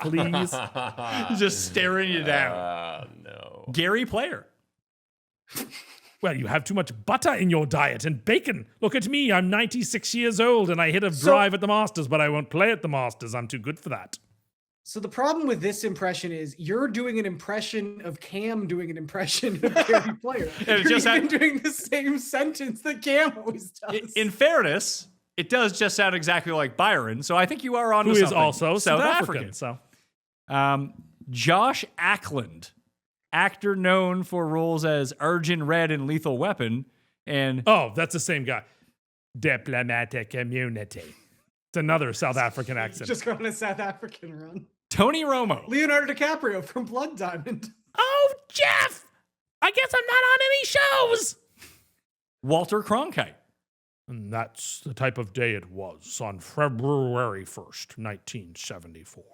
Please. He's just staring you down. No. Gary Player. Well, you have too much butter in your diet and bacon. Look at me. I'm 96 years old and I hit a drive at the Masters, but I won't play at the Masters. I'm too good for that. So the problem with this impression is you're doing an impression of Cam doing an impression of Gary Player. And it You're just even doing the same sentence that Cam always does. In fairness, it does just sound exactly like Byron, so I think you are on Who to is something. also South African. African. So Josh Ackland, actor known for roles as Arjun Red in Lethal Weapon, and oh, that's the same guy. Diplomatic immunity. It's another South African accent. Just going on a South African run. Tony Romo. Leonardo DiCaprio from Blood Diamond. Oh, Jeff! I guess I'm not on any shows. Walter Cronkite. And that's the type of day it was on February 1st, 1974.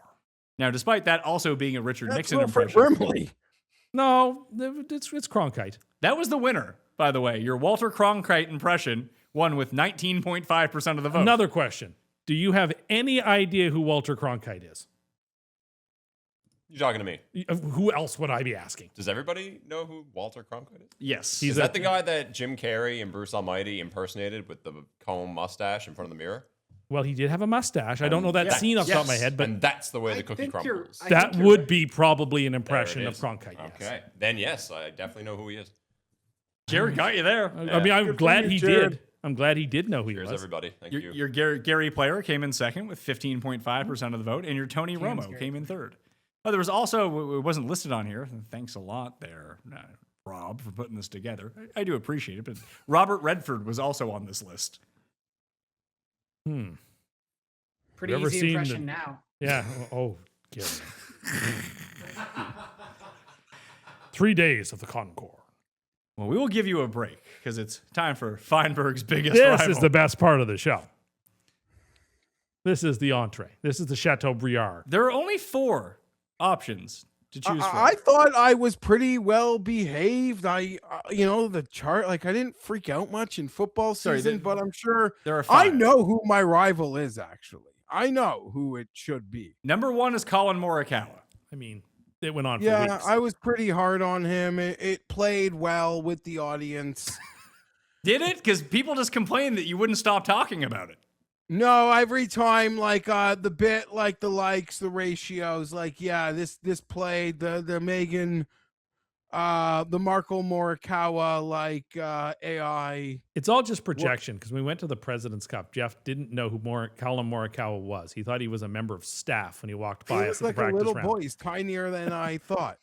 Now, despite that also being a Richard That's Nixon Wilfred impression, Brimley. No, it's Cronkite. that was the winner, by the way. Your Walter Cronkite impression won with 19.5% of the vote. Another question. Do you have any idea who Walter Cronkite is? You talking to me? Who else would I be asking? Does everybody know who Walter Cronkite is? Yes. Is that the guy that Jim Carrey and Bruce Almighty impersonated with the comb mustache in front of the mirror? Well, he did have a mustache. I don't know that yeah, scene off the top of my yes. head, but And that's the way the I cookie think crumbles. that would be probably an impression There of it is. Cronkite. Yes. Okay. Then yes, I definitely know who he is. Jared got you there. I mean, I'm Good for glad you, he Jared. did. I'm glad he did know who he Cheers, was. everybody. Thank you. Your Gary Player came in second with 15.5% of the vote, and your Tony Cam's Romo great. came in third. Oh, there was also, it wasn't listed on here. Thanks a lot there, Rob, for putting this together. I do appreciate it, but Robert Redford was also on this list. Pretty You ever easy seen impression the- now. Yeah. Oh, Gary. 3 days of the Concord. Well, we will give you a break because it's time for Feinberg's biggest This rival. is the best part of the show. This is the entree. This is the Chateaubriand. There are only 4 options to choose from. I thought I was pretty well behaved. The chart, like I didn't freak out much in football Sorry, season, but I'm sure there are I 5. know who my rival is. Actually, I know who it should be. Number 1 is Colin Morikawa. I mean, it went on for Yeah, weeks. I was pretty hard on him. It played well with the audience. Did it? Because people just complained that you wouldn't stop talking about it. No, every time like the bit, like the likes, the ratios, like yeah, this played the Megan, the Marco Morikawa like AI. It's all just projection because when we went to the President's Cup, Jeff didn't know who Colin Morikawa was. He thought he was a member of staff when he walked He by us looks at the like a practice little round. boy. He's tinier than I thought.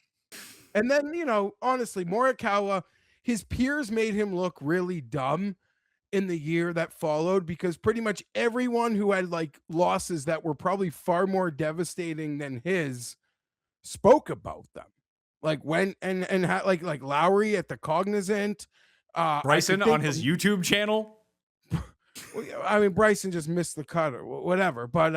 And then honestly, Morikawa, his peers made him look really dumb in the year that followed because pretty much everyone who had like losses that were probably far more devastating than his spoke about them. Like when like Laurie at the Cognizant, Bryson on his YouTube channel. I mean, Bryson just missed the cut or whatever, but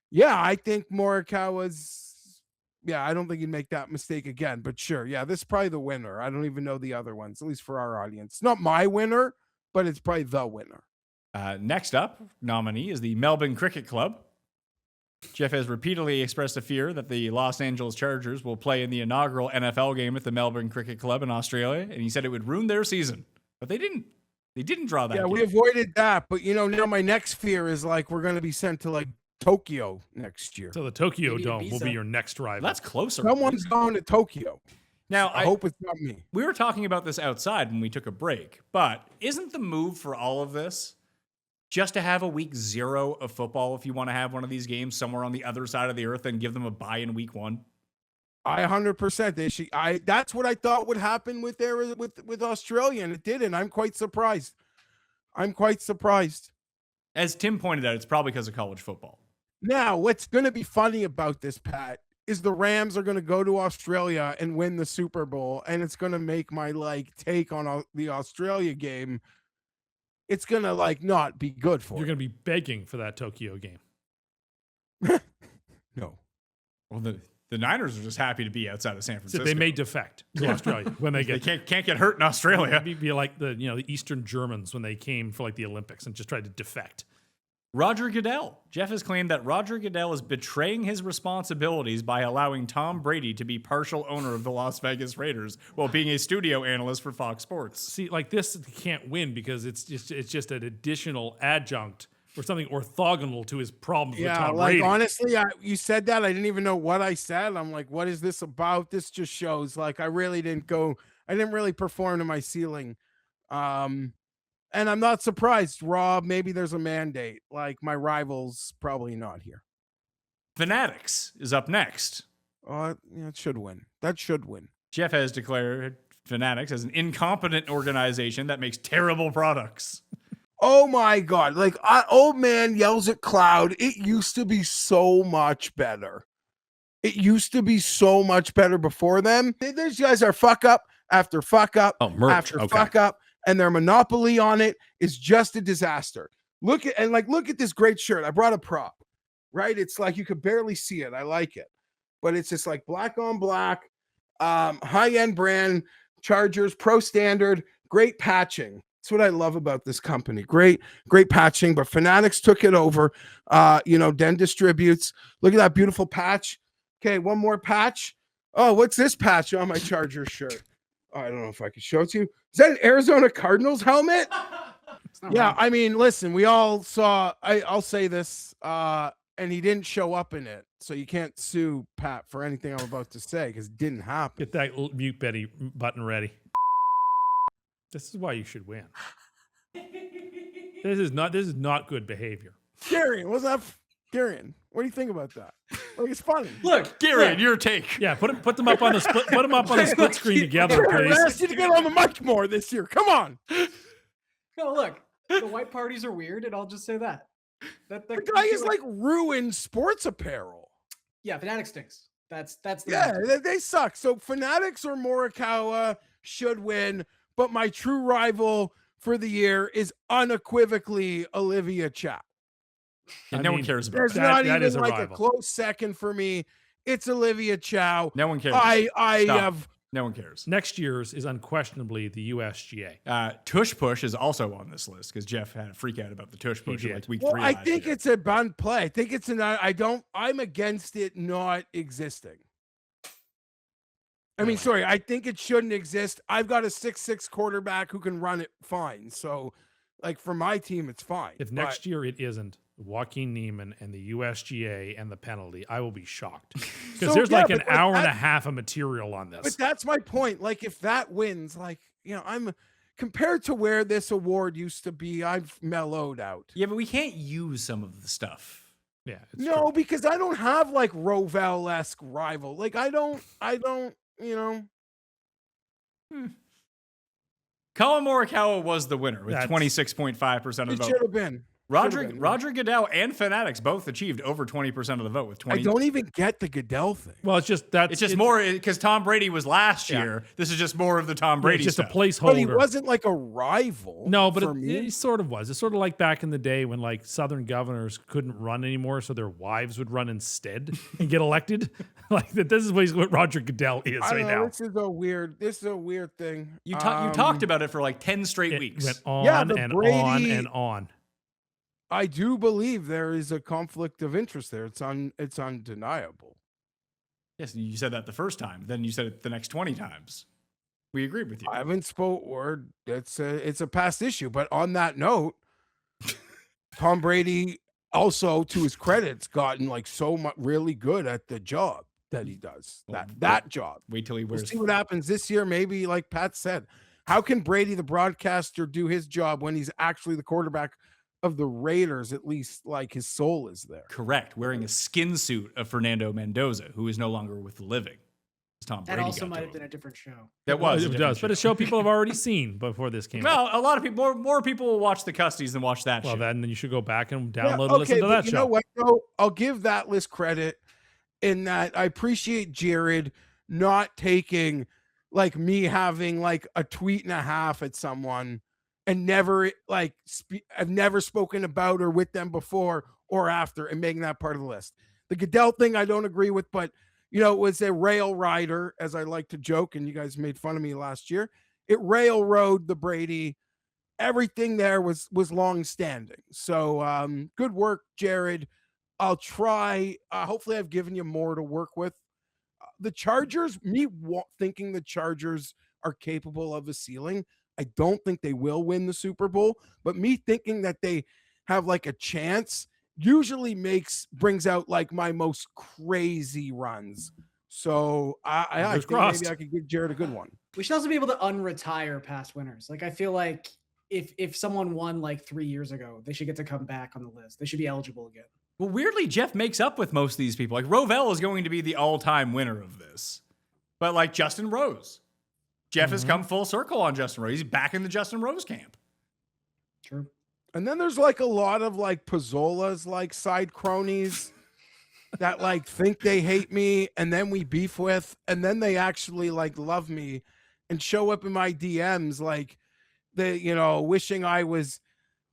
yeah, I think Morikawa's. Yeah, I don't think he'd make that mistake again. But sure, yeah, this is probably the winner. I don't even know the other ones, at least for our audience. It's not my winner, but it's probably the winner. Next up, nominee is the Melbourne Cricket Club. Geoff has repeatedly expressed a fear that the Los Angeles Chargers will play in the inaugural NFL game at the Melbourne Cricket Club in Australia, and he said it would ruin their season. But they didn't. They didn't draw that Yeah, game. we avoided that. But, now my next fear is like we're going to be sent to like Tokyo next year. So the Tokyo Maybe Dome will be Ibiza. your next rival. That's closer. Someone's going to Tokyo. Now, I hope it's not me. we were talking about this outside when we took a break, but isn't the move for all of this just to have a week 0 of football if you want to have one of these games somewhere on the other side of the earth and give them a bye in week 1? I 100%. That's what I thought would happen with Australia, and it didn't. I'm quite surprised. As Tim pointed out, it's probably because of college football. Now, what's going to be funny about this, Pat, is the Rams are going to go to Australia and win the Super Bowl, and it's going to make my take on the Australia game. It's going to not be good for You're it. going to be begging for that Tokyo game. No. Well, the Niners are just happy to be outside of San So Francisco. they may defect to Australia when they They get. can't get hurt in Australia. It'd be like the Eastern Germans when they came for the Olympics and just tried to defect. Roger Goodell. Geoff has claimed that Roger Goodell is betraying his responsibilities by allowing Tom Brady to be partial owner of the Las Vegas Raiders while being a studio analyst for Fox Sports. See, this can't win because it's just an additional adjunct or something orthogonal to his problems with Tom Brady. Honestly, you said that. I didn't even know what I said. I'm like, what is this about? This just shows I really didn't perform to my ceiling. And I'm not surprised, Rob. Maybe there's a mandate. My rival's probably not here. Fanatics is up next. It should win. That should win. Geoff has declared Fanatics as an incompetent organization that makes terrible products. Oh my God. Old man yells at cloud. It used to be so much better. It used to be so much better before them. These guys are fuck up after fuck up after fuck up. And their monopoly on it is just a disaster. Look at this great shirt. I brought a prop, right? It's you could barely see it. I like it, but it's just black on black, high-end brand, Chargers, pro standard, great patching. That's what I love about this company. Great patching, but Fanatics took it over. Den distributes. Look at that beautiful patch. Okay, one more patch. Oh, what's this patch on my Chargers shirt? Oh, I don't know if I could show it to you. Is that an Arizona Cardinals helmet? Yeah, I mean, listen, we all saw, I'll say this, and he didn't show up in it. So you can't sue Pat for anything I'm about to say because it didn't happen. Get that mute Betty button ready. This is why you should win. This is not good behavior. Garion, what's up? Garion, what do you think about that? It's funny. Look, Garion, your take. Yeah, put them up on the split. Put them up on the split screen together, I please. asked you to get on the mic more this year. Come on. No, look, the white parties are weird, and I'll just say that. The guy is ruined sports apparel. Yeah, Fanatics stinks. That's the Yeah, they suck. So Fanatics or Morikawa should win, but my true rival for the year is unequivocally Olivia Chow. And no one cares about There's that. not that even is a a rival. close second for me. It's Olivia Chow. No one cares. I Stop. have. No one cares. Next year's is unquestionably the USGA. Tush Push is also on this list because Geoff had a freak out about the Tush Push in week 3 I last think year. it's a bun play. I think it's I'm against it not existing. I think it shouldn't exist. I've got a 6'6" quarterback who can run it fine. So, for my team, it's fine. If next year it isn't Joaquin Neiman and the USGA and the penalty, I will be shocked because there's an hour and a half of material on this. But that's my point. If that wins, I'm compared to where this award used to be, I've mellowed out. Yeah, but we can't use some of the stuff. Yeah. No, because I don't have Rovell-esque rival. I don't, Colin Morikawa was the winner with That's- 26.5% of the It vote. should have been. Roger Goodell and Fanatics both achieved over 20% of the vote with 20. I don't even get the Goodell thing. Well, it's just more because Tom Brady was last year. This is just more of the Tom Brady it's just stuff. a placeholder. But he wasn't a rival. No, but for me. it sort of was. It's sort of like back in the day when Southern governors couldn't run anymore, so their wives would run instead and get elected. This is what Roger Goodell is I right don't know, now. This is a weird thing. You talked about it for 10 straight It weeks. went on Yeah, the and Brady- on and on. I do believe there is a conflict of interest there. It's undeniable. Yes, you said that the first time. Then you said it the next 20 times. We agreed with you. I haven't spoke word. It's a past issue. But on that note, Tom Brady also, to his credits, gotten like so much really good at the job that he does. That job. Wait till he wears. We'll see what happens this year. Maybe like Pat said, how can Brady, the broadcaster, do his job when he's actually the quarterback of the Raiders? At least like his soul is there. Correct. Wearing a skin suit of Fernando Mendoza, who is no longer with the living. Tom Brady That also got might to have him. been a different show. That was. It does, but a show people have already seen before this came out. Well, a lot of people, more people will watch the Custies than watch that Well, show. then you should go back and Yeah, download and listen to but that you show. know what? No, I'll give that list credit in that I appreciate Jared not taking like me having like a tweet and a half at someone and never like I've never spoken about or with them before or after and making that part of the list. The Goodell thing I don't agree with, but you know, it was a rail rider, as I like to joke, and you guys made fun of me last year. It railroad the Brady. Everything there was long standing. So good work, Jared. I'll try. Hopefully, I've given you more to work with. The Chargers, thinking the Chargers are capable of a ceiling. I don't think they will win the Super Bowl, but me thinking that they have like a chance usually brings out like my most crazy runs. So I think maybe I could give Jared a good one. We should also be able to unretire past winners. Like I feel like if someone won like 3 years ago, they should get to come back on the list. They should be eligible again. Well, weirdly, Jeff makes up with most of these people. Like Rovell is going to be the all-time winner of this, but like Justin Rose, Jeff has come full circle on Justin Rose. He's back in the Justin Rose camp. True. And then there's like a lot of like Pizzolas, like side cronies that like think they hate me and then we beef with, and then they actually like love me and show up in my DMs like they, you know, wishing I was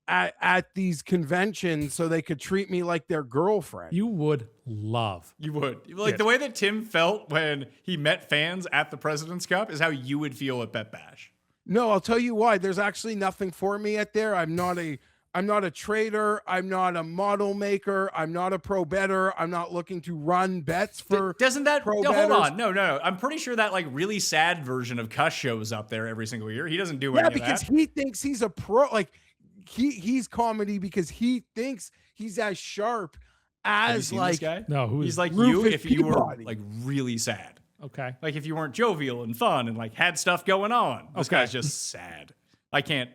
at these conventions so they could treat me like their girlfriend. You would love. You would. Like the way that Tim felt when he met fans at the President's Cup is how you would feel at Bet Bash. No, I'll tell you why. There's actually nothing for me at there. I'm not a trader. I'm not a model maker. I'm not a pro bettor. I'm not looking to run bets for Doesn't that pro hold bettors. on. No. I'm pretty sure that like really sad version of Cust shows up there every single year. He doesn't do any of that. Yeah, because he thinks he's a pro. Like he's comedy because he thinks he's as sharp Have you as seen like this guy? No, who is He's like Rufus you if you were Peabody. like really sad. okay. Like if you weren't jovial and fun and like had stuff going on. This Okay. guy's just sad. I can't.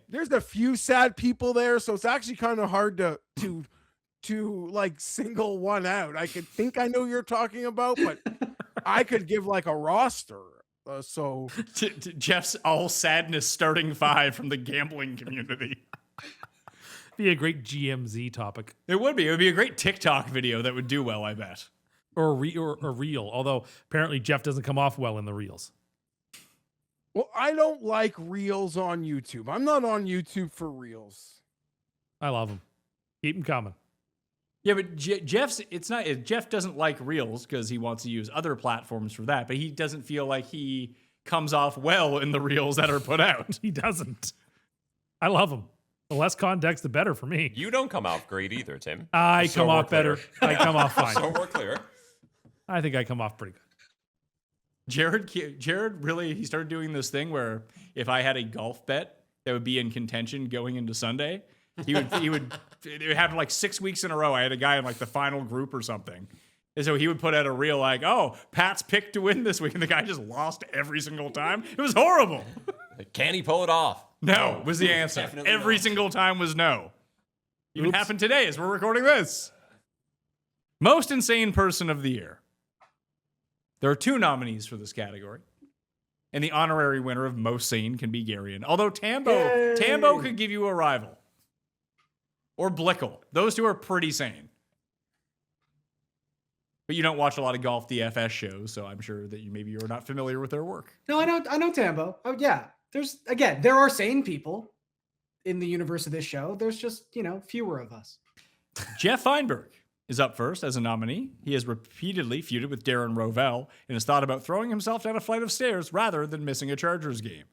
there's a few sad people there, so it's actually kind of hard to like single one out. I could think I know who you're talking about, but I could give like a roster. So Jeff's all sadness starting five from the gambling community. Be a great GMZ topic. It would be. It would be a great TikTok video that would do well, I bet. Or a reel, although apparently Jeff doesn't come off well in the reels. well, I don't like reels on YouTube. I'm not on YouTube for reels. I love him. Keep him coming. Yeah, but Jeff doesn't like reels because he wants to use other platforms for that, but he doesn't feel like he comes off well in the reels that are put out. He doesn't. I love him. The less context, the better for me. You don't come off great either, Tim. I So come we're off better. clear. I come off fine. So we're clear. I think I come off pretty good. Jared really, he started doing this thing where if I had a golf bet that would be in contention going into Sunday, it would happen like 6 weeks in a row. I had a guy in like the final group or something. And so he would put out a reel like, oh, Pat's picked to win this week. And the guy just lost every single time. It was horrible. Like, can he pull it off? No was the answer. Definitely Every not. single time was no. Even happened today as we're recording this. Most insane person of the year. There are 2 nominees for this category. And the honorary winner of most sane can be Garion. Although Tambo could give you a rival. Or Blickle. Those 2 are pretty sane. But you don't watch a lot of golf DFS shows, so I'm sure that you're not familiar with their work. No, I know Tambo. Oh yeah. There are sane people in the universe of this show. There's just, fewer of us. Geoff Feinberg is up first as a nominee. He has repeatedly feuded with Darren Rovell and has thought about throwing himself down a flight of stairs rather than missing a Chargers game.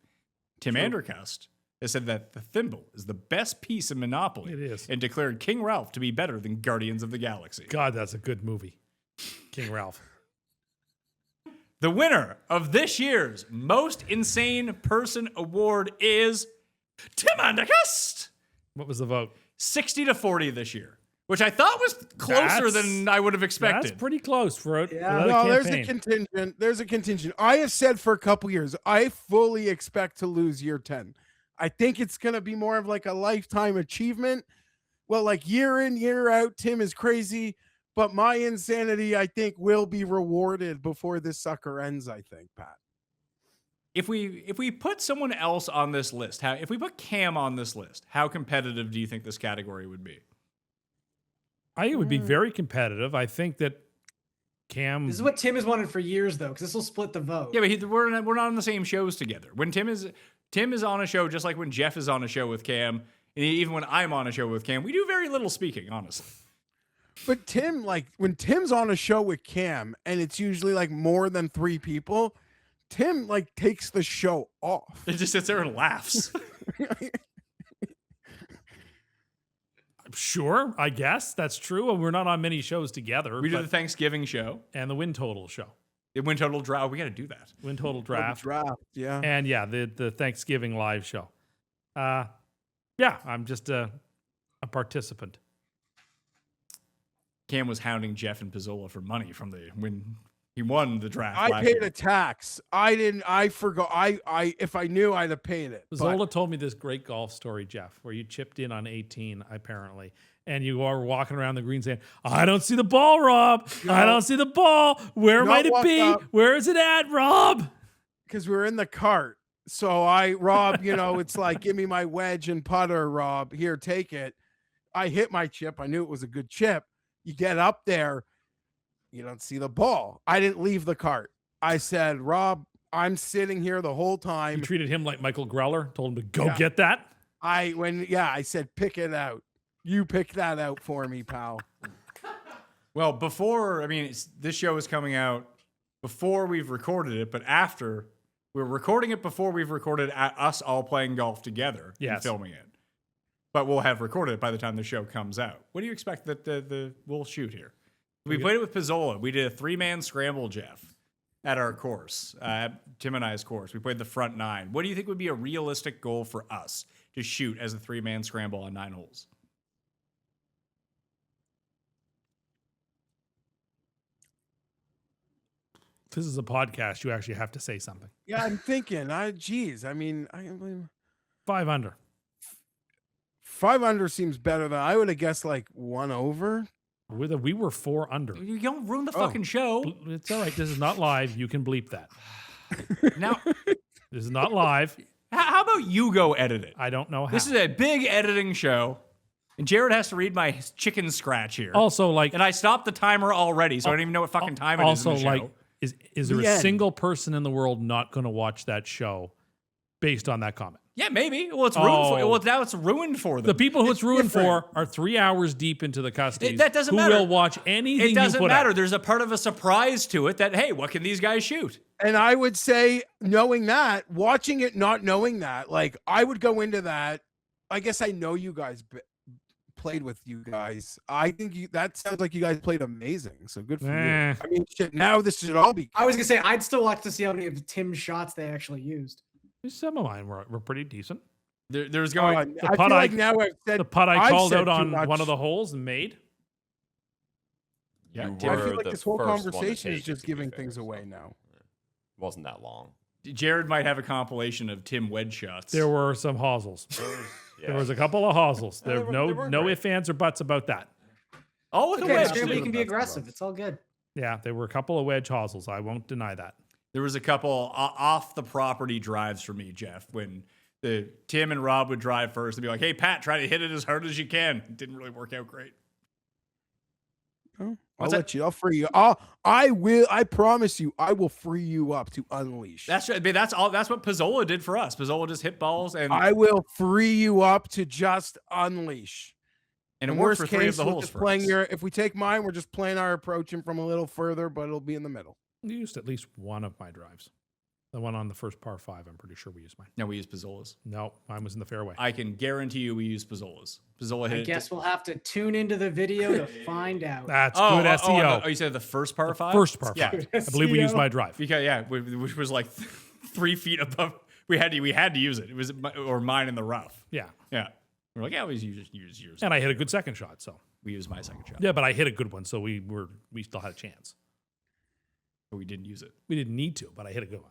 Tim Andercust has said that the thimble is the best piece of Monopoly. It is. And declared King Ralph to be better than Guardians of the Galaxy. God, that's a good movie. King Ralph. The winner of this year's Most Insane Person Award is Tim Andercust. What was the vote? 60-40 this year, which I thought was closer than I would have expected. That's pretty close for it. Yeah. No, there's a contingent. There's a contingent. I have said for a couple years, I fully expect to lose year 10. I think it's going to be more of like a lifetime achievement. Well, like year in, year out, Tim is crazy, but my insanity, I think, will be rewarded before this sucker ends, I think, Pat. If we put someone else on this list, if we put Cam on this list, how competitive do you think this category would be? I think it would be very competitive. I think that Cam. This is what Tim has wanted for years, though, because this will split the vote. Yeah, but we're not on the same shows together. When Tim is on a show, just like when Geoff is on a show with Cam, and even when I'm on a show with Cam, we do very little speaking, honestly. But Tim, like when Tim's on a show with Cam, and it's usually like more than 3 people, Tim like takes the show off. It just sits there and laughs. Sure, I guess that's true. And we're not on many shows together. We do the Thanksgiving show and the win total show. The win total draft. We got to do that. Win total draft. Yeah. And yeah, the Thanksgiving live show. Yeah, I'm just a participant. Cam was hounding Geoff and Pizzola for money from when he won the draft. I paid a tax. I forgot. If I knew, I'd have paid it. Zola told me this great golf story, Geoff, where you chipped in on 18, apparently, and you are walking around the green saying, I don't see the ball, Rob. I don't see the ball. Where might it be? Where is it at, Rob? Because we were in the cart. So Rob, it's like, give me my wedge and putter, Rob. Here, take it. I hit my chip. I knew it was a good chip. You get up there. You don't see the ball. I didn't leave the cart. I said, Rob, I'm sitting here the whole time. You treated him like Michael Greller, told him to go get that. I said, pick it out. You pick that out for me, pal. Well, this show is coming out before we've recorded it, but after we're recording it before we've recorded us all playing golf together and filming it. But we'll have recorded it by the time the show comes out. What do you expect that we'll shoot here? We played it with Pizzola. We did a 3-man scramble, Geoff, at our course, Tim and I's course. We played the front 9. What do you think would be a realistic goal for us to shoot as a 3-man scramble on 9 holes? This is a podcast. You actually have to say something. Yeah, I'm thinking. 5 under. 5 under seems better than I would have guessed. Like 1 over. We were 4 under. You don't ruin the fucking show. It's all right. This is not live. You can bleep that. Now, this is not live. How about you go edit it? I don't know how. This is a big editing show, and Jared has to read my chicken scratch here. Also, and I stopped the timer already, so I don't even know what fucking time it is in the show. Is there a single person in the world not going to watch that show based on that comment? Yeah, maybe. Well, it's ruined for. Well, now it's ruined for them. The people who it's ruined for are 3 hours deep into the Custies. That doesn't matter. Who will watch anything? It doesn't you put matter. out. There's a part of a surprise to it that, hey, what can these guys shoot? And I would say, knowing that, watching it, not knowing that, like I would go into that. I guess I know you guys played with you guys. I think that sounds like you guys played amazing. So good for you. I mean, shit. Now this should all be. I was gonna say I'd still watch to see how many of Tim's shots they actually used. Some of mine were pretty decent. There's going the putt I called out on one of the holes and made. Yeah, I feel like this whole conversation is just giving things away now. Wasn't that long. Jared might have a compilation of Tim wedge shots. There were some hosels. There was a couple of hosels. There no ifs, ands, or buts about that. Oh, with okay, a wedge. Scramble, you can be aggressive. It's all good. Yeah, there were a couple of wedge hosels. I won't deny that. There was a couple off the property drives for me, Geoff, when Tim and Rob would drive first and be like, hey, Pat, try to hit it as hard as you can. It didn't really work out great. Oh, I'll free you. I promise you, I will free you up to unleash. That's right. That's what Pizzola did for us. Pizzola just hit balls and I will free you up to just unleash. And it worked for 3 of the holes for us. If we take mine, we're just playing our approaching from a little further, but it'll be in the middle. You used at least one of my drives. The one on the first par 5, I'm pretty sure we used mine. No, we used Pizzola's. No, mine was in the fairway. I can guarantee you we used Pizzola's. Pizzola hit I it. guess we'll have to tune into the video to find out. That's good SEO. Oh, you said the first par 5? First par 5. Yeah. I believe we used my drive. Because which was like 3 feet above. We had to use it. It was mine in the rough. Yeah. Yeah. We're like, yeah, we use yours. And I hit a good second shot, so. We used my second shot. Yeah, but I hit a good one, so we still had a chance. But we didn't use it. We didn't need to, but I hit a good one.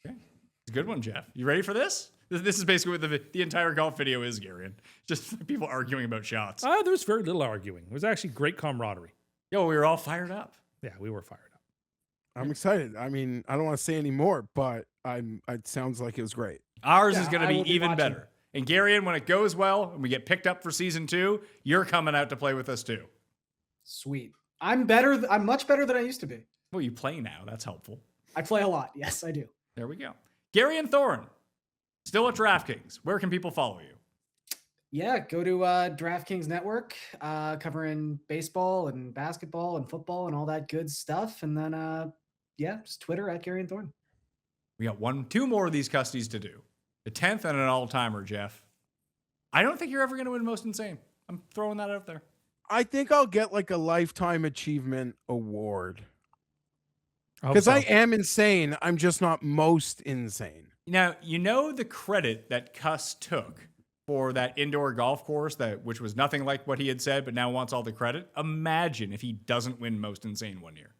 Okay. It's a good one, Jeff. You ready for this? This is basically what the entire golf video is, Garion. Just people arguing about shots. There was very little arguing. It was actually great camaraderie. Yo, we were all fired up. Yeah, we were fired up. I'm excited. I mean, I don't want to say any more, but it sounds like it was great. Ours is going to I will be be even watching. better. And Garion, when it goes well and we get picked up for season 2, you're coming out to play with us too. Sweet. I'm better. I'm much better than I used to be. Well, you play now. That's helpful. I play a lot. Yes, I do. There we go. Garion Thorne, still at DraftKings. Where can people follow you? Yeah, go to DraftKings Network, covering baseball and basketball and football and all that good stuff. And then, just Twitter at Garion Thorne. We got 2 more of these Custies to do. The 10th and an all-timer, Jeff. I don't think you're ever going to win Most Insane. I'm throwing that out there. I think I'll get like a lifetime achievement award. hope Because so. I am insane. I'm just not most insane. Now, you know the credit that Cust took for that indoor golf course, which was nothing like what he had said, but now wants all the credit? Imagine if he doesn't win Most Insane one year.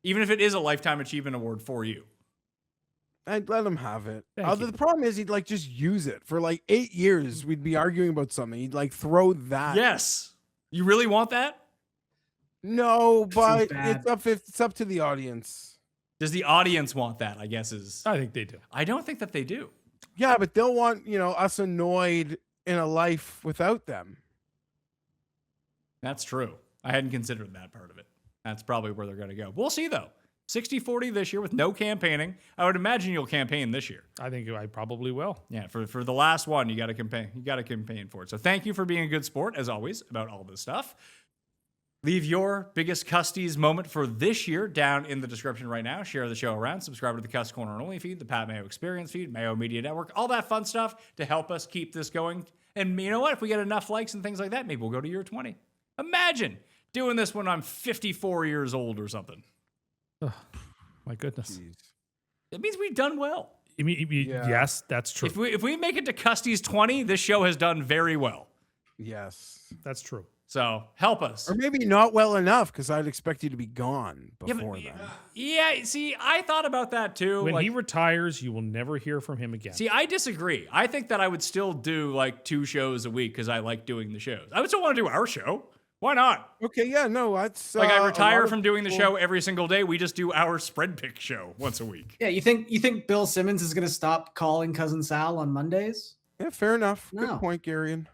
Even if it is a lifetime achievement award for you. I'd let him have it. Thank you. The problem is he'd like just use it for like 8 years. We'd be arguing about something. He'd like throw that. Yes. You really want that? No, but bad. it's up to the audience. Does the audience want that? I guess is. I think they do. I don't think that they do. Yeah, but they'll want, us annoyed in a life without them. That's true. I hadn't considered that part of it. That's probably where they're going to go. We'll see, though. 60-40 this year with no campaigning. I would imagine you'll campaign this year. I think I probably will. Yeah, for the last one, you got to campaign. You got to campaign for it. So thank you for being a good sport, as always, about all this stuff. Leave your biggest Custies moment for this year down in the description right now. Share the show around. Subscribe to the Cust Corner Only feed, the Pat Mayo Experience feed, Mayo Media Network, all that fun stuff to help us keep this going. And you know what? If we get enough likes and things like that, maybe we'll go to year 20. Imagine doing this when I'm 54 years old or something. My goodness. It means we've done well. Yeah. Yes, that's true. If we make it to Custies 20, this show has done very well. Yes. That's true. So help us. Or maybe not well enough because I'd expect you to be gone before then. Yeah, see, I thought about that too. When he retires, you will never hear from him again. See, I disagree. I think that I would still do like 2 shows a week because I like doing the shows. I would still want to do our show. Why not? Okay, yeah, no, that's Like I a lot retire of from doing the people- show every single day. We just do our spread pick show once a week. Yeah, you think Bill Simmons is going to stop calling Cousin Sal on Mondays? Yeah, fair enough. No. Good point, Garion.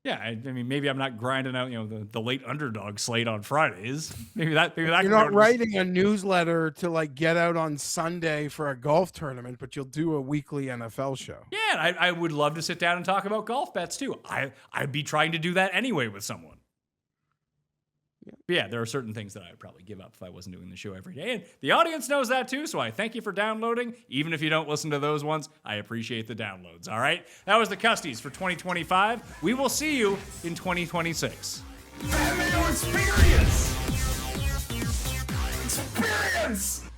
Yeah, I mean, maybe I'm not grinding out, the late underdog slate on Fridays. Maybe that. You're could not go to- writing a newsletter to like get out on Sunday for a golf tournament, but you'll do a weekly NFL show. Yeah, and I would love to sit down and talk about golf bets too. I'd be trying to do that anyway with someone. But yeah, there are certain things that I would probably give up if I wasn't doing the show every day. And the audience knows that too, so I thank you for downloading. Even if you don't listen to those ones, I appreciate the downloads, all right? That was the Custies for 2025. We will see you in 2026. Mayo Experience! Experience!